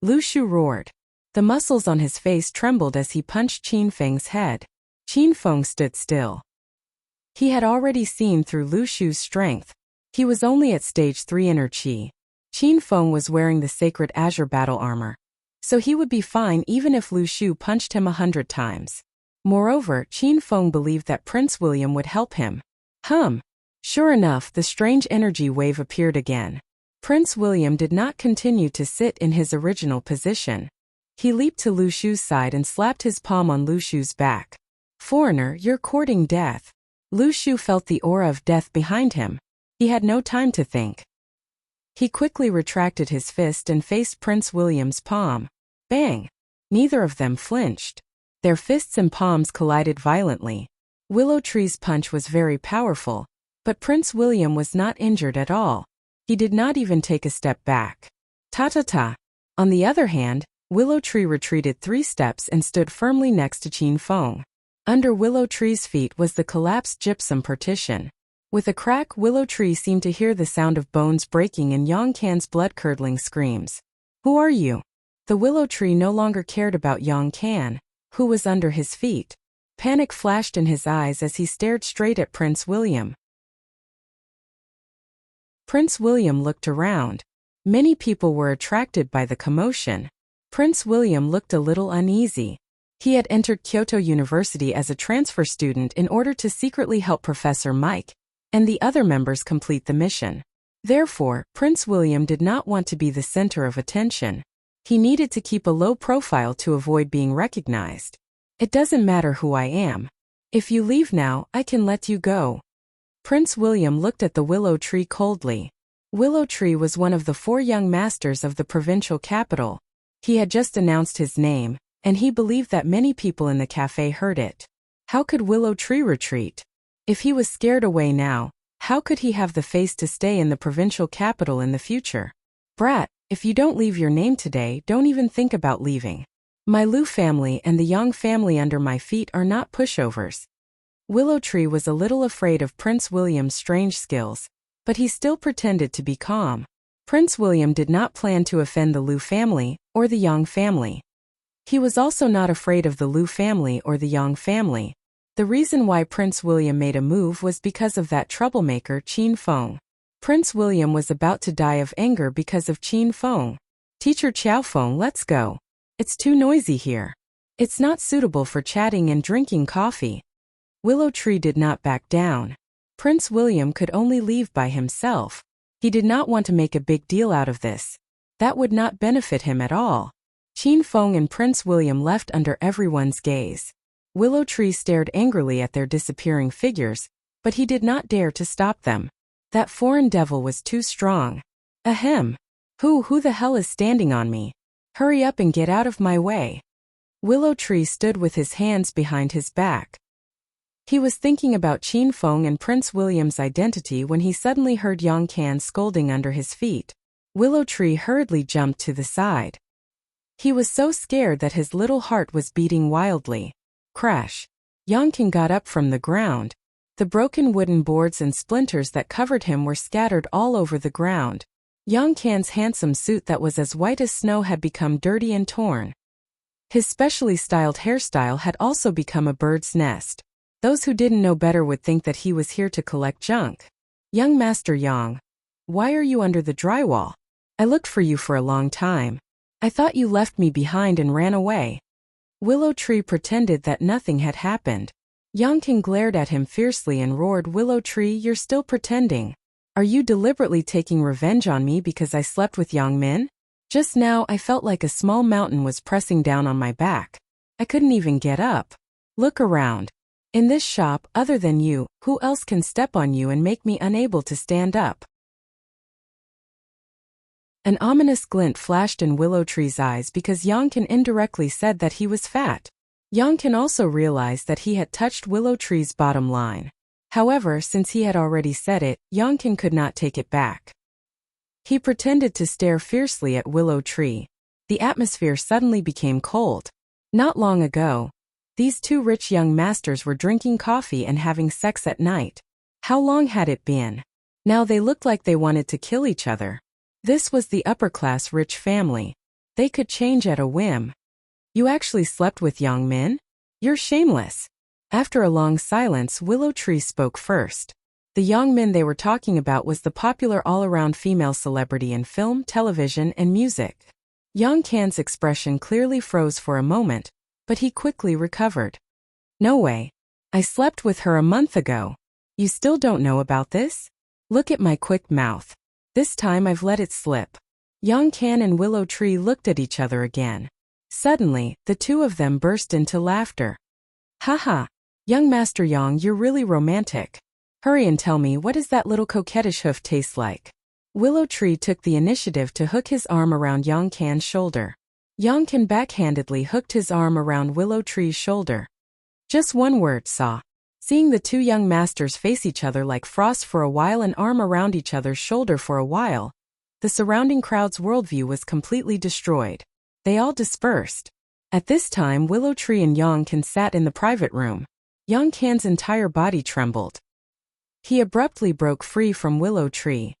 Lu Shu roared. The muscles on his face trembled as he punched Qin Feng's head. Qin Feng stood still. He had already seen through Lu Shu's strength. He was only at stage 3 inner qi. Qin Feng was wearing the sacred azure battle armor, so he would be fine even if Lu Shu punched him 100 times. Moreover, Qin Feng believed that Prince William would help him. Sure enough, the strange energy wave appeared again. Prince William did not continue to sit in his original position. He leaped to Lu Shu's side and slapped his palm on Lu Shu's back. Foreigner, you're courting death. Lu Shu felt the aura of death behind him. He had no time to think. He quickly retracted his fist and faced Prince William's palm. Bang! Neither of them flinched. Their fists and palms collided violently. Willow Tree's punch was very powerful, but Prince William was not injured at all. He did not even take a step back. Ta-ta-ta! On the other hand, Willow Tree retreated 3 steps and stood firmly next to Qin Feng. Under Willow Tree's feet was the collapsed gypsum partition. With a crack, Willow Tree seemed to hear the sound of bones breaking and Yang Qian's blood-curdling screams. Who are you? The Willow Tree no longer cared about Yang Qian, who was under his feet. Panic flashed in his eyes as he stared straight at Prince William. Prince William looked around. Many people were attracted by the commotion. Prince William looked a little uneasy. He had entered Kyoto University as a transfer student in order to secretly help Professor Mike and the other members complete the mission. Therefore, Prince William did not want to be the center of attention. He needed to keep a low profile to avoid being recognized. It doesn't matter who I am. If you leave now, I can let you go. Prince William looked at the Willow Tree coldly. Willow Tree was one of the 4 young masters of the provincial capital. He had just announced his name, and he believed that many people in the cafe heard it. How could Willow Tree retreat? If he was scared away now, how could he have the face to stay in the provincial capital in the future? Brat, if you don't leave your name today, don't even think about leaving. My Lu family and the Yang family under my feet are not pushovers. Willow Tree was a little afraid of Prince William's strange skills, but he still pretended to be calm. Prince William did not plan to offend the Lu family or the Yang family. He was also not afraid of the Lu family or the Yang family. The reason why Prince William made a move was because of that troublemaker Qin Feng. Prince William was about to die of anger because of Qin Feng. Teacher Qiao Feng, let's go. It's too noisy here. It's not suitable for chatting and drinking coffee. Willow Tree did not back down. Prince William could only leave by himself. He did not want to make a big deal out of this. That would not benefit him at all. Qin Feng and Prince William left under everyone's gaze. Willow Tree stared angrily at their disappearing figures, but he did not dare to stop them. That foreign devil was too strong. Ahem. Who the hell is standing on me? Hurry up and get out of my way. Willow Tree stood with his hands behind his back. He was thinking about Qin Feng and Prince William's identity when he suddenly heard Yang Can scolding under his feet. Willow Tree hurriedly jumped to the side. He was so scared that his little heart was beating wildly. Crash. Yang Can got up from the ground. The broken wooden boards and splinters that covered him were scattered all over the ground. Yang Can's handsome suit that was as white as snow had become dirty and torn. His specially styled hairstyle had also become a bird's nest. Those who didn't know better would think that he was here to collect junk. Young Master Yang, why are you under the drywall? I looked for you for a long time. I thought you left me behind and ran away. Willow Tree pretended that nothing had happened. Yang Can glared at him fiercely and roared, Willow Tree, you're still pretending. Are you deliberately taking revenge on me because I slept with Yang Min? Just now I felt like a small mountain was pressing down on my back. I couldn't even get up. Look around. In this shop, other than you, who else can step on you and make me unable to stand up? An ominous glint flashed in Willow Tree's eyes because Yang Can indirectly said that he was fat. Yang Can also realized that he had touched Willow Tree's bottom line. However, since he had already said it, Yang Can could not take it back. He pretended to stare fiercely at Willow Tree. The atmosphere suddenly became cold. Not long ago, these 2 rich young masters were drinking coffee and having sex at night. How long had it been? Now they looked like they wanted to kill each other. This was the upper-class rich family. They could change at a whim. You actually slept with Yang Min? You're shameless. After a long silence, Willow Tree spoke first. The Yang Min they were talking about was the popular all-around female celebrity in film, television, and music. Yang Can's expression clearly froze for a moment, but he quickly recovered. No way. I slept with her a month ago. You still don't know about this? Look at my quick mouth. This time I've let it slip. Yang Can and Willow Tree looked at each other again. Suddenly, the 2 of them burst into laughter. Haha. Young Master Yang, you're really romantic. Hurry and tell me, what does that little coquettish hoof taste like? Willow Tree took the initiative to hook his arm around Yang Can's shoulder. Yang Can backhandedly hooked his arm around Willow Tree's shoulder. Just one word, saw. Seeing the 2 young masters face each other like frost for a while and arm around each other's shoulder for a while, the surrounding crowd's worldview was completely destroyed. They all dispersed. At this time, Willow Tree and Yang Can sat in the private room. Yang Can's entire body trembled. He abruptly broke free from Willow Tree.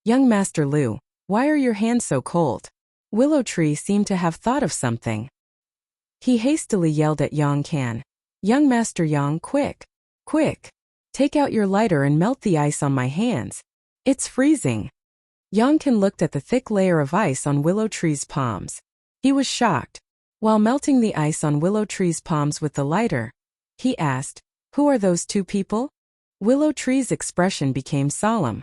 Young Master Lu, why are your hands so cold? Willow Tree seemed to have thought of something. He hastily yelled at Yang Can. Young Master Yang, quick! Quick! Take out your lighter and melt the ice on my hands. It's freezing. Yang Can looked at the thick layer of ice on Willow Tree's palms. He was shocked. While melting the ice on Willow Tree's palms with the lighter, he asked, who are those 2 people? Willow Tree's expression became solemn.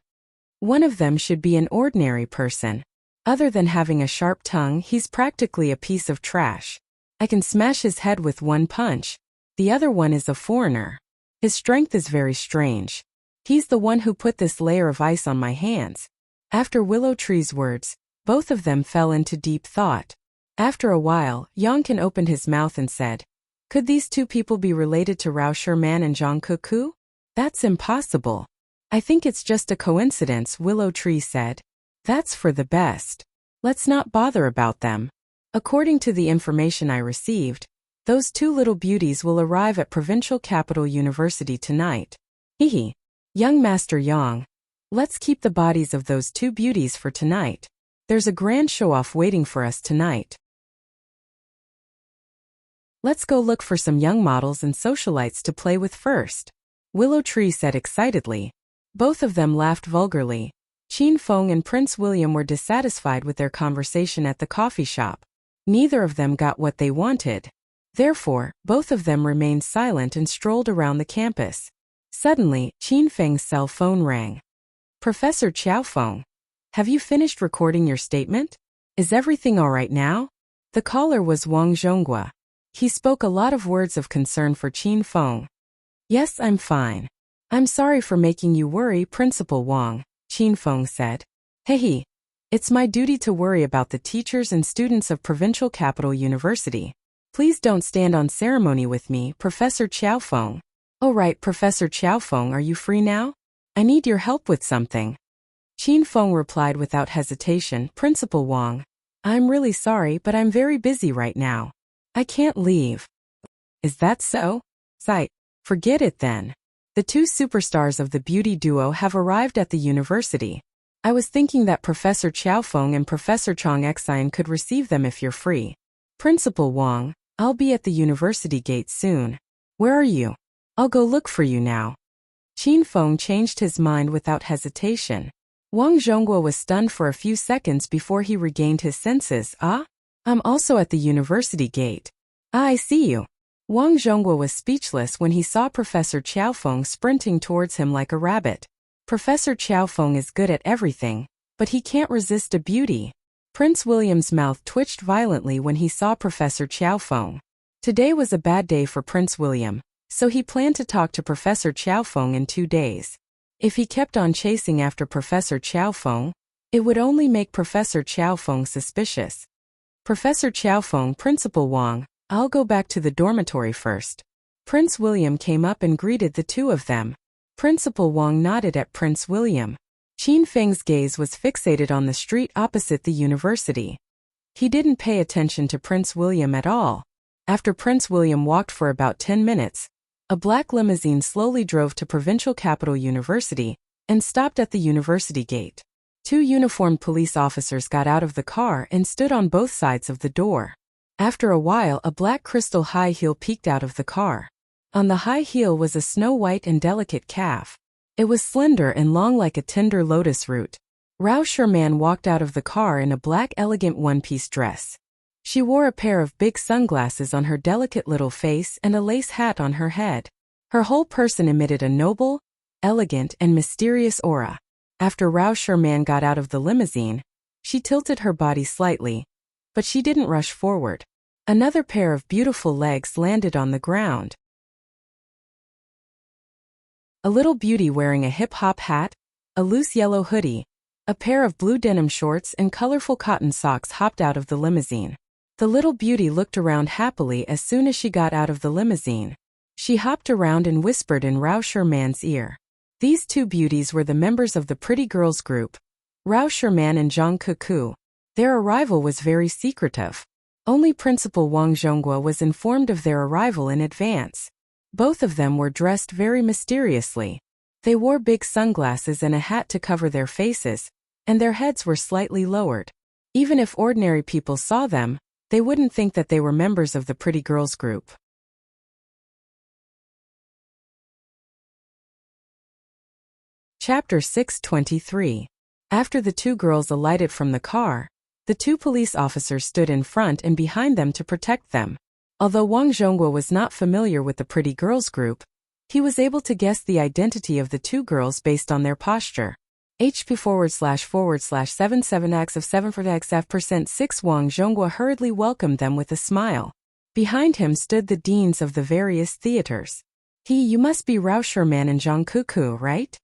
One of them should be an ordinary person. Other than having a sharp tongue, he's practically a piece of trash. I can smash his head with one punch. The other one is a foreigner. His strength is very strange. He's the one who put this layer of ice on my hands. After Willow Tree's words, both of them fell into deep thought. After a while, Yongkin opened his mouth and said, "Could these two people be related to Rao Sherman and Zhang Kuku? That's impossible." "I think it's just a coincidence," Willow Tree said. "That's for the best. Let's not bother about them. According to the information I received, those two little beauties will arrive at Provincial Capital University tonight. Hehe. Young Master Yang, let's keep the bodies of those two beauties for tonight. There's a grand show-off waiting for us tonight. Let's go look for some young models and socialites to play with first," Willow Tree said excitedly. Both of them laughed vulgarly. Qin Feng and Prince William were dissatisfied with their conversation at the coffee shop. Neither of them got what they wanted. Therefore, both of them remained silent and strolled around the campus. Suddenly, Qin Feng's cell phone rang. "Professor Qiao Feng, have you finished recording your statement? Is everything all right now?" The caller was Wang Zhonghua. He spoke a lot of words of concern for Qin Feng. "Yes, I'm fine. I'm sorry for making you worry, Principal Wang," Qin Feng said. "Hey, it's my duty to worry about the teachers and students of Provincial Capital University. Please don't stand on ceremony with me, Professor Qiao Feng." "Oh right, Professor Qiao Feng, are you free now? I need your help with something." Qin Feng replied without hesitation, "Principal Wang, I'm really sorry, but I'm very busy right now. I can't leave." "Is that so? Sight. Forget it then. The two superstars of the beauty duo have arrived at the university. I was thinking that Professor Qiao Feng and Professor Chong Xian could receive them if you're free." "Principal Wang, I'll be at the university gate soon. Where are you? I'll go look for you now." Qin Feng changed his mind without hesitation. Wang Zhonghua was stunned for a few seconds before he regained his senses. "Ah? I'm also at the university gate." "Ah, I see you." Wang Zhonghua was speechless when he saw Professor Qiao Feng sprinting towards him like a rabbit. Professor Qiao Feng is good at everything, but he can't resist a beauty. Prince William's mouth twitched violently when he saw Professor Qiao Feng. Today was a bad day for Prince William, so he planned to talk to Professor Qiao Feng in 2 days. If he kept on chasing after Professor Qiao Feng, it would only make Professor Qiao Feng suspicious. "Professor Qiao Feng, Principal Wang, I'll go back to the dormitory first." Prince William came up and greeted the two of them. Principal Wang nodded at Prince William. Qin Feng's gaze was fixated on the street opposite the university. He didn't pay attention to Prince William at all. After Prince William walked for about 10 minutes, a black limousine slowly drove to Provincial Capital University and stopped at the university gate. 2 uniformed police officers got out of the car and stood on both sides of the door. After a while, a black crystal high heel peeked out of the car. On the high heel was a snow-white and delicate calf. It was slender and long like a tender lotus root. Rao Sherman walked out of the car in a black elegant one-piece dress. She wore a pair of big sunglasses on her delicate little face and a lace hat on her head. Her whole person emitted a noble, elegant, and mysterious aura. After Rao Sherman got out of the limousine, she tilted her body slightly, but she didn't rush forward. Another pair of beautiful legs landed on the ground. A little beauty wearing a hip-hop hat, a loose yellow hoodie, a pair of blue denim shorts and colorful cotton socks hopped out of the limousine. The little beauty looked around happily as soon as she got out of the limousine. She hopped around and whispered in Rao Sherman's ear. These two beauties were the members of the pretty girls group, Rao Sherman and Zhang Kuku. Their arrival was very secretive. Only Principal Wang Zhonghua was informed of their arrival in advance. Both of them were dressed very mysteriously. They wore big sunglasses and a hat to cover their faces, and their heads were slightly lowered. Even if ordinary people saw them, they wouldn't think that they were members of the pretty girls group. Chapter 623. After the two girls alighted from the car, the 2 police officers stood in front and behind them to protect them. Although Wang Zhonghua was not familiar with the pretty girls group, he was able to guess the identity of the 2 girls based on their posture. HP//77x of 7%. Wang Zhonghua hurriedly welcomed them with a smile. Behind him stood the deans of the various theaters. You must be Rao Sherman and Zhang Kuku, right?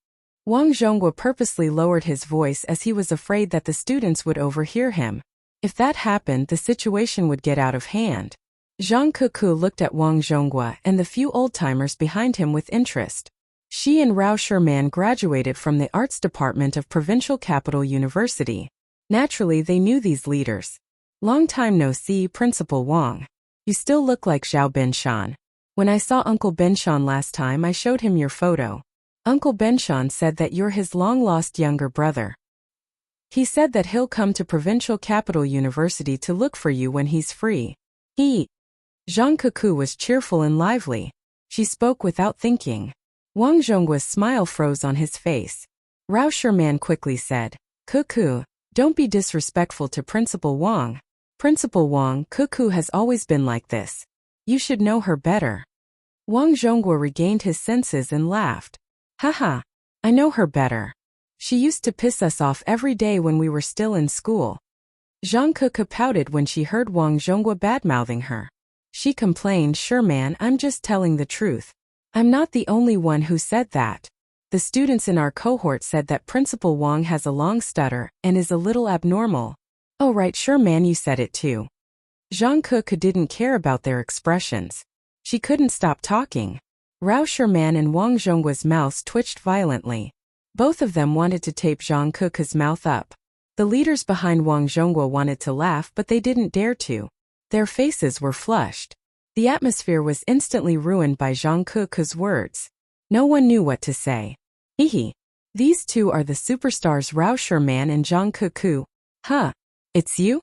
Wang Zhonghua purposely lowered his voice as he was afraid that the students would overhear him. If that happened, the situation would get out of hand. Zhang Kuku looked at Wang Zhonghua and the few old-timers behind him with interest. She and Rao Sherman graduated from the arts department of Provincial Capital University. Naturally, they knew these leaders. Long time no see, Principal Wang. You still look like Zhao Binshan. When I saw Uncle Binshan last time, I showed him your photo. Uncle Binshan said that you're his long-lost younger brother. He said that he'll come to Provincial Capital University to look for you when he's free. Zhang Kuku was cheerful and lively. She spoke without thinking. Wang Zhonggua's smile froze on his face. Rao Sherman quickly said, Kuku, don't be disrespectful to Principal Wang. Principal Wang, Kuku has always been like this. You should know her better. Wang Zhonghua regained his senses and laughed. Haha, I know her better. She used to piss us off every day when we were still in school. Zhang Kuku pouted when she heard Wang Zhonghua badmouthing her. She complained, Sherman, I'm just telling the truth. I'm not the only one who said that. The students in our cohort said that Principal Wang has a long stutter and is a little abnormal. Oh right, Sherman, you said it too. Zhang Kuku didn't care about their expressions. She couldn't stop talking. Rao Sherman and Wang Zhonggua's mouths twitched violently. Both of them wanted to tape Zhang Kuku's mouth up. The leaders behind Wang Zhonghua wanted to laugh, but they didn't dare to. Their faces were flushed. The atmosphere was instantly ruined by Zhang Kuku's words. No one knew what to say. These two are the superstars Rao Sherman and Zhang Kuku. Huh, it's you?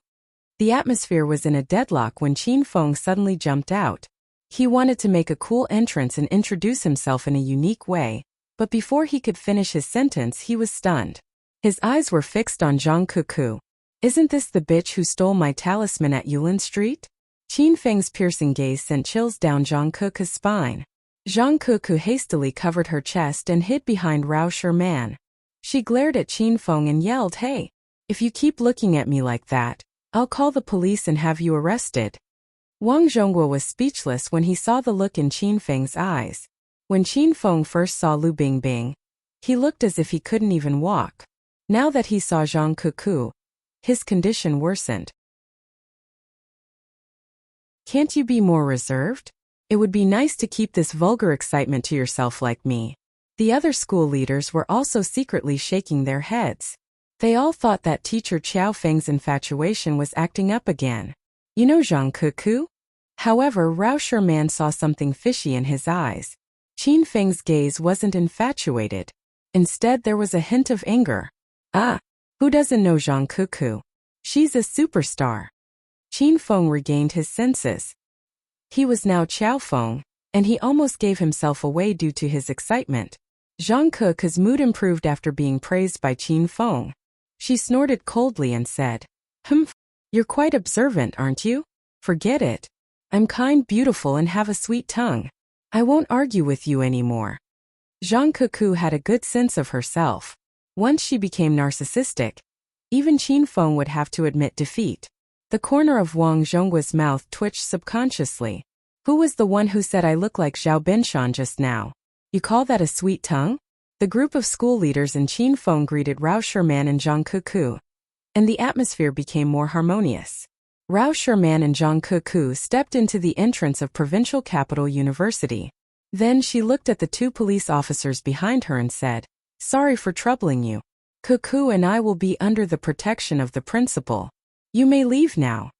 The atmosphere was in a deadlock when Qin Feng suddenly jumped out. He wanted to make a cool entrance and introduce himself in a unique way, but before he could finish his sentence he was stunned. His eyes were fixed on Zhang Kuku. Isn't this the bitch who stole my talisman at Yulin Street? Qin Feng's piercing gaze sent chills down Zhang Kuku's spine. Zhang Kuku hastily covered her chest and hid behind Rao Sherman. She glared at Qin Feng and yelled, Hey, if you keep looking at me like that, I'll call the police and have you arrested. Wang Zhonghua was speechless when he saw the look in Qin Feng's eyes. When Qin Feng first saw Lu Bingbing, he looked as if he couldn't even walk. Now that he saw Zhang Kuku, his condition worsened. Can't you be more reserved? It would be nice to keep this vulgar excitement to yourself like me. The other school leaders were also secretly shaking their heads. They all thought that teacher Qiao Feng's infatuation was acting up again. You know Zhang Kuku? However, Rao Sherman saw something fishy in his eyes. Qin Feng's gaze wasn't infatuated. Instead, there was a hint of anger. Who doesn't know Zhang Kuku? She's a superstar. Qin Feng regained his senses. He was now Qiao Feng, and he almost gave himself away due to his excitement. Zhang Kuku's mood improved after being praised by Qin Feng. She snorted coldly and said, You're quite observant, aren't you? Forget it. I'm kind, beautiful, and have a sweet tongue. I won't argue with you anymore. Zhang Kuku had a good sense of herself. Once she became narcissistic, even Qin Feng would have to admit defeat. The corner of Wang Zhonggua's mouth twitched subconsciously. Who was the one who said I look like Zhao Binshan just now? You call that a sweet tongue? The group of school leaders and Qin Feng greeted Rao Sherman and Zhang Kuku, and the atmosphere became more harmonious. Rao Sherman and Zhang Kuku stepped into the entrance of Provincial Capital University. Then she looked at the two police officers behind her and said, Sorry for troubling you. Kuku and I will be under the protection of the principal. You may leave now.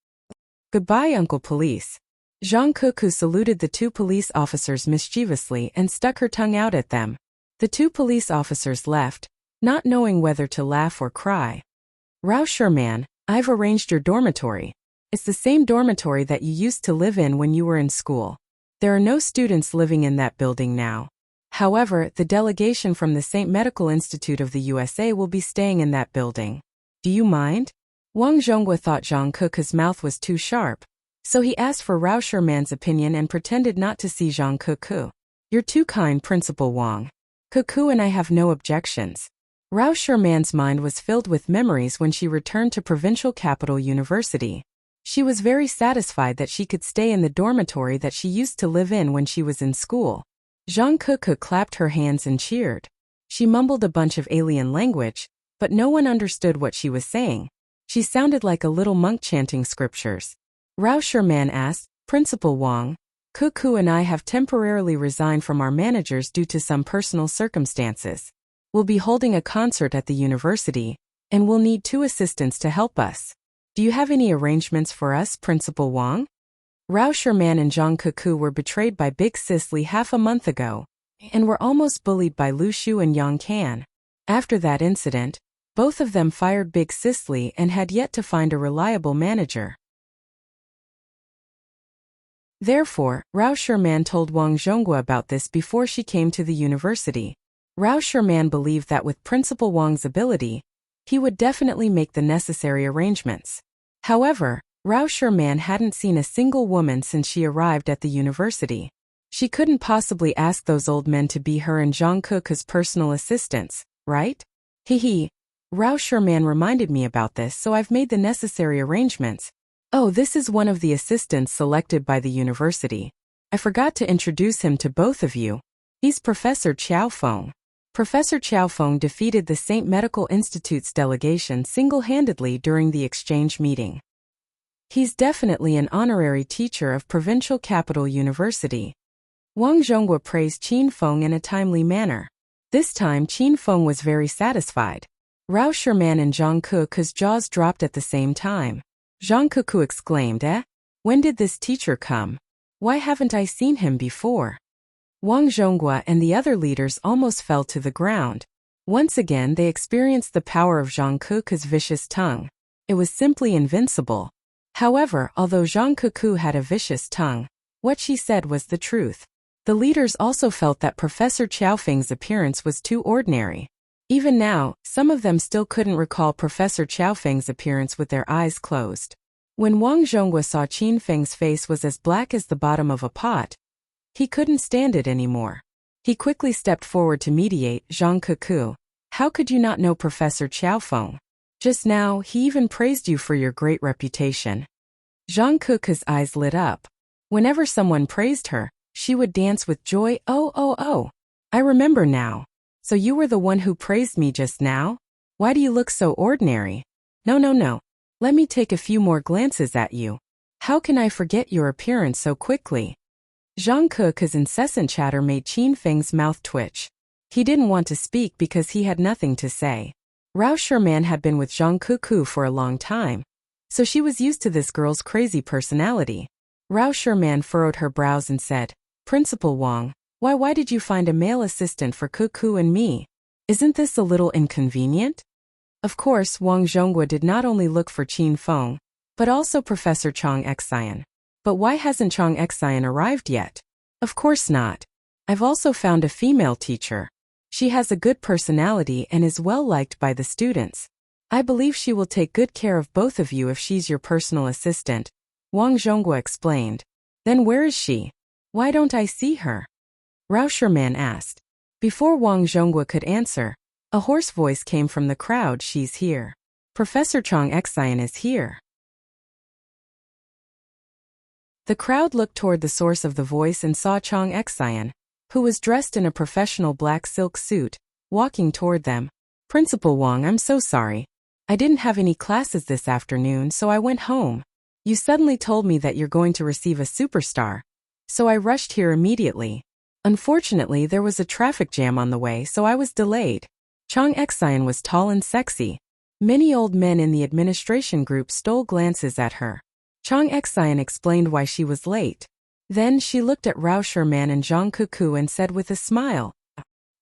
Goodbye, Uncle Police. Zhang Kuku saluted the two police officers mischievously and stuck her tongue out at them. The two police officers left, not knowing whether to laugh or cry. Rao Sherman, I've arranged your dormitory. It's the same dormitory that you used to live in when you were in school. There are no students living in that building now. However, the delegation from the St. Medical Institute of the USA will be staying in that building. Do you mind? Wang Zhonghua thought Zhang Kuku's mouth was too sharp, so he asked for Rao Sherman's opinion and pretended not to see Zhang Kuku. You're too kind, Principal Wang. Kuku and I have no objections. Rao Sherman's mind was filled with memories when she returned to Provincial Capital University. She was very satisfied that she could stay in the dormitory that she used to live in when she was in school. Zhang Kuku clapped her hands and cheered. She mumbled a bunch of alien language, but no one understood what she was saying. She sounded like a little monk chanting scriptures. Rao Sherman asked, Principal Wang, Cuckoo and I have temporarily resigned from our managers due to some personal circumstances. We'll be holding a concert at the university, and we'll need 2 assistants to help us. Do you have any arrangements for us, Principal Wang? Rao Sherman and Zhang Cuckoo were betrayed by Big Sisley half a month ago, and were almost bullied by Lu Shu and Yang Can. After that incident, both of them fired Big Sisley and had yet to find a reliable manager. Therefore, Rao Sherman told Wang Zhonghua about this before she came to the university. Rao Sherman believed that with Principal Wang's ability, he would definitely make the necessary arrangements. However, Rao Sherman hadn't seen a single woman since she arrived at the university. She couldn't possibly ask those old men to be her and Zhang Cuckoo's personal assistants, right? Hee. Rao Sherman reminded me about this, so I've made the necessary arrangements. Oh, this is one of the assistants selected by the university. I forgot to introduce him to both of you. He's Professor Qiaofeng. Professor Qiaofeng defeated the St. Medical Institute's delegation single-handedly during the exchange meeting. He's definitely an honorary teacher of Provincial Capital University. Wang Zhonghua praised Qin Feng in a timely manner. This time Qin Feng was very satisfied. Rao Sherman and Zhang Cuckoo's jaws dropped at the same time. Zhang Cuckoo exclaimed, When did this teacher come? Why haven't I seen him before? Wang Zhonghua and the other leaders almost fell to the ground. Once again they experienced the power of Zhang Cuckoo's vicious tongue. It was simply invincible. However, although Zhang Cuckoo had a vicious tongue, what she said was the truth. The leaders also felt that Professor Qiaofeng's appearance was too ordinary. Even now, some of them still couldn't recall Professor Qiaofeng's appearance with their eyes closed. When Wang Zhonghua saw Qin Feng's face was as black as the bottom of a pot, he couldn't stand it anymore. He quickly stepped forward to mediate. Zhang Cuckoo, how could you not know Professor Qiaofeng? Just now, he even praised you for your great reputation. Zhang Cuckoo's eyes lit up. Whenever someone praised her, she would dance with joy. Oh, I remember now. So you were the one who praised me just now? Why do you look so ordinary? No. Let me take a few more glances at you. How can I forget your appearance so quickly? Zhang Cuckoo's incessant chatter made Qin Feng's mouth twitch. He didn't want to speak because he had nothing to say. Rao Sherman had been with Zhang Cuckoo for a long time, so she was used to this girl's crazy personality. Rao Sherman furrowed her brows and said, Principal Wang, why did you find a male assistant for Cuckoo and me? Isn't this a little inconvenient? Of course, Wang Zhonghua did not only look for Qin Feng, but also Professor Chang Xian. But why hasn't Chang Xian arrived yet? Of course not. I've also found a female teacher. She has a good personality and is well liked by the students. I believe she will take good care of both of you if she's your personal assistant, Wang Zhonghua explained. Then where is she? Why don't I see her? Rao Sherman asked. Before Wang Zhonghua could answer, a hoarse voice came from the crowd. She's here. Professor Chang Xian is here. The crowd looked toward the source of the voice and saw Chang Xian, who was dressed in a professional black silk suit, walking toward them. Principal Wang, I'm so sorry. I didn't have any classes this afternoon, so I went home. You suddenly told me that you're going to receive a superstar, so I rushed here immediately. Unfortunately, there was a traffic jam on the way, so I was delayed. Chang Xian was tall and sexy. Many old men in the administration group stole glances at her. Chang Xian explained why she was late. Then she looked at Rao Sherman and Zhang Cuckoo and said with a smile,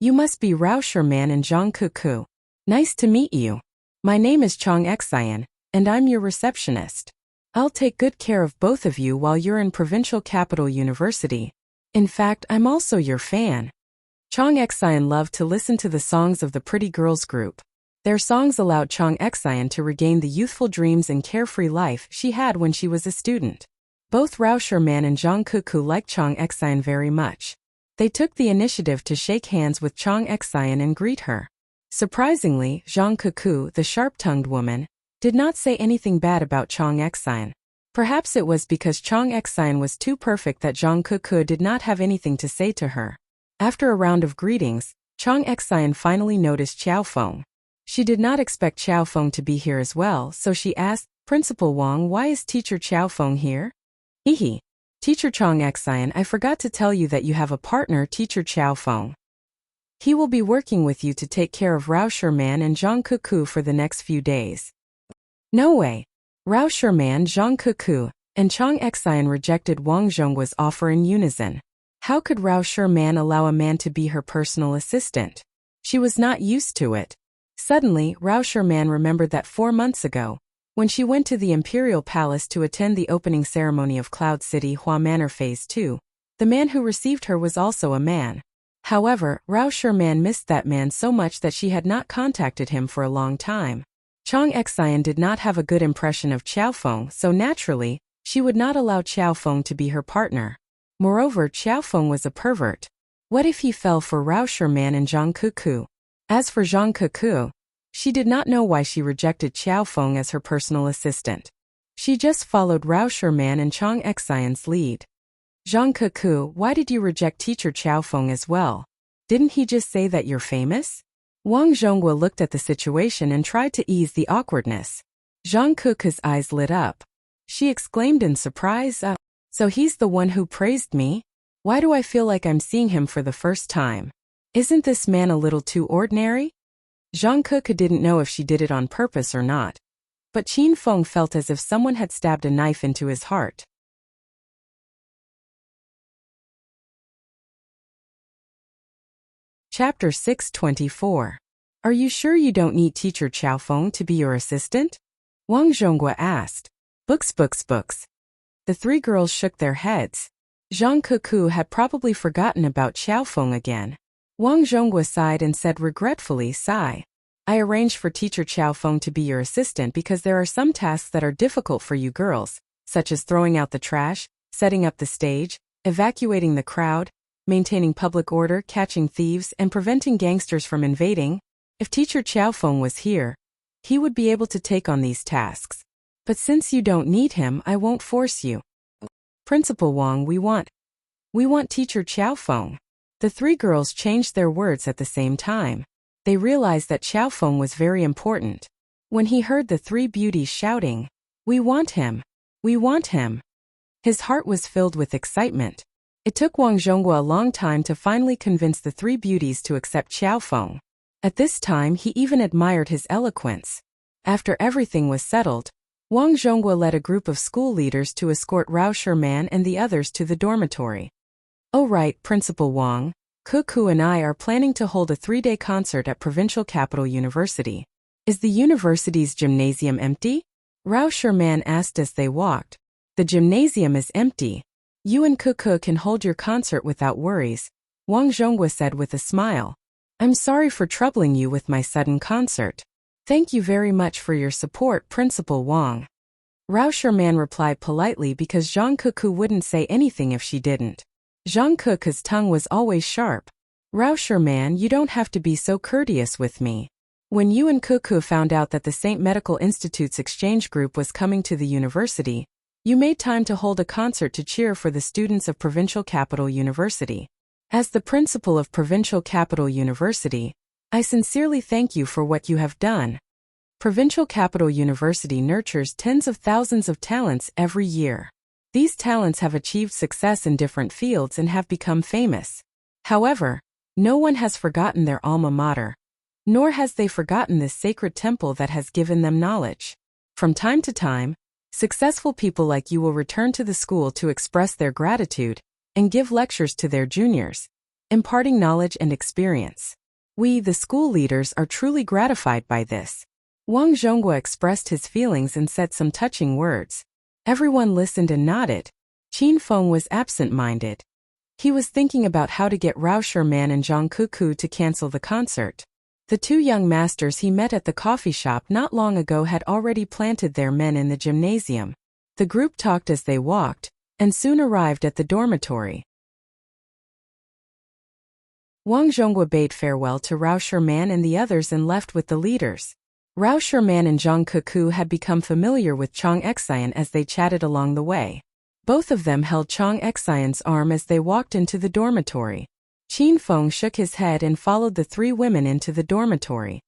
You must be Rao Sherman and Zhang Cuckoo. Nice to meet you. My name is Chang Xian, and I'm your receptionist. I'll take good care of both of you while you're in Provincial Capital University. In fact, I'm also your fan. Chang Xian loved to listen to the songs of the pretty girls group. Their songs allowed Chang Xian to regain the youthful dreams and carefree life she had when she was a student. Both Rao Sherman and Zhang Cuckoo liked Chang Xian very much. They took the initiative to shake hands with Chang Xian and greet her. Surprisingly, Zhang Cuckoo, the sharp-tongued woman, did not say anything bad about Chang Xian. Perhaps it was because Chang Xian was too perfect that Zhang Cuckoo did not have anything to say to her. After a round of greetings, Chang Xian finally noticed Qiao Feng. She did not expect Qiao Feng to be here as well, so she asked, Principal Wang, why is Teacher Qiao Feng here? Hehe. Teacher Chang Xian, I forgot to tell you that you have a partner, Teacher Qiao Feng. He will be working with you to take care of Rao Sherman and Zhang Kuku for the next few days. No way. Rao Sherman, Zhang Kuku, and Chang Xian rejected Wang Zhongguo's offer in unison. How could Rao Sherman allow a man to be her personal assistant? She was not used to it. Suddenly, Rao Sherman remembered that 4 months ago, when she went to the Imperial Palace to attend the opening ceremony of Cloud City Hua Manor Phase 2, the man who received her was also a man. However, Rao Sherman missed that man so much that she had not contacted him for a long time. Chang Xian did not have a good impression of Qiao Feng, so naturally, she would not allow Qiao Feng to be her partner. Moreover, Qiao Feng was a pervert. What if he fell for Rao Sherman and Zhang Kuku? As for Zhang Kuku, she did not know why she rejected Qiao Feng as her personal assistant. She just followed Rao Sherman and Chang Xian's lead. Zhang Kuku, why did you reject Teacher Qiao Feng as well? Didn't he just say that you're famous? Wang Zhongguo looked at the situation and tried to ease the awkwardness. Zhang Kuku's eyes lit up. She exclaimed in surprise, so he's the one who praised me? Why do I feel like I'm seeing him for the first time? Isn't this man a little too ordinary? Zhang Kuku didn't know if she did it on purpose or not. But Qin Feng felt as if someone had stabbed a knife into his heart. Chapter 624. Are you sure you don't need Teacher Qiao Feng to be your assistant? Wang Zhongguo asked. Books. The three girls shook their heads. Zhang Kuku had probably forgotten about Qiao Feng again. Wang Zhongguo sighed and said regretfully, sigh. I arranged for Teacher Qiao Feng to be your assistant because there are some tasks that are difficult for you girls, such as throwing out the trash, setting up the stage, evacuating the crowd, maintaining public order, catching thieves, and preventing gangsters from invading. If Teacher Qiao Feng was here, he would be able to take on these tasks. But since you don't need him, I won't force you. Principal Wang, we want Teacher Qiao Feng. The three girls changed their words at the same time. They realized that Qiao Feng was very important. When he heard the three beauties shouting, we want him, his heart was filled with excitement. It took Wang Zhongguo a long time to finally convince the three beauties to accept Qiao Feng. At this time, he even admired his eloquence. After everything was settled, Wang Zhongguo led a group of school leaders to escort Rao Sherman and the others to the dormitory. Oh right, Principal Wang, Kuku and I are planning to hold a 3-day concert at Provincial Capital University. Is the university's gymnasium empty? Rao Sherman asked as they walked. The gymnasium is empty. You and Kuku can hold your concert without worries, Wang Zhongguo said with a smile. I'm sorry for troubling you with my sudden concert. Thank you very much for your support, Principal Wang. Rao Sherman replied politely because Zhang Kuku wouldn't say anything if she didn't. Zhang Kuku's tongue was always sharp. Rao Sherman, you don't have to be so courteous with me. When you and Kuku found out that the St. Medical Institute's exchange group was coming to the university, you made time to hold a concert to cheer for the students of Provincial Capital University. As the principal of Provincial Capital University, I sincerely thank you for what you have done. Provincial Capital University nurtures tens of thousands of talents every year. These talents have achieved success in different fields and have become famous. However, no one has forgotten their alma mater, nor has they forgotten this sacred temple that has given them knowledge. From time to time, successful people like you will return to the school to express their gratitude and give lectures to their juniors, imparting knowledge and experience. We, the school leaders, are truly gratified by this. Wang Zhongguo expressed his feelings and said some touching words. Everyone listened and nodded. Qin Feng was absent-minded. He was thinking about how to get Rao Sherman and Zhang Kuku to cancel the concert. The two young masters he met at the coffee shop not long ago had already planted their men in the gymnasium. The group talked as they walked, and soon arrived at the dormitory. Wang Zhongguo bade farewell to Rao Sherman and the others and left with the leaders. Rao Sherman and Zhang Kuku had become familiar with Chang Xian as they chatted along the way. Both of them held Chang Xian's arm as they walked into the dormitory. Qin Feng shook his head and followed the three women into the dormitory.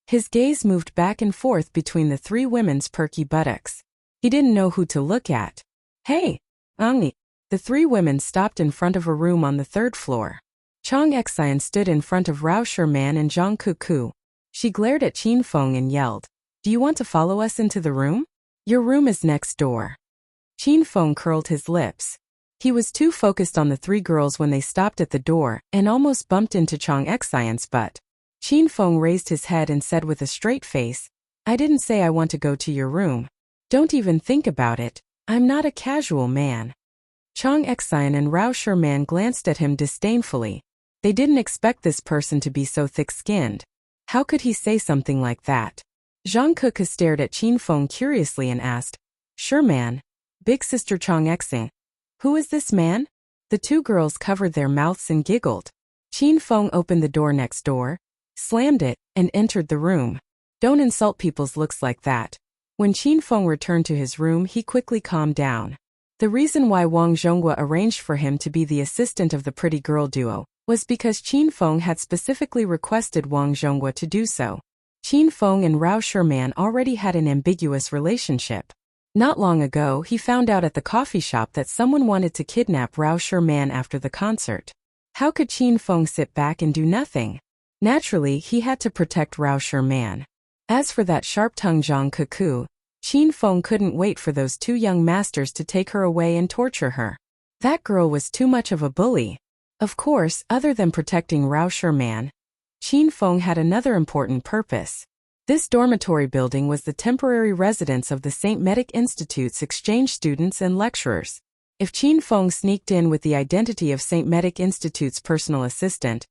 His gaze moved back and forth between the three women's perky buttocks. He didn't know who to look at. Hey, Angni. The three women stopped in front of a room on the third floor. Chang Xian stood in front of Rao Sherman and Zhang Kuku. She glared at Qin Feng and yelled, "Do you want to follow us into the room? Your room is next door." Qin Feng curled his lips. He was too focused on the three girls when they stopped at the door and almost bumped into Chang Xian's butt. Qin Feng raised his head and said with a straight face, "I didn't say I want to go to your room. Don't even think about it. I'm not a casual man." Chang Xian and Rao Sherman glanced at him disdainfully. They didn't expect this person to be so thick-skinned. How could he say something like that? Zhang Kuku stared at Qin Feng curiously and asked, "Sherman, big sister Chang Xian, who is this man?" The two girls covered their mouths and giggled. Qin Feng opened the door next door, slammed it, and entered the room. Don't insult people's looks like that. When Qin Feng returned to his room, he quickly calmed down. The reason why Wang Zhonghua arranged for him to be the assistant of the pretty girl duo was because Qin Feng had specifically requested Wang Zhonghua to do so. Qin Feng and Rao Sherman already had an ambiguous relationship. Not long ago, he found out at the coffee shop that someone wanted to kidnap Rao Sherman after the concert. How could Qin Feng sit back and do nothing? Naturally, he had to protect Rao Sherman. As for that sharp-tongued Zhang Kuku, Qin Feng couldn't wait for those two young masters to take her away and torture her. That girl was too much of a bully. Of course, other than protecting Rao Sherman, Qin Feng had another important purpose. This dormitory building was the temporary residence of the St. Medic Institute's exchange students and lecturers. If Qin Feng sneaked in with the identity of St. Medic Institute's personal assistant,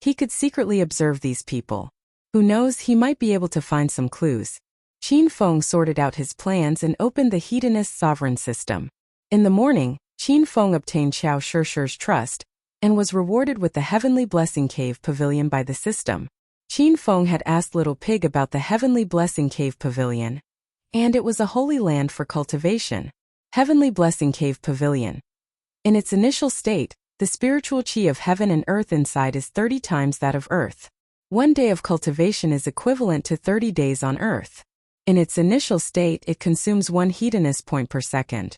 he could secretly observe these people. Who knows, he might be able to find some clues. Qin Feng sorted out his plans and opened the Hedonist sovereign system. In the morning, Qin Feng obtained Qiao Shishir's trust and was rewarded with the Heavenly Blessing Cave Pavilion by the system. Qin Feng had asked Little Pig about the Heavenly Blessing Cave Pavilion, and it was a holy land for cultivation. Heavenly Blessing Cave Pavilion. In its initial state, the spiritual qi of heaven and earth inside is 30 times that of earth. 1 day of cultivation is equivalent to 30 days on earth. In its initial state, it consumes 1 hedonist point per second.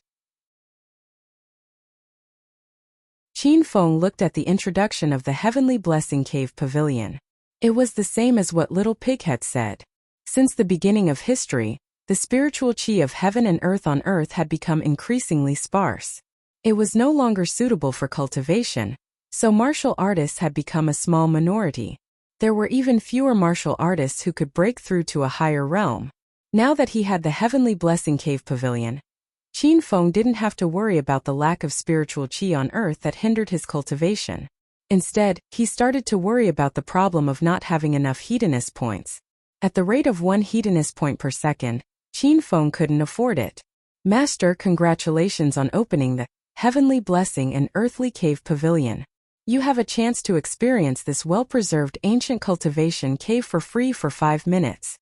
Qin Feng looked at the introduction of the Heavenly Blessing Cave Pavilion. It was the same as what Little Pig had said. Since the beginning of history, the spiritual qi of heaven and earth on earth had become increasingly sparse. It was no longer suitable for cultivation, so martial artists had become a small minority. There were even fewer martial artists who could break through to a higher realm. Now that he had the Heavenly Blessing Cave Pavilion, Qin Feng didn't have to worry about the lack of spiritual qi on earth that hindered his cultivation. Instead, he started to worry about the problem of not having enough hedonist points. At the rate of 1 hedonist point per second, Qin Feng couldn't afford it. Master, congratulations on opening the Heavenly Blessing and Earthly Cave Pavilion. You have a chance to experience this well-preserved ancient cultivation cave for free for 5 minutes.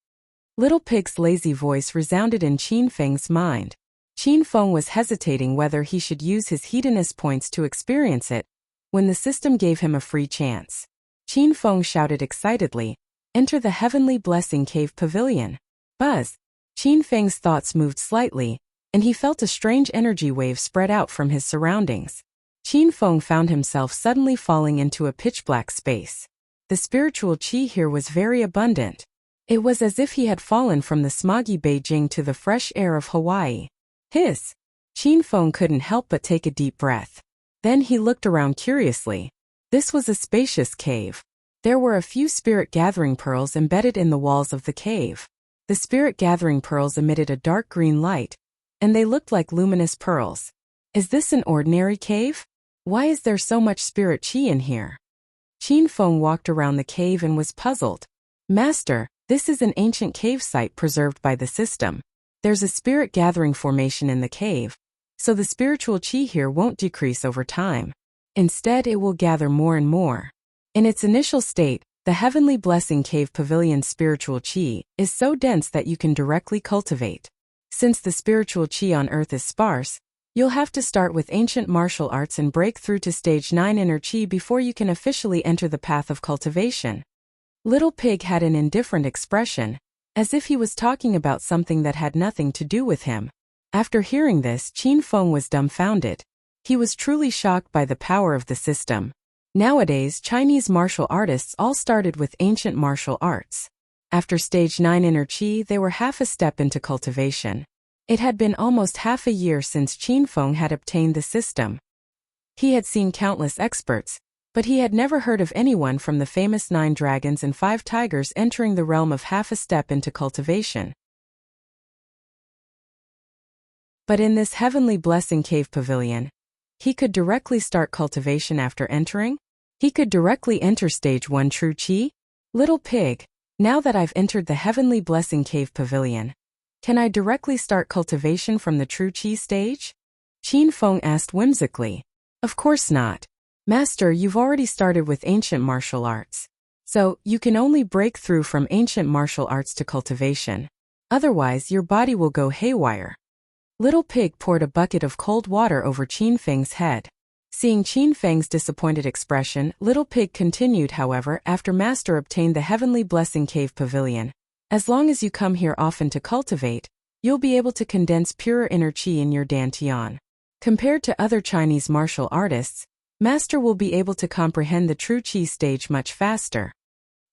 Little Pig's lazy voice resounded in Qin Feng's mind. Qin Feng was hesitating whether he should use his hedonist points to experience it, when the system gave him a free chance. Qin Feng shouted excitedly, "Enter the Heavenly Blessing Cave Pavilion." Buzz! Qin Feng's thoughts moved slightly, and he felt a strange energy wave spread out from his surroundings. Qin Feng found himself suddenly falling into a pitch-black space. The spiritual qi here was very abundant. It was as if he had fallen from the smoggy Beijing to the fresh air of Hawaii. Hiss! Qin Feng couldn't help but take a deep breath. Then he looked around curiously. This was a spacious cave. There were a few spirit gathering pearls embedded in the walls of the cave. The spirit gathering pearls emitted a dark green light, and they looked like luminous pearls. Is this an ordinary cave? Why is there so much spirit qi in here? Qin Feng walked around the cave and was puzzled. Master, this is an ancient cave site preserved by the system. There's a spirit gathering formation in the cave, so the spiritual qi here won't decrease over time. Instead, it will gather more and more. In its initial state, the Heavenly Blessing Cave Pavilion's spiritual qi is so dense that you can directly cultivate. Since the spiritual qi on earth is sparse, You'll have to start with ancient martial arts and break through to stage 9 inner qi before you can officially enter the path of cultivation. Little Pig had an indifferent expression, as if he was talking about something that had nothing to do with him. After hearing this, Qin Feng was dumbfounded. He was truly shocked by the power of the system. Nowadays, Chinese martial artists all started with ancient martial arts. After stage 9 inner qi, they were half a step into cultivation. It had been almost half a year since Qin Feng had obtained the system. He had seen countless experts, but he had never heard of anyone from the famous 9 dragons and 5 tigers entering the realm of half a step into cultivation. But in this heavenly blessing cave pavilion, he could directly start cultivation after entering? He could directly enter stage 1 true qi? Little Pig, now that I've entered the heavenly blessing cave pavilion, can I directly start cultivation from the true qi stage? Qin Feng asked whimsically. Of course not. Master, you've already started with ancient martial arts. So, you can only break through from ancient martial arts to cultivation. Otherwise, your body will go haywire. Little Pig poured a bucket of cold water over Qin Feng's head. Seeing Qin Feng's disappointed expression, Little Pig continued, however, after Master obtained the heavenly blessing cave pavilion. As long as you come here often to cultivate, you'll be able to condense purer inner qi in your dantian. Compared to other Chinese martial artists, Master will be able to comprehend the true qi stage much faster.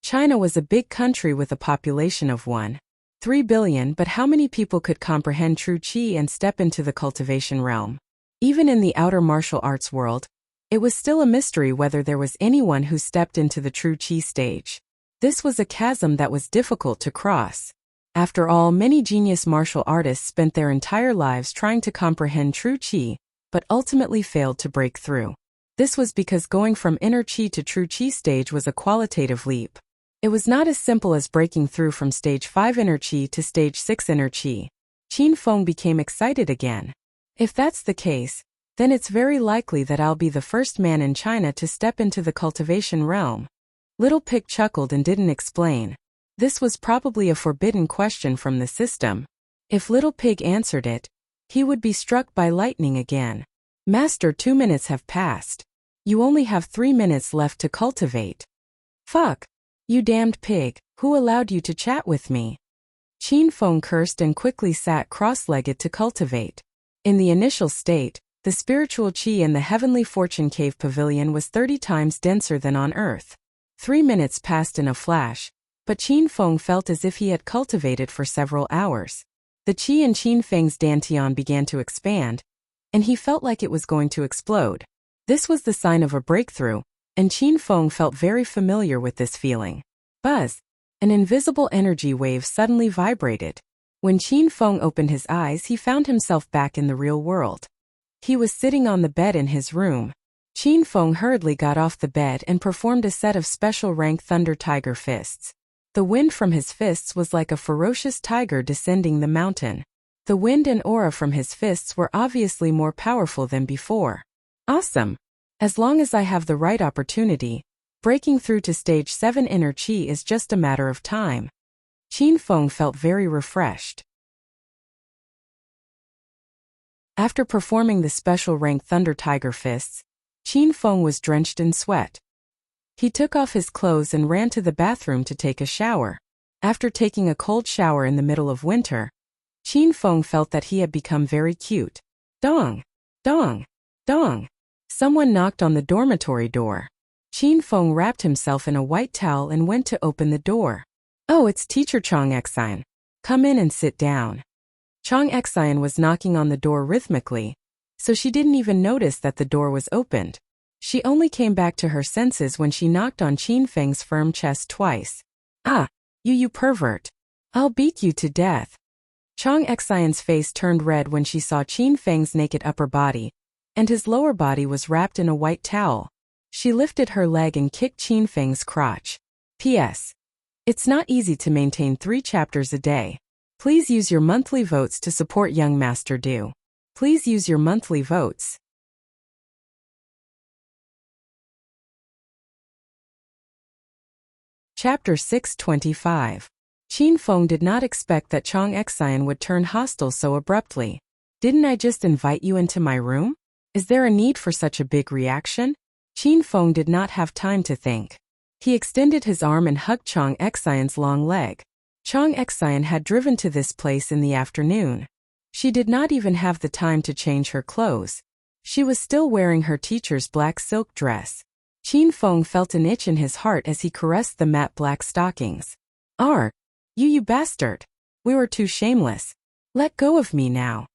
China was a big country with a population of 1.3 billion, but how many people could comprehend true qi and step into the cultivation realm? Even in the outer martial arts world, it was still a mystery whether there was anyone who stepped into the true qi stage. This was a chasm that was difficult to cross. After all, many genius martial artists spent their entire lives trying to comprehend true qi, but ultimately failed to break through. This was because going from inner qi to true qi stage was a qualitative leap. It was not as simple as breaking through from stage 5 inner qi to stage 6 inner qi. Qin Feng became excited again. If that's the case, then it's very likely that I'll be the first man in China to step into the cultivation realm. Little Pig chuckled and didn't explain. This was probably a forbidden question from the system. If Little Pig answered it, he would be struck by lightning again. Master, 2 minutes have passed. You only have 3 minutes left to cultivate. Fuck. You damned pig, who allowed you to chat with me? Qin Feng cursed and quickly sat cross-legged to cultivate. In the initial state, the spiritual qi in the heavenly fortune cave pavilion was 30 times denser than on earth. 3 minutes passed in a flash, but Qin Feng felt as if he had cultivated for several hours. The qi in Qin Feng's dantian began to expand, and he felt like it was going to explode. This was the sign of a breakthrough, and Qin Feng felt very familiar with this feeling. Buzz! An invisible energy wave suddenly vibrated. When Qin Feng opened his eyes, he found himself back in the real world. He was sitting on the bed in his room. Qin Feng hurriedly got off the bed and performed a set of special rank thunder tiger fists. The wind from his fists was like a ferocious tiger descending the mountain. The wind and aura from his fists were obviously more powerful than before. Awesome! As long as I have the right opportunity, breaking through to stage 7 inner qi is just a matter of time. Qin Feng felt very refreshed. After performing the special rank thunder tiger fists, Qin Feng was drenched in sweat. He took off his clothes and ran to the bathroom to take a shower. After taking a cold shower in the middle of winter, Qin Feng felt that he had become very cute. Dong! Dong! Dong! Someone knocked on the dormitory door. Qin Feng wrapped himself in a white towel and went to open the door. Oh, it's Teacher Chong Xian. Come in and sit down. Chong Xian was knocking on the door rhythmically, so she didn't even notice that the door was opened. She only came back to her senses when she knocked on Qin Feng's firm chest twice. Ah, you pervert. I'll beat you to death. Chong Xian's face turned red when she saw Qin Feng's naked upper body, and his lower body was wrapped in a white towel. She lifted her leg and kicked Qin Feng's crotch. P.S. It's not easy to maintain 3 chapters a day. Please use your monthly votes to support young Master Du. Please use your monthly votes. Chapter 625. Qin Feng did not expect that Chong Xian would turn hostile so abruptly. Didn't I just invite you into my room? Is there a need for such a big reaction? Qin Feng did not have time to think. He extended his arm and hugged Chang Xian's long leg. Chang Xian had driven to this place in the afternoon. She did not even have the time to change her clothes. She was still wearing her teacher's black silk dress. Qin Feng felt an itch in his heart as he caressed the matte black stockings. You bastard! We were too shameless. Let go of me now.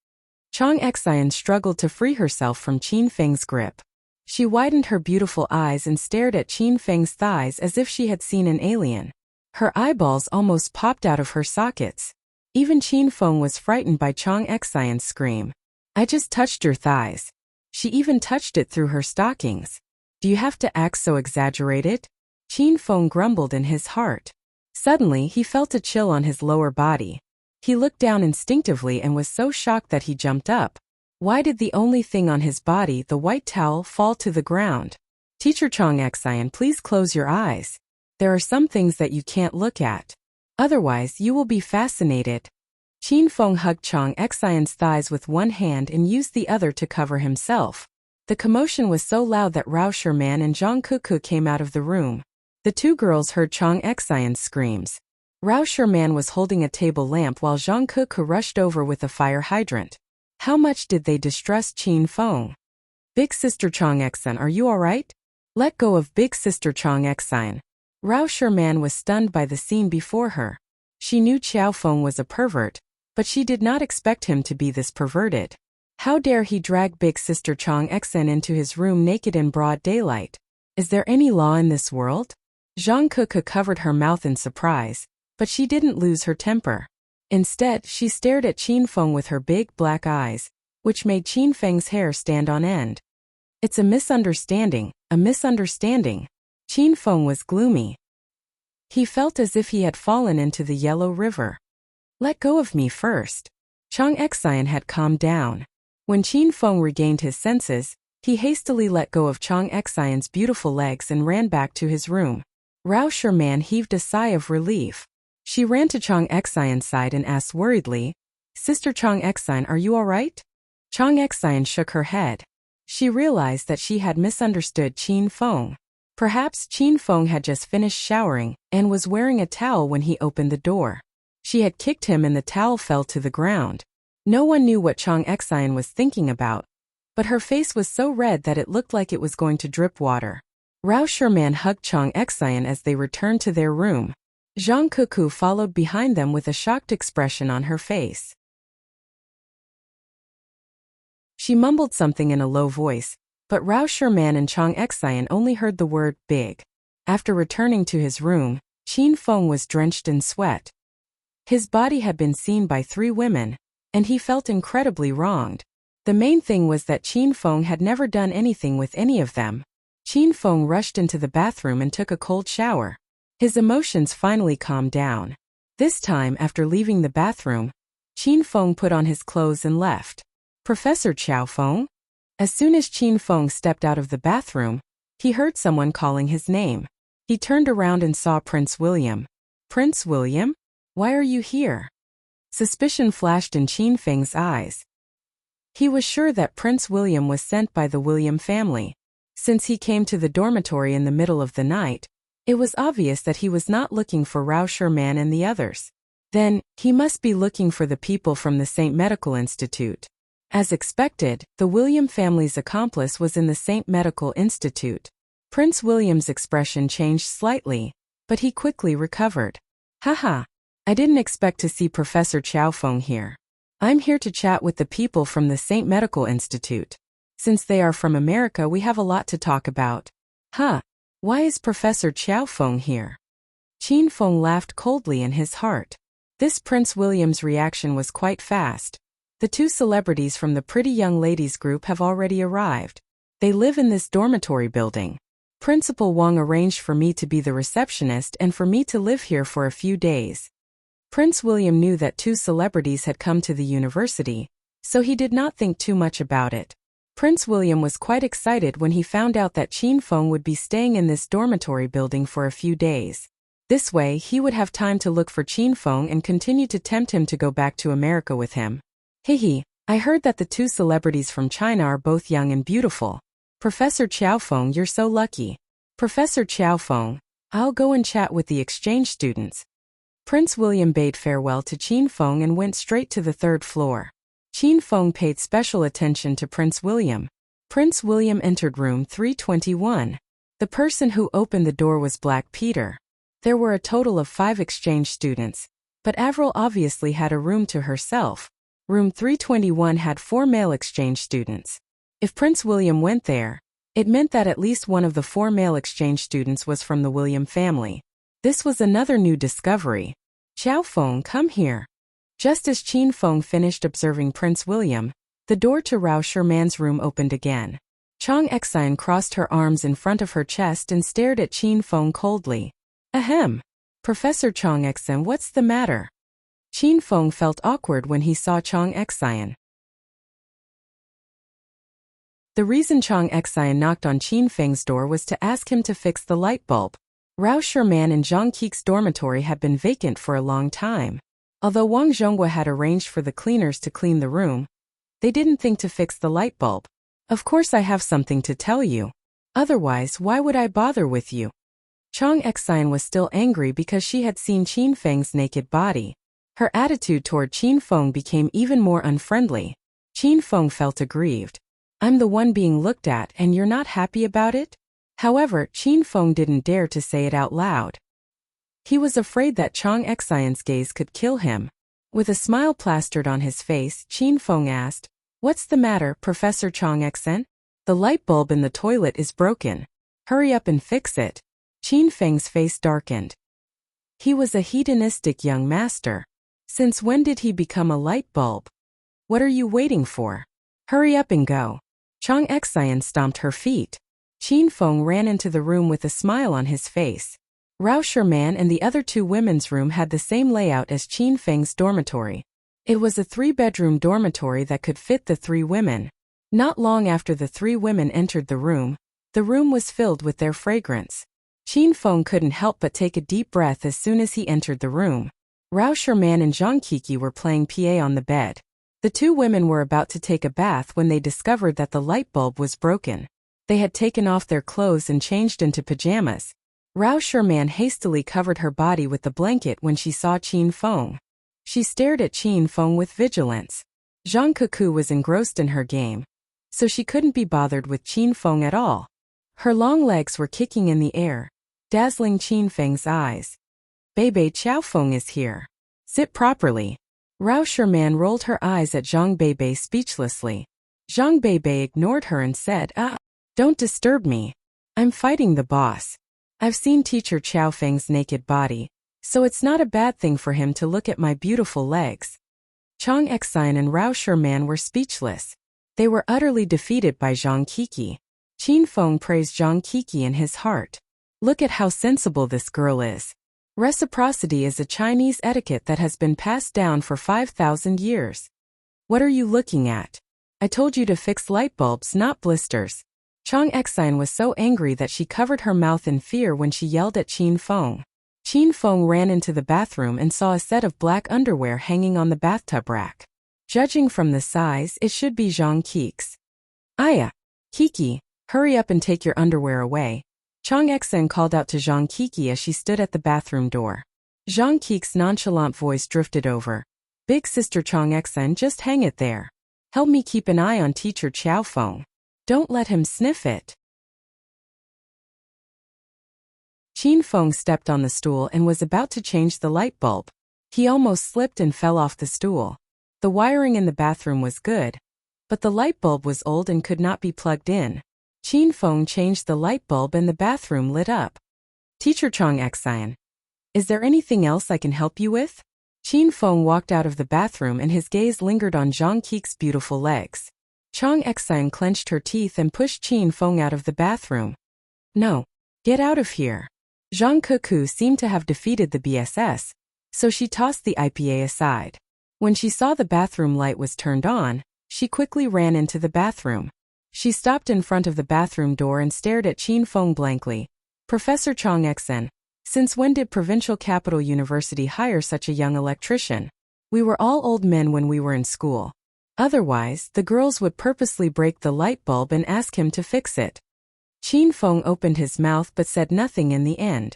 Chang Xian struggled to free herself from Qin Feng's grip. She widened her beautiful eyes and stared at Qin Feng's thighs as if she had seen an alien. Her eyeballs almost popped out of her sockets. Even Qin Feng was frightened by Chang Xian's scream. I just touched your thighs. She even touched it through her stockings. Do you have to act so exaggerated? Qin Feng grumbled in his heart. Suddenly he felt a chill on his lower body. He looked down instinctively and was so shocked that he jumped up. Why did the only thing on his body, the white towel, fall to the ground? Teacher Chang Xian, please close your eyes. There are some things that you can't look at. Otherwise, you will be fascinated. Qin Feng hugged Chang Xian's thighs with one hand and used the other to cover himself. The commotion was so loud that Rao Sherman and Zhang Kuku came out of the room. The two girls heard Chang Xian's screams. Rao Sherman was holding a table lamp while Zhang Kuku rushed over with a fire hydrant. How much did they distrust Qin Feng? Big sister Chang Xian, are you alright? Let go of big sister Chang Xian. Rao Sherman was stunned by the scene before her. She knew Qiao Feng was a pervert, but she did not expect him to be this perverted. How dare he drag big sister Chang Xian into his room naked in broad daylight? Is there any law in this world? Zhang Kuku covered her mouth in surprise, but she didn't lose her temper. Instead, she stared at Qin Feng with her big black eyes, which made Qin Feng's hair stand on end. It's a misunderstanding, a misunderstanding. Qin Feng was gloomy. He felt as if he had fallen into the Yellow River. Let go of me first. Chang Xian had calmed down. When Qin Feng regained his senses, he hastily let go of Chang Xian's beautiful legs and ran back to his room. Rao Sherman heaved a sigh of relief. She ran to Chang Xian's side and asked worriedly, Sister Chang Xian, are you alright? Chang Xian shook her head. She realized that she had misunderstood Qin Feng. Perhaps Qin Feng had just finished showering and was wearing a towel when he opened the door. She had kicked him and the towel fell to the ground. No one knew what Chang Xian was thinking about, but her face was so red that it looked like it was going to drip water. Rao Sherman hugged Chang Xian as they returned to their room. Zhang Kuku followed behind them with a shocked expression on her face. She mumbled something in a low voice, but Rao Sherman and Chang Xian only heard the word big. After returning to his room, Qin Feng was drenched in sweat. His body had been seen by 3 women, and he felt incredibly wronged. The main thing was that Qin Feng had never done anything with any of them. Qin Feng rushed into the bathroom and took a cold shower. His emotions finally calmed down. This time, after leaving the bathroom, Qin Feng put on his clothes and left. Professor Qiao Feng? As soon as Qin Feng stepped out of the bathroom, he heard someone calling his name. He turned around and saw Prince William. Prince William? Why are you here? Suspicion flashed in Qin Feng's eyes. He was sure that Prince William was sent by the William family. Since he came to the dormitory in the middle of the night, it was obvious that he was not looking for Rao Sherman and the others. Then, he must be looking for the people from the St. Medical Institute. As expected, the William family's accomplice was in the St. Medical Institute. Prince William's expression changed slightly, but he quickly recovered. Haha, I didn't expect to see Professor Qiao Feng here. I'm here to chat with the people from the St. Medical Institute. Since they are from America, we have a lot to talk about. Why is Professor Qiao Feng here? Qin Feng laughed coldly in his heart. This Prince William's reaction was quite fast. The 2 celebrities from the Pretty Young Ladies group have already arrived. They live in this dormitory building. Principal Wang arranged for me to be the receptionist and for me to live here for a few days. Prince William knew that 2 celebrities had come to the university, so he did not think too much about it. Prince William was quite excited when he found out that Qin Feng would be staying in this dormitory building for a few days. This way, he would have time to look for Qin Feng and continue to tempt him to go back to America with him. I heard that the two celebrities from China are both young and beautiful. Professor Qiaofeng, you're so lucky. Professor Qiaofeng, I'll go and chat with the exchange students. Prince William bade farewell to Qin Feng and went straight to the third floor. Qin Feng paid special attention to Prince William. Prince William entered room 321. The person who opened the door was Black Peter. There were a total of 5 exchange students, but Avril obviously had a room to herself. Room 321 had 4 male exchange students. If Prince William went there, it meant that at least one of the 4 male exchange students was from the William family. This was another new discovery. Qiaofeng, come here. Just as Qin Feng finished observing Prince William, the door to Rao Sherman's room opened again. Chang Xian crossed her arms in front of her chest and stared at Qin Feng coldly. Ahem. Professor Chang Xian, what's the matter? Qin Feng felt awkward when he saw Chang Xian. The reason Chang Xian knocked on Qin Feng's door was to ask him to fix the light bulb. Rao Sherman and Zhang Qi's dormitory had been vacant for a long time. Although Wang Zhonghua had arranged for the cleaners to clean the room, they didn't think to fix the light bulb. Of course I have something to tell you. Otherwise, why would I bother with you? Chang Xian was still angry because she had seen Qin Feng's naked body. Her attitude toward Qin Feng became even more unfriendly. Qin Feng felt aggrieved. I'm the one being looked at and you're not happy about it? However, Qin Feng didn't dare to say it out loud. He was afraid that Chang Xian's gaze could kill him. With a smile plastered on his face, Qin Feng asked, What's the matter, Professor Chang Xian? The light bulb in the toilet is broken. Hurry up and fix it. Qin Feng's face darkened. He was a hedonistic young master. Since when did he become a light bulb? What are you waiting for? Hurry up and go. Chang Xian stomped her feet. Qin Feng ran into the room with a smile on his face. Rao Sherman and the other 2 women's room had the same layout as Qin Feng's dormitory. It was a 3-bedroom dormitory that could fit the 3 women. Not long after the 3 women entered the room was filled with their fragrance. Qin Feng couldn't help but take a deep breath as soon as he entered the room. Rao Sherman and Zhang Qiqi were playing PA on the bed. The 2 women were about to take a bath when they discovered that the light bulb was broken. They had taken off their clothes and changed into pajamas. Rao Sherman hastily covered her body with the blanket when she saw Qin Feng. She stared at Qin Feng with vigilance. Zhang Cuckoo was engrossed in her game, so she couldn't be bothered with Qin Feng at all. Her long legs were kicking in the air, dazzling Qin Feng's eyes. Bebe, Qiaofeng is here. Sit properly. Rao Sherman rolled her eyes at Zhang Bebe speechlessly. Zhang Bebe ignored her and said, Don't disturb me. I'm fighting the boss. I've seen Teacher Qiaofeng's naked body, so it's not a bad thing for him to look at my beautiful legs. Chang Xian and Rao Sherman were speechless. They were utterly defeated by Zhang Qiqi. Qin Feng praised Zhang Qiqi in his heart. Look at how sensible this girl is. Reciprocity is a Chinese etiquette that has been passed down for 5,000 years. What are you looking at? I told you to fix light bulbs, not blisters. Chang Xian was so angry that she covered her mouth in fear when she yelled at Qin Feng. Qin Feng ran into the bathroom and saw a set of black underwear hanging on the bathtub rack. Judging from the size, it should be Zhang Qiqi's. Aya, Qiqi, hurry up and take your underwear away. Chang Xian called out to Zhang Qiqi as she stood at the bathroom door. Zhang Qiqi's nonchalant voice drifted over. Big sister Chang Xian, just hang it there. Help me keep an eye on Teacher Qiaofeng. Don't let him sniff it. Qin Feng stepped on the stool and was about to change the light bulb. He almost slipped and fell off the stool. The wiring in the bathroom was good, but the light bulb was old and could not be plugged in. Qin Feng changed the light bulb and the bathroom lit up. Teacher Chang Xian, is there anything else I can help you with? Qin Feng walked out of the bathroom and his gaze lingered on Zhang Qiqi's beautiful legs. Chang Xian clenched her teeth and pushed Qin Feng out of the bathroom. No, get out of here. Zhang Cuckoo seemed to have defeated the BSS, so she tossed the IPA aside. When she saw the bathroom light was turned on, she quickly ran into the bathroom. She stopped in front of the bathroom door and stared at Qin Feng blankly. Professor Chang Xian, since when did Provincial Capital University hire such a young electrician? We were all old men when we were in school. Otherwise, the girls would purposely break the light bulb and ask him to fix it. Qin Feng opened his mouth but said nothing in the end.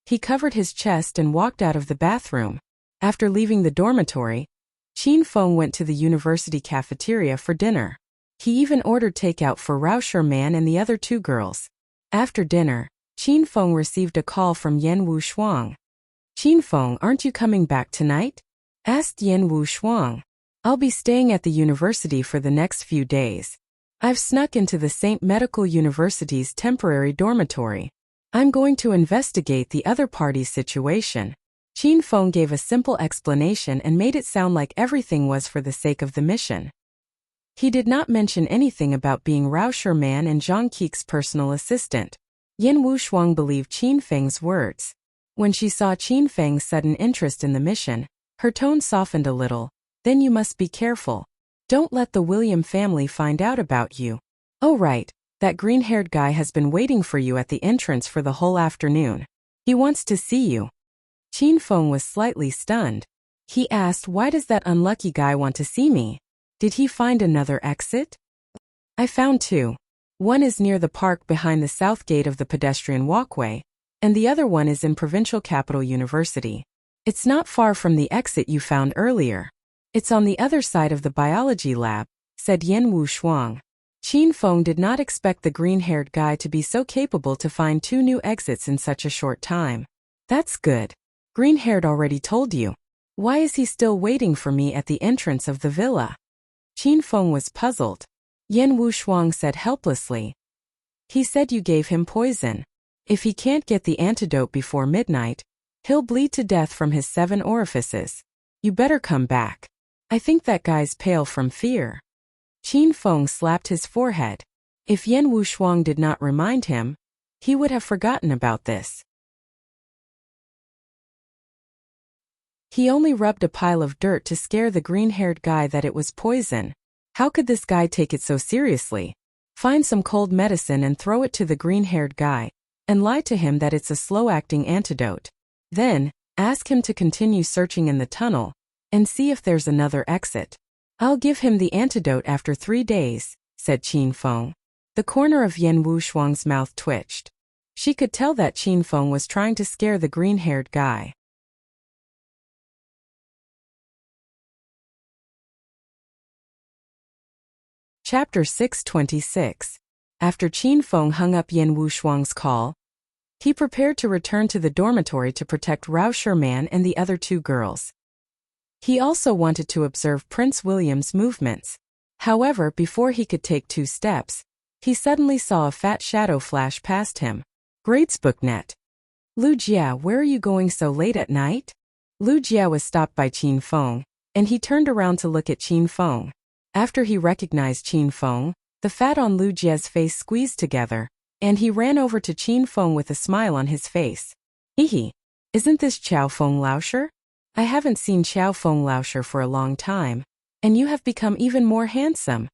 He covered his chest and walked out of the bathroom. After leaving the dormitory, Qin Feng went to the university cafeteria for dinner. He even ordered takeout for Rauscher Man and the other two girls. After dinner, Qin Feng received a call from Yan Wu Shuang. "Qin Feng, aren't you coming back tonight?" asked Yan Wu Shuang. "I'll be staying at the university for the next few days. I've snuck into the St. Medical University's temporary dormitory. I'm going to investigate the other party's situation." Qin Feng gave a simple explanation and made it sound like everything was for the sake of the mission. He did not mention anything about being Rauscher Man and Zhang Qi's personal assistant. Yan Wu Shuang believed Qin Feng's words. When she saw Qin Feng's sudden interest in the mission, her tone softened a little. "Then you must be careful. Don't let the William family find out about you. Oh right, that green-haired guy has been waiting for you at the entrance for the whole afternoon. He wants to see you." Qin Feng was slightly stunned. He asked, "Why does that unlucky guy want to see me? Did he find another exit?" "I found two. One is near the park behind the south gate of the pedestrian walkway, and the other one is in Provincial Capital University. It's not far from the exit you found earlier. It's on the other side of the biology lab," said Yan Wu Shuang. Qin Feng did not expect the green-haired guy to be so capable to find two new exits in such a short time. "That's good. Green-haired already told you. Why is he still waiting for me at the entrance of the villa?" Qin Feng was puzzled. Yan Wu Shuang said helplessly. "He said you gave him poison. If he can't get the antidote before midnight, he'll bleed to death from his 7 orifices. You better come back. I think that guy's pale from fear." Qin Feng slapped his forehead. If Yan Wu Shuang did not remind him, he would have forgotten about this. He only rubbed a pile of dirt to scare the green-haired guy that it was poison. How could this guy take it so seriously? Find some cold medicine and throw it to the green-haired guy, and lie to him that it's a slow-acting antidote. Then, ask him to continue searching in the tunnel, and see if there's another exit. "I'll give him the antidote after 3 days," said Qin Feng. The corner of Yan Wu Shuang's mouth twitched. She could tell that Qin Feng was trying to scare the green-haired guy. Chapter 626. After Qin Feng hung up Yan Wu Shuang's call, he prepared to return to the dormitory to protect Rauscher Man and the other two girls. He also wanted to observe Prince William's movements. However, before he could take 2 steps, he suddenly saw a fat shadow flash past him. "Gradesbooknet. Lu Jia, where are you going so late at night?" Lu Jia was stopped by Qin Feng, and he turned around to look at Qin Feng. After he recognized Qin Feng, the fat on Lu Jia's face squeezed together, and he ran over to Qin Feng with a smile on his face. "Hehe, isn't this Qiao Feng Lauscher? I haven't seen Qiao Feng Lauscher for a long time, and you have become even more handsome."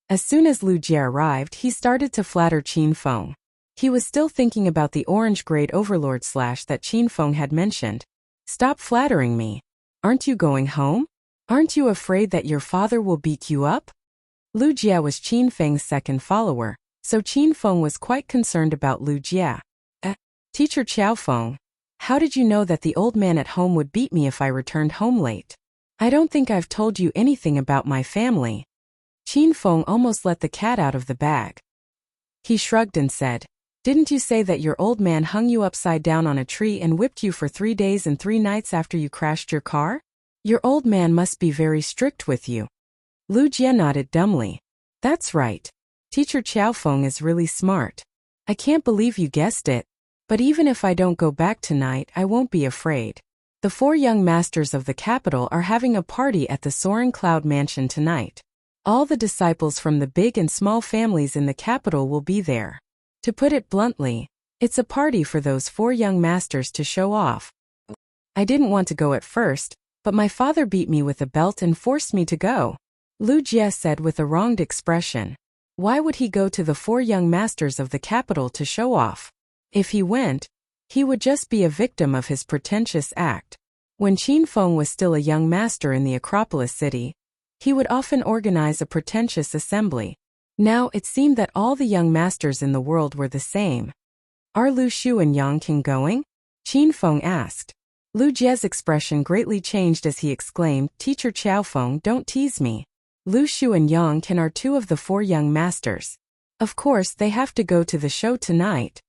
As soon as Lu Jia arrived, he started to flatter Qin Feng. He was still thinking about the orange grade overlord slash that Qin Feng had mentioned. "Stop flattering me. Aren't you going home? Aren't you afraid that your father will beat you up?" Lu Jia was Qin Feng's second follower, so Qin Feng was quite concerned about Lu Jia. Teacher Qiao Feng, how did you know that the old man at home would beat me if I returned home late? I don't think I've told you anything about my family." Qin Feng almost let the cat out of the bag. He shrugged and said, "Didn't you say that your old man hung you upside down on a tree and whipped you for 3 days and 3 nights after you crashed your car? Your old man must be very strict with you." Lu Jia nodded dumbly. "That's right. Teacher Qiao Feng is really smart. I can't believe you guessed it. But even if I don't go back tonight, I won't be afraid. The 4 young masters of the capital are having a party at the Soaring Cloud Mansion tonight. All the disciples from the big and small families in the capital will be there. To put it bluntly, it's a party for those 4 young masters to show off. I didn't want to go at first, but my father beat me with a belt and forced me to go," Lu Jia said with a wronged expression. Why would he go to the 4 young masters of the capital to show off? If he went, he would just be a victim of his pretentious act. When Qin Feng was still a young master in the Acropolis city, He would often organize a pretentious assembly. Now it seemed that all the young masters in the world were the same. Are Lu Xu and Yang Qing going? Qin Feng asked. Lu Jie's expression greatly changed as he exclaimed, Teacher Qiao Feng, don't tease me. Lu Xu and Yang Qin are two of the 4 young masters. Of course they have to go to the show tonight.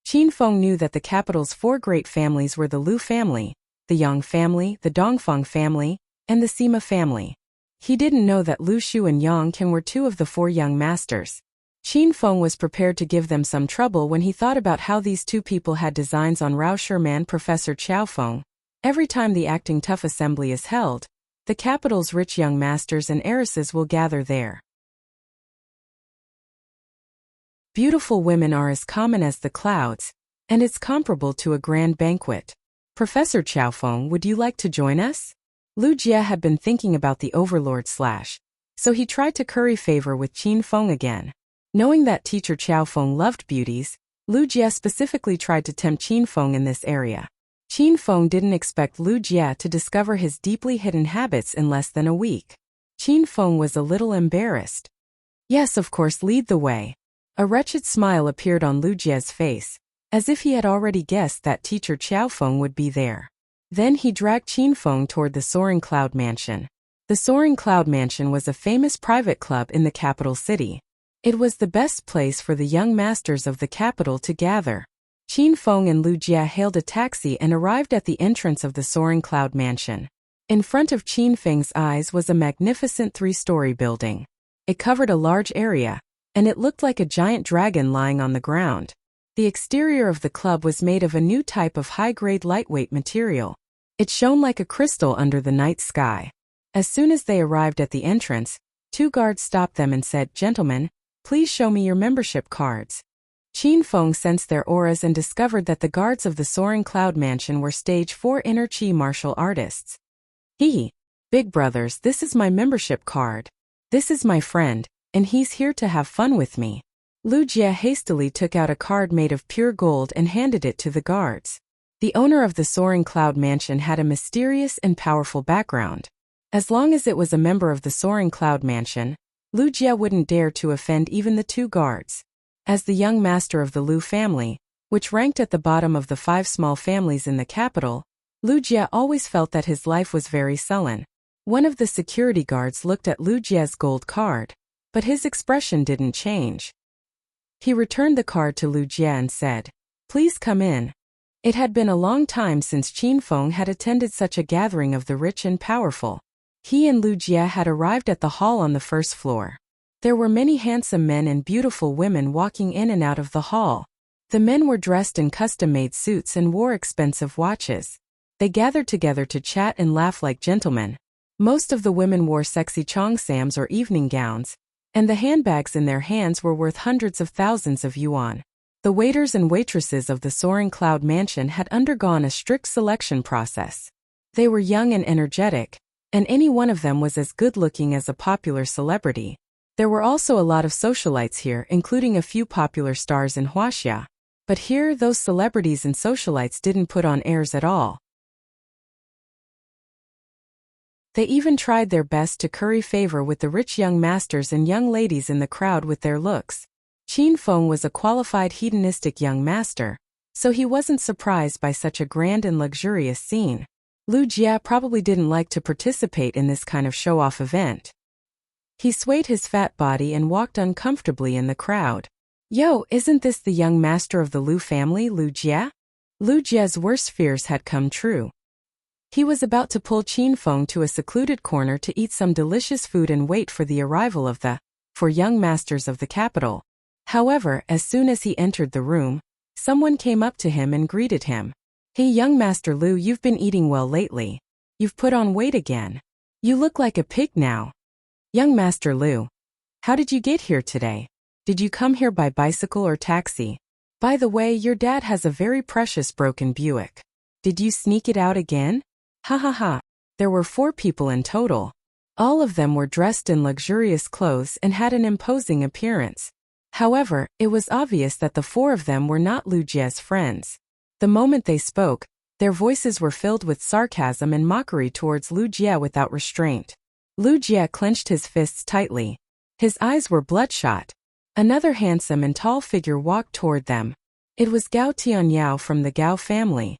Qin Feng knew that the capital's 4 great families were the Lu family, the Yang family, the Dongfeng family, and the Sima family. He didn't know that Lu Xu and Yang Qin were 2 of the 4 young masters. Qin Feng was prepared to give them some trouble when he thought about how these 2 people had designs on Rao Sherman. Professor Qiao Feng. Every time the acting tough assembly is held, the capital's rich young masters and heiresses will gather there. Beautiful women are as common as the clouds, and it's comparable to a grand banquet. Professor Qiao Feng, would you like to join us? Lu Jie had been thinking about the overlord / so he tried to curry favor with Qin Feng again. Knowing that teacher Qiao Feng loved beauties, Lu Jie specifically tried to tempt Qin Feng in this area. Qin Feng didn't expect Lu Jie to discover his deeply hidden habits in less than a week. Qin Feng was a little embarrassed. Yes, of course, lead the way. A wretched smile appeared on Lu Jie's face, as if he had already guessed that teacher Qiao Feng would be there. Then he dragged Qin Feng toward the Soaring Cloud Mansion. The Soaring Cloud Mansion was a famous private club in the capital city. It was the best place for the young masters of the capital to gather. Qin Feng and Lu Jie hailed a taxi and arrived at the entrance of the Soaring Cloud Mansion. In front of Qin Feng's eyes was a magnificent 3-story building. It covered a large area, and it looked like a giant dragon lying on the ground. The exterior of the club was made of a new type of high-grade lightweight material. It shone like a crystal under the night sky. As soon as they arrived at the entrance, 2 guards stopped them and said, Gentlemen, please show me your membership cards. Qin Feng sensed their auras and discovered that the guards of the Soaring Cloud Mansion were Stage 4 inner chi martial artists. Big brothers, this is my membership card. This is my friend, and he's here to have fun with me. Lu Jie hastily took out a card made of pure gold and handed it to the guards. The owner of the Soaring Cloud Mansion had a mysterious and powerful background. As long as it was a member of the Soaring Cloud Mansion, Lu Jie wouldn't dare to offend even the 2 guards. As the young master of the Lu family, which ranked at the bottom of the 5 small families in the capital, Lu Jie always felt that his life was very sullen. One of the security guards looked at Lu Jie's gold card, but his expression didn't change. He returned the card to Lu Jie and said, Please come in. It had been a long time since Qin Feng had attended such a gathering of the rich and powerful. He and Lu Jie had arrived at the hall on the 1st floor. There were many handsome men and beautiful women walking in and out of the hall. The men were dressed in custom-made suits and wore expensive watches. They gathered together to chat and laugh like gentlemen. Most of the women wore sexy cheongsams or evening gowns, and the handbags in their hands were worth hundreds of thousands of yuan. The waiters and waitresses of the Soaring Cloud Mansion had undergone a strict selection process. They were young and energetic, and any one of them was as good-looking as a popular celebrity. There were also a lot of socialites here, including a few popular stars in Wuxia. But here, those celebrities and socialites didn't put on airs at all. They even tried their best to curry favor with the rich young masters and young ladies in the crowd with their looks. Qin Feng was a qualified hedonistic young master, so he wasn't surprised by such a grand and luxurious scene. Lu Jie probably didn't like to participate in this kind of show-off event. He swayed his fat body and walked uncomfortably in the crowd. Yo, isn't this the young master of the Lu family, Lu Jie? Lu Jie's worst fears had come true. He was about to pull Qin Feng to a secluded corner to eat some delicious food and wait for the arrival of the 4 young masters of the capital. However, as soon as he entered the room, someone came up to him and greeted him. Hey young Master Lu, you've been eating well lately. You've put on weight again. You look like a pig now. Young Master Lu, how did you get here today? Did you come here by bicycle or taxi? By the way, your dad has a very precious broken Buick. Did you sneak it out again? Ha ha ha. There were 4 people in total. All of them were dressed in luxurious clothes and had an imposing appearance. However, it was obvious that the 4 of them were not Lu Jie's friends. The moment they spoke, their voices were filled with sarcasm and mockery towards Lu Jie without restraint. Lu Jie clenched his fists tightly. His eyes were bloodshot. Another handsome and tall figure walked toward them. It was Gao Tianyao from the Gao family.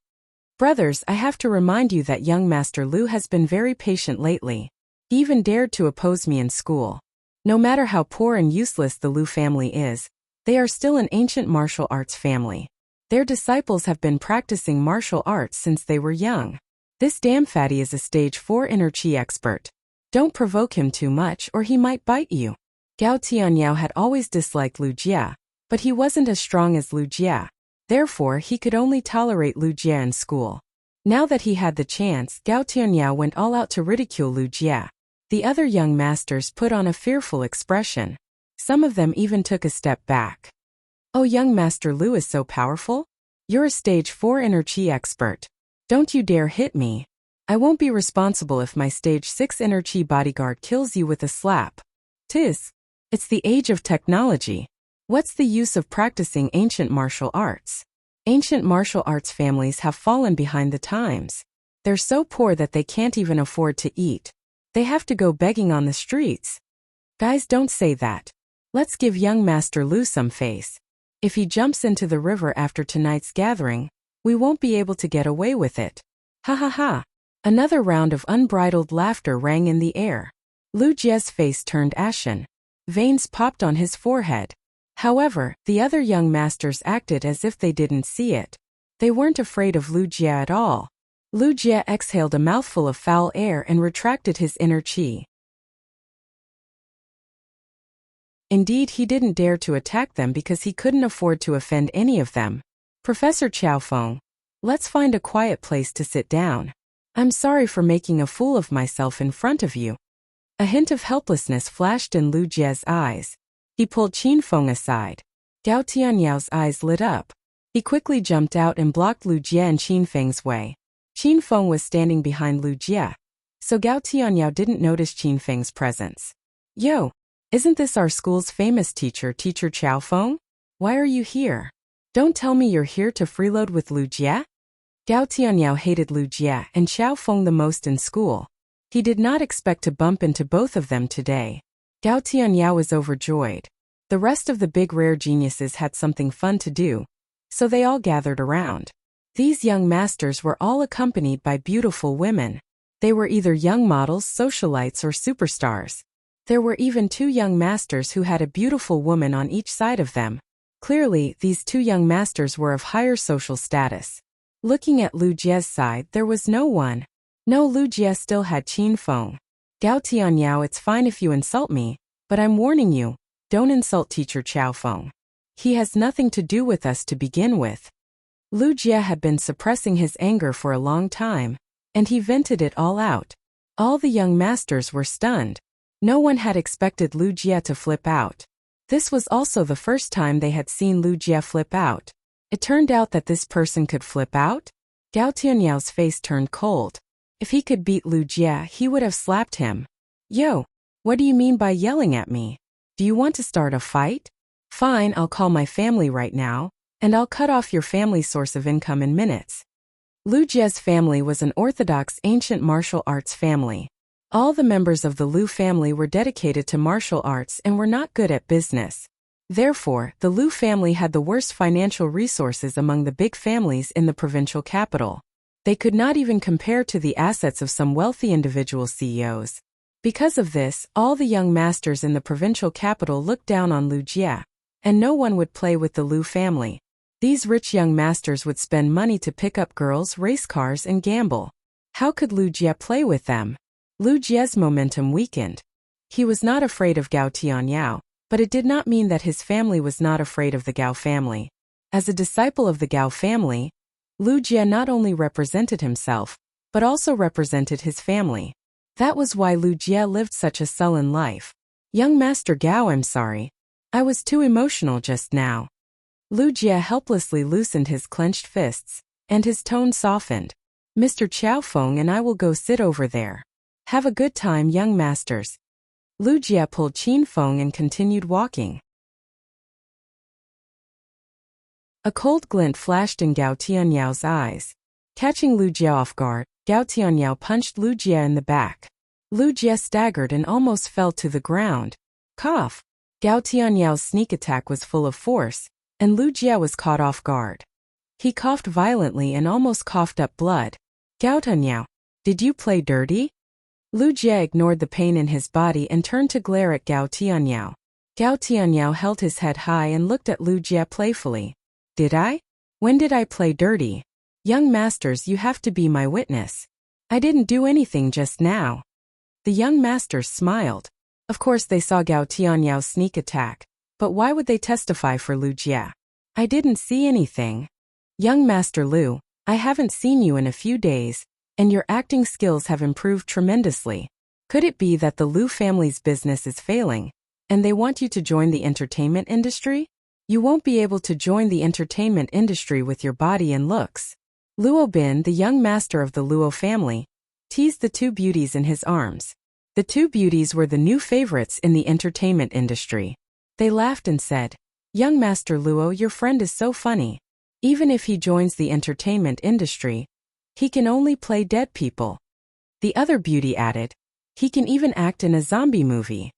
Brothers, I have to remind you that young Master Lu has been very patient lately. He even dared to oppose me in school. No matter how poor and useless the Lu family is, they are still an ancient martial arts family. Their disciples have been practicing martial arts since they were young. This damn fatty is a stage 4 inner chi expert. Don't provoke him too much or he might bite you. Gao Tianyao had always disliked Lu Jie, but he wasn't as strong as Lu Jie. Therefore, he could only tolerate Lu Jie in school. Now that he had the chance, Gao Tianyao went all out to ridicule Lu Jie. The other young masters put on a fearful expression. Some of them even took a step back. Oh, young Master Lu is so powerful? You're a stage 4 inner chi expert. Don't you dare hit me. I won't be responsible if my stage 6 inner chi bodyguard kills you with a slap. It's the age of technology. What's the use of practicing ancient martial arts? Ancient martial arts families have fallen behind the times. They're so poor that they can't even afford to eat. They have to go begging on the streets. Guys, don't say that. Let's give young Master Lu some face. If he jumps into the river after tonight's gathering, we won't be able to get away with it. Ha ha ha. Another round of unbridled laughter rang in the air. Lu Jie's face turned ashen. Veins popped on his forehead. However, the other young masters acted as if they didn't see it. They weren't afraid of Lu Jie at all. Lu Jie exhaled a mouthful of foul air and retracted his inner chi. Indeed, he didn't dare to attack them because he couldn't afford to offend any of them. Professor Qiaofeng, let's find a quiet place to sit down. I'm sorry for making a fool of myself in front of you. A hint of helplessness flashed in Lu Jie's eyes. He pulled Qin Feng aside. Gao Tianyao's eyes lit up. He quickly jumped out and blocked Lu Jie and Qin Feng's way. Qin Feng was standing behind Lu Jie, so Gao Tianyao didn't notice Qin Feng's presence. Yo, isn't this our school's famous teacher, Teacher Qiaofeng? Why are you here? Don't tell me you're here to freeload with Lu Jie? Gao Tianyao hated Lu Jie and Qiaofeng the most in school. He did not expect to bump into both of them today. Gao Tianyao was overjoyed. The rest of the big rare geniuses had something fun to do, so they all gathered around. These young masters were all accompanied by beautiful women. They were either young models, socialites, or superstars. There were even 2 young masters who had a beautiful woman on each side of them. Clearly, these 2 young masters were of higher social status. Looking at Lu Jie's side, there was no one. No, Lu Jie still had Qin Feng. Gao Tianyao, it's fine if you insult me, but I'm warning you, don't insult Teacher Qiaofeng. He has nothing to do with us to begin with. Lu Jie had been suppressing his anger for a long time, and he vented it all out. All the young masters were stunned. No one had expected Lu Jie to flip out. This was also the first time they had seen Lu Jie flip out. It turned out that this person could flip out? Gao Tianyao's face turned cold. If he could beat Lu Jie, he would have slapped him. Yo, what do you mean by yelling at me? Do you want to start a fight? Fine, I'll call my family right now, and I'll cut off your family's source of income in minutes. Lu Jie's family was an orthodox ancient martial arts family. All the members of the Lu family were dedicated to martial arts and were not good at business. Therefore, the Lu family had the worst financial resources among the big families in the provincial capital. They could not even compare to the assets of some wealthy individual CEOs. Because of this, all the young masters in the provincial capital looked down on Lu Jie, and no one would play with the Lu family. These rich young masters would spend money to pick up girls, race cars, and gamble. How could Lu Jie play with them? Lu Jie's momentum weakened. He was not afraid of Gao Tianyao, but it did not mean that his family was not afraid of the Gao family. As a disciple of the Gao family, Lu Jie not only represented himself, but also represented his family. That was why Lu Jie lived such a sullen life. Young Master Gao, I'm sorry. I was too emotional just now. Lu Jie helplessly loosened his clenched fists, and his tone softened. Mr. Qiaofeng and I will go sit over there. Have a good time, young masters. Lu Jie pulled Qin Feng and continued walking. A cold glint flashed in Gao Tianyao's eyes. Catching Lu Jie off guard, Gao Tianyao punched Lu Jie in the back. Lu Jie staggered and almost fell to the ground. Cough! Gao Tianyao sneak attack was full of force, and Lu Jie was caught off guard. He coughed violently and almost coughed up blood. Gao Tianyao, did you play dirty? Lu Jie ignored the pain in his body and turned to glare at Gao Tianyao. Gao Tianyao held his head high and looked at Lu Jie playfully. Did I? When did I play dirty? Young masters, you have to be my witness. I didn't do anything just now. The young masters smiled. Of course they saw Gao Tianyao's sneak attack, but why would they testify for Lu Jie? I didn't see anything. Young Master Lu, I haven't seen you in a few days, and your acting skills have improved tremendously. Could it be that the Lu family's business is failing, and they want you to join the entertainment industry? You won't be able to join the entertainment industry with your body and looks. Luo Bin, the young master of the Luo family, teased the two beauties in his arms. The two beauties were the new favorites in the entertainment industry. They laughed and said, Young Master Luo, your friend is so funny. Even if he joins the entertainment industry, he can only play dead people. The other beauty added, he can even act in a zombie movie.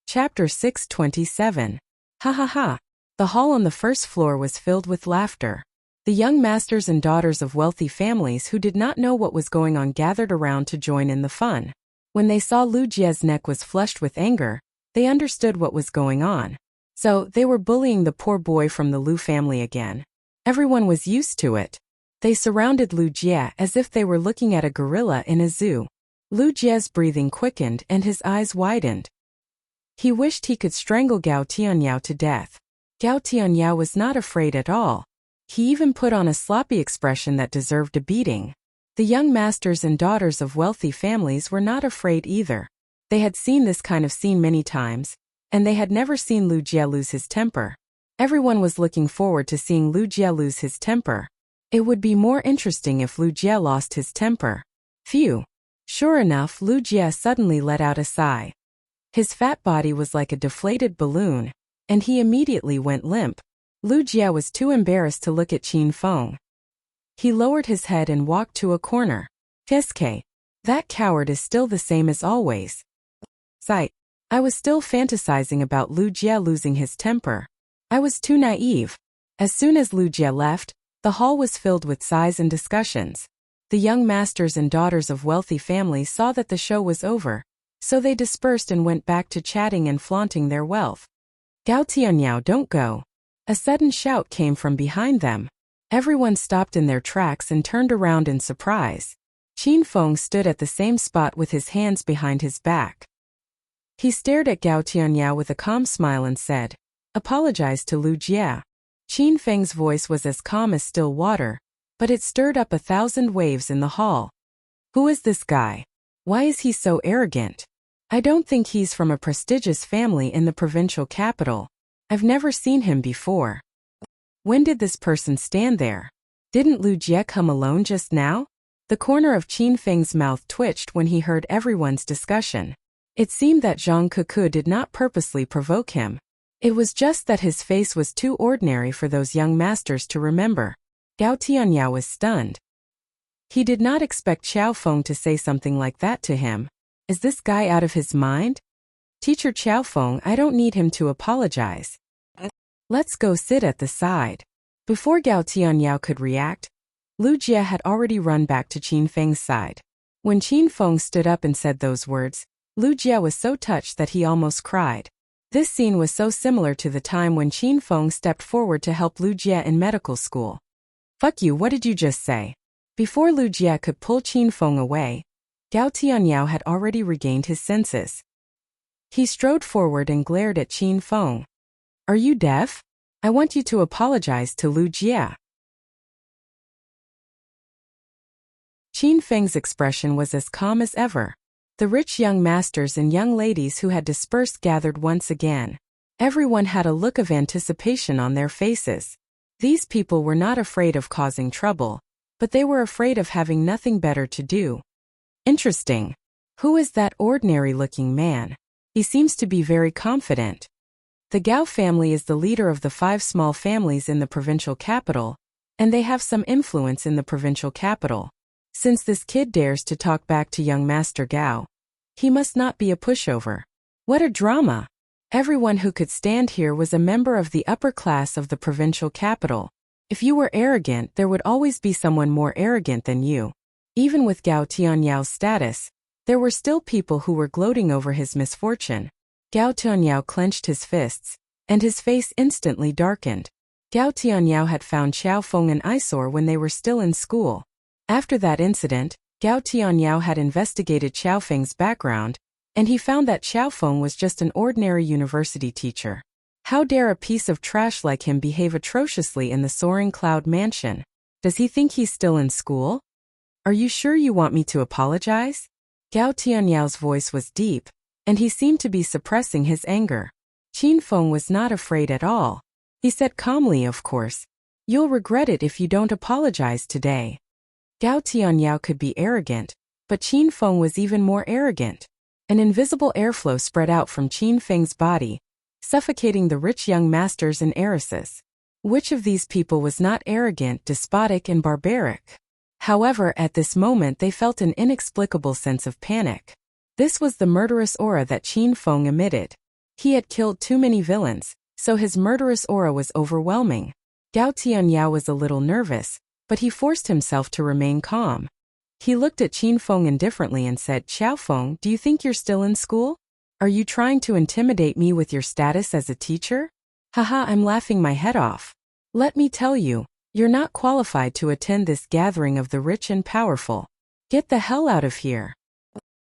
Chapter 627. Ha ha ha. The hall on the first floor was filled with laughter. The young masters and daughters of wealthy families who did not know what was going on gathered around to join in the fun. When they saw Lu Jie's neck was flushed with anger, they understood what was going on. So, they were bullying the poor boy from the Lu family again. Everyone was used to it. They surrounded Lu Jie as if they were looking at a gorilla in a zoo. Lu Jie's breathing quickened and his eyes widened. He wished he could strangle Gao Tianyao to death. Gao Tianyao was not afraid at all. He even put on a sloppy expression that deserved a beating. The young masters and daughters of wealthy families were not afraid either. They had seen this kind of scene many times, and they had never seen Lu Jie lose his temper. Everyone was looking forward to seeing Lu Jie lose his temper. It would be more interesting if Lu Jie lost his temper. Phew! Sure enough, Lu Jie suddenly let out a sigh. His fat body was like a deflated balloon, and he immediately went limp. Lu Jie was too embarrassed to look at Qin Feng. He lowered his head and walked to a corner. Fiske, that coward is still the same as always. Sight. I was still fantasizing about Lu Jie losing his temper. I was too naive. As soon as Lu Jie left, the hall was filled with sighs and discussions. The young masters and daughters of wealthy families saw that the show was over, so they dispersed and went back to chatting and flaunting their wealth. Gao Tianyao, don't go. A sudden shout came from behind them. Everyone stopped in their tracks and turned around in surprise. Qin Feng stood at the same spot with his hands behind his back. He stared at Gao Tianyao with a calm smile and said, Apologize to Lu Jie. Qin Feng's voice was as calm as still water, but it stirred up 1,000 waves in the hall. Who is this guy? Why is he so arrogant? I don't think he's from a prestigious family in the provincial capital. I've never seen him before. When did this person stand there? Didn't Lu Jie come alone just now? The corner of Qin Feng's mouth twitched when he heard everyone's discussion. It seemed that Zhang Kuku did not purposely provoke him. It was just that his face was too ordinary for those young masters to remember. Gao Tianyao was stunned. He did not expect Qiao Feng to say something like that to him. Is this guy out of his mind? Teacher Qiao Feng, I don't need him to apologize. Let's go sit at the side. Before Gao Tianyao could react, Lu Jie had already run back to Qin Feng's side. When Qin Feng stood up and said those words, Lu Jie was so touched that he almost cried. This scene was so similar to the time when Qin Feng stepped forward to help Lu Jie in medical school. Fuck you, what did you just say? Before Lu Jie could pull Qin Feng away, Gao Tianyao had already regained his senses. He strode forward and glared at Qin Feng. Are you deaf? I want you to apologize to Lu Jie. Qin Feng's expression was as calm as ever. The rich young masters and young ladies who had dispersed gathered once again. Everyone had a look of anticipation on their faces. These people were not afraid of causing trouble, but they were afraid of having nothing better to do. Interesting. Who is that ordinary-looking man? He seems to be very confident. The Gao family is the leader of the 5 small families in the provincial capital, and they have some influence in the provincial capital. Since this kid dares to talk back to young Master Gao, he must not be a pushover. What a drama! Everyone who could stand here was a member of the upper class of the provincial capital. If you were arrogant, there would always be someone more arrogant than you. Even with Gao Tianyao status, there were still people who were gloating over his misfortune. Gao Tianyao clenched his fists, and his face instantly darkened. Gao Tianyao had found Xiaofeng an eyesore when they were still in school. After that incident, Gao Tianyao had investigated Xiaofeng's background, and he found that Xiaofeng was just an ordinary university teacher. How dare a piece of trash like him behave atrociously in the soaring cloud mansion? Does he think he's still in school? Are you sure you want me to apologize? Gao Tianyao's voice was deep, and he seemed to be suppressing his anger. Qin Feng was not afraid at all. He said calmly, of course. You'll regret it if you don't apologize today. Gao Tianyao could be arrogant, but Qin Feng was even more arrogant. An invisible airflow spread out from Qin Feng's body, suffocating the rich young masters and heiresses. Which of these people was not arrogant, despotic, and barbaric? However, at this moment they felt an inexplicable sense of panic. This was the murderous aura that Qin Feng emitted. He had killed too many villains, so his murderous aura was overwhelming. Gao Tianyao was a little nervous, but he forced himself to remain calm. He looked at Qin Feng indifferently and said, Xiaofeng, do you think you're still in school? Are you trying to intimidate me with your status as a teacher? Haha, I'm laughing my head off. Let me tell you, you're not qualified to attend this gathering of the rich and powerful. Get the hell out of here.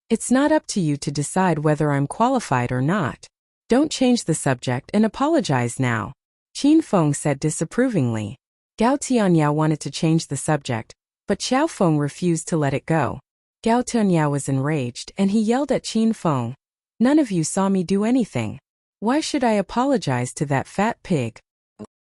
It's not up to you to decide whether I'm qualified or not. Don't change the subject and apologize now. Qin Feng said disapprovingly. Gao Tianyao wanted to change the subject, but Xiaofeng refused to let it go. Gao Tianyao was enraged and he yelled at Qin Feng. None of you saw me do anything. Why should I apologize to that fat pig?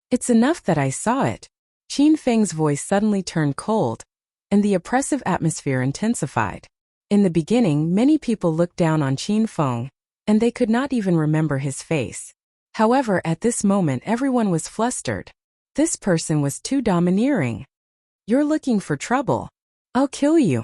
It's enough that I saw it. Qin Feng's voice suddenly turned cold, and the oppressive atmosphere intensified. In the beginning, many people looked down on Qin Feng, and they could not even remember his face. However, at this moment everyone was flustered. This person was too domineering. You're looking for trouble. I'll kill you.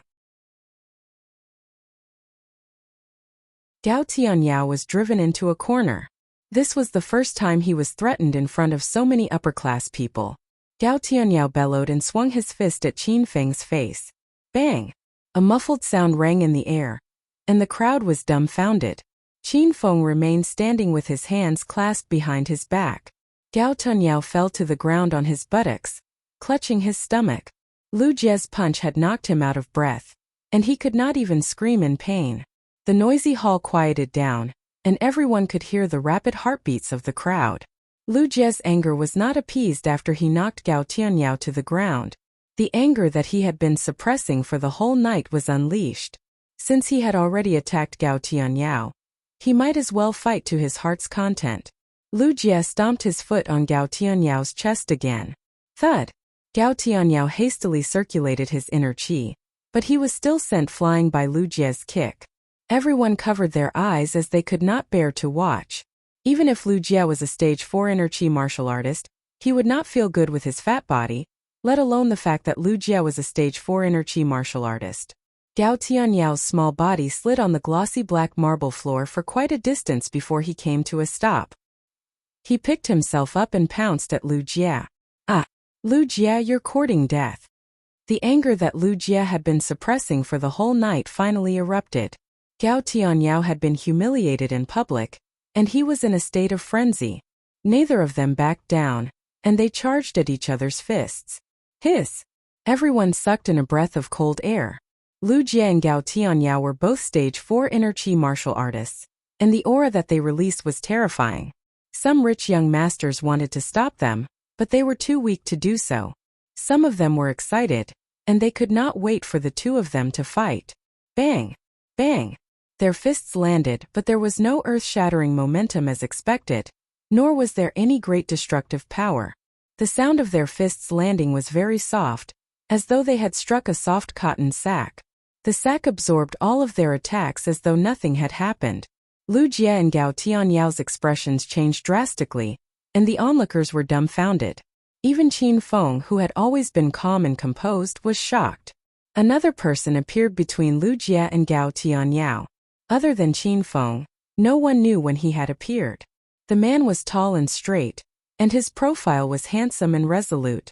Gao Tianyao was driven into a corner. This was the first time he was threatened in front of so many upper-class people. Gao Tianyao bellowed and swung his fist at Qin Feng's face. Bang! A muffled sound rang in the air, and the crowd was dumbfounded. Qin Feng remained standing with his hands clasped behind his back. Gao Tianyao fell to the ground on his buttocks, clutching his stomach. Lu Jie's punch had knocked him out of breath, and he could not even scream in pain. The noisy hall quieted down, and everyone could hear the rapid heartbeats of the crowd. Lu Jie's anger was not appeased after he knocked Gao Tianyao to the ground. The anger that he had been suppressing for the whole night was unleashed. Since he had already attacked Gao Tianyao, he might as well fight to his heart's content. Lu Jie stomped his foot on Gao Tianyao's chest again. Thud! Gao Tianyao hastily circulated his inner qi, but he was still sent flying by Lu Jie's kick. Everyone covered their eyes as they could not bear to watch. Even if Lu Jie was a stage 4 inner qi martial artist, he would not feel good with his fat body, let alone the fact that Lu Jie was a stage 4 inner qi martial artist. Gao Tianyao's small body slid on the glossy black marble floor for quite a distance before he came to a stop. He picked himself up and pounced at Lu Jie. Ah! Lu Jie, you're courting death. The anger that Lu Jie had been suppressing for the whole night finally erupted. Gao Tianyao had been humiliated in public, and he was in a state of frenzy. Neither of them backed down, and they charged at each other's fists. Hiss! Everyone sucked in a breath of cold air. Lu Jie and Gao Tianyao were both stage 4 inner qi martial artists, and the aura that they released was terrifying. Some rich young masters wanted to stop them, but they were too weak to do so. Some of them were excited, and they could not wait for the two of them to fight. Bang! Bang! Their fists landed, but there was no earth-shattering momentum as expected, nor was there any great destructive power. The sound of their fists landing was very soft, as though they had struck a soft cotton sack. The sack absorbed all of their attacks as though nothing had happened. Lu Jie and Gao Tianyao's expressions changed drastically, and the onlookers were dumbfounded. Even Qin Feng, who had always been calm and composed, was shocked. Another person appeared between Lu Jie and Gao Tianyao. Other than Qin Feng, no one knew when he had appeared. The man was tall and straight, and his profile was handsome and resolute.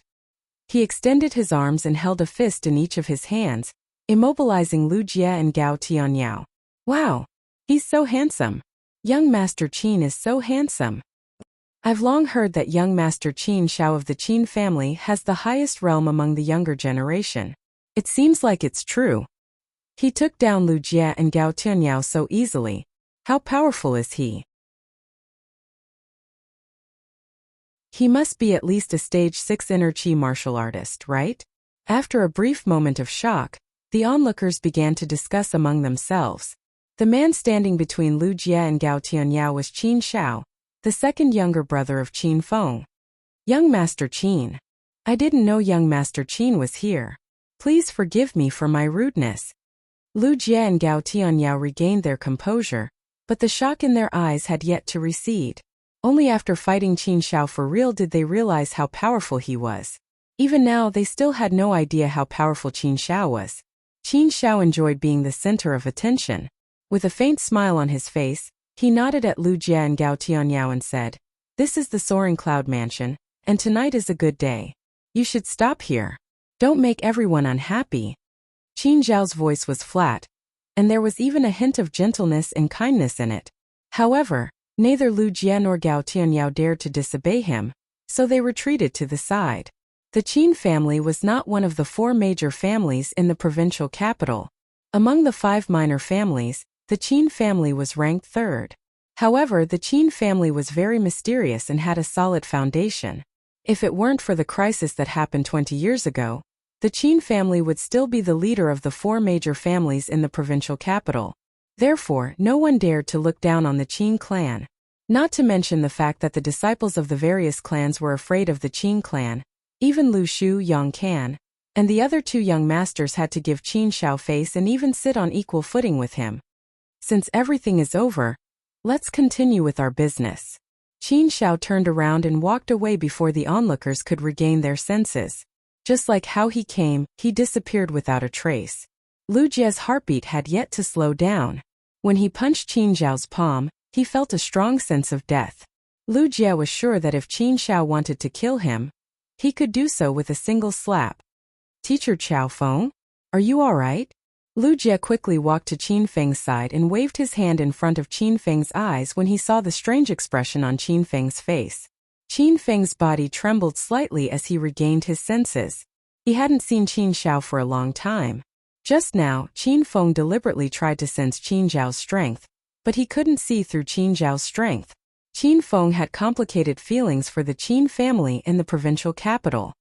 He extended his arms and held a fist in each of his hands, immobilizing Lu Jie and Gao Tianyao. Wow! He's so handsome. Young Master Qin is so handsome. I've long heard that young Master Qin Xiao of the Qin family has the highest realm among the younger generation. It seems like it's true. He took down Lu Jie and Gao Tianyao so easily. How powerful is he? He must be at least a stage 6 inner Qi martial artist, right? After a brief moment of shock, the onlookers began to discuss among themselves. The man standing between Lu Jie and Gao Tianyao was Qin Xiao, the second younger brother of Qin Feng. Young Master Qin. I didn't know young Master Qin was here. Please forgive me for my rudeness. Lu Jie and Gao Tianyao regained their composure, but the shock in their eyes had yet to recede. Only after fighting Qin Xiao for real did they realize how powerful he was. Even now they still had no idea how powerful Qin Xiao was. Qin Xiao enjoyed being the center of attention. With a faint smile on his face, he nodded at Lu Jie and Gao Tianyao and said, "This is the Soaring Cloud Mansion, and tonight is a good day. You should stop here. Don't make everyone unhappy." Qin Xiao's voice was flat, and there was even a hint of gentleness and kindness in it. However, neither Lu Jie nor Gao Tianyao dared to disobey him, so they retreated to the side. The Qin family was not one of the 4 major families in the provincial capital. Among the 5 minor families, the Qin family was ranked 3rd. However, the Qin family was very mysterious and had a solid foundation. If it weren't for the crisis that happened 20 years ago, the Qin family would still be the leader of the 4 major families in the provincial capital. Therefore, no one dared to look down on the Qin clan. Not to mention the fact that the disciples of the various clans were afraid of the Qin clan. Even Lu Shu Yang Can, and the other 2 young masters had to give Qin Xiao face and even sit on equal footing with him. Since everything is over, let's continue with our business. Qin Xiao turned around and walked away before the onlookers could regain their senses. Just like how he came, he disappeared without a trace. Lu Jie's heartbeat had yet to slow down. When he punched Qin Xiao's palm, he felt a strong sense of death. Lu Jie was sure that if Qin Xiao wanted to kill him, he could do so with a single slap. "Teacher Qiao Feng, are you all right?" Lu Jie quickly walked to Qin Feng's side and waved his hand in front of Qin Feng's eyes when he saw the strange expression on Qin Feng's face. Qin Feng's body trembled slightly as he regained his senses. He hadn't seen Qin Xiao for a long time. Just now, Qin Feng deliberately tried to sense Qin Zhao's strength, but he couldn't see through Qin Zhao's strength. Qin Feng had complicated feelings for the Qin family in the provincial capital.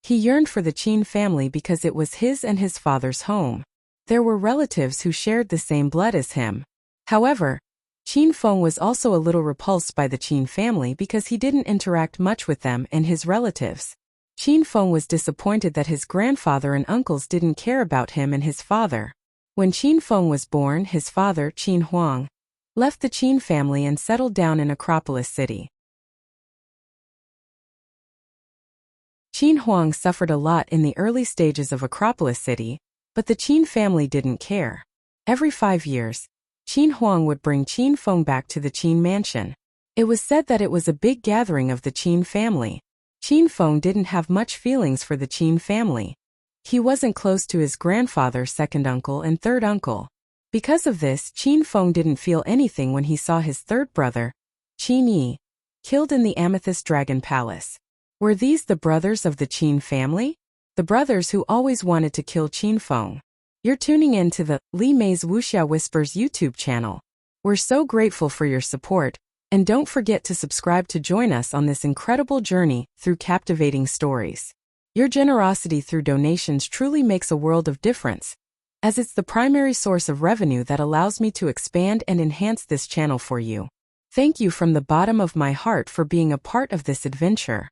He yearned for the Qin family because it was his and his father's home. There were relatives who shared the same blood as him. However, Qin Feng was also a little repulsed by the Qin family because he didn't interact much with them and his relatives. Qin Feng was disappointed that his grandfather and uncles didn't care about him and his father. When Qin Feng was born, his father, Qin Huang, left the Qin family and settled down in Acropolis City. Qin Huang suffered a lot in the early stages of Acropolis City, but the Qin family didn't care. Every 5 years, Qin Huang would bring Qin Feng back to the Qin mansion. It was said that it was a big gathering of the Qin family. Qin Feng didn't have much feelings for the Qin family. He wasn't close to his grandfather, second uncle, and third uncle. Because of this, Qin Feng didn't feel anything when he saw his third brother, Qin Yi, killed in the Amethyst Dragon Palace. Were these the brothers of the Qin family? The brothers who always wanted to kill Qin Feng. You're tuning in to the Li Mei's Wuxia Whispers YouTube channel. We're so grateful for your support, and don't forget to subscribe to join us on this incredible journey through captivating stories. Your generosity through donations truly makes a world of difference, as it's the primary source of revenue that allows me to expand and enhance this channel for you. Thank you from the bottom of my heart for being a part of this adventure.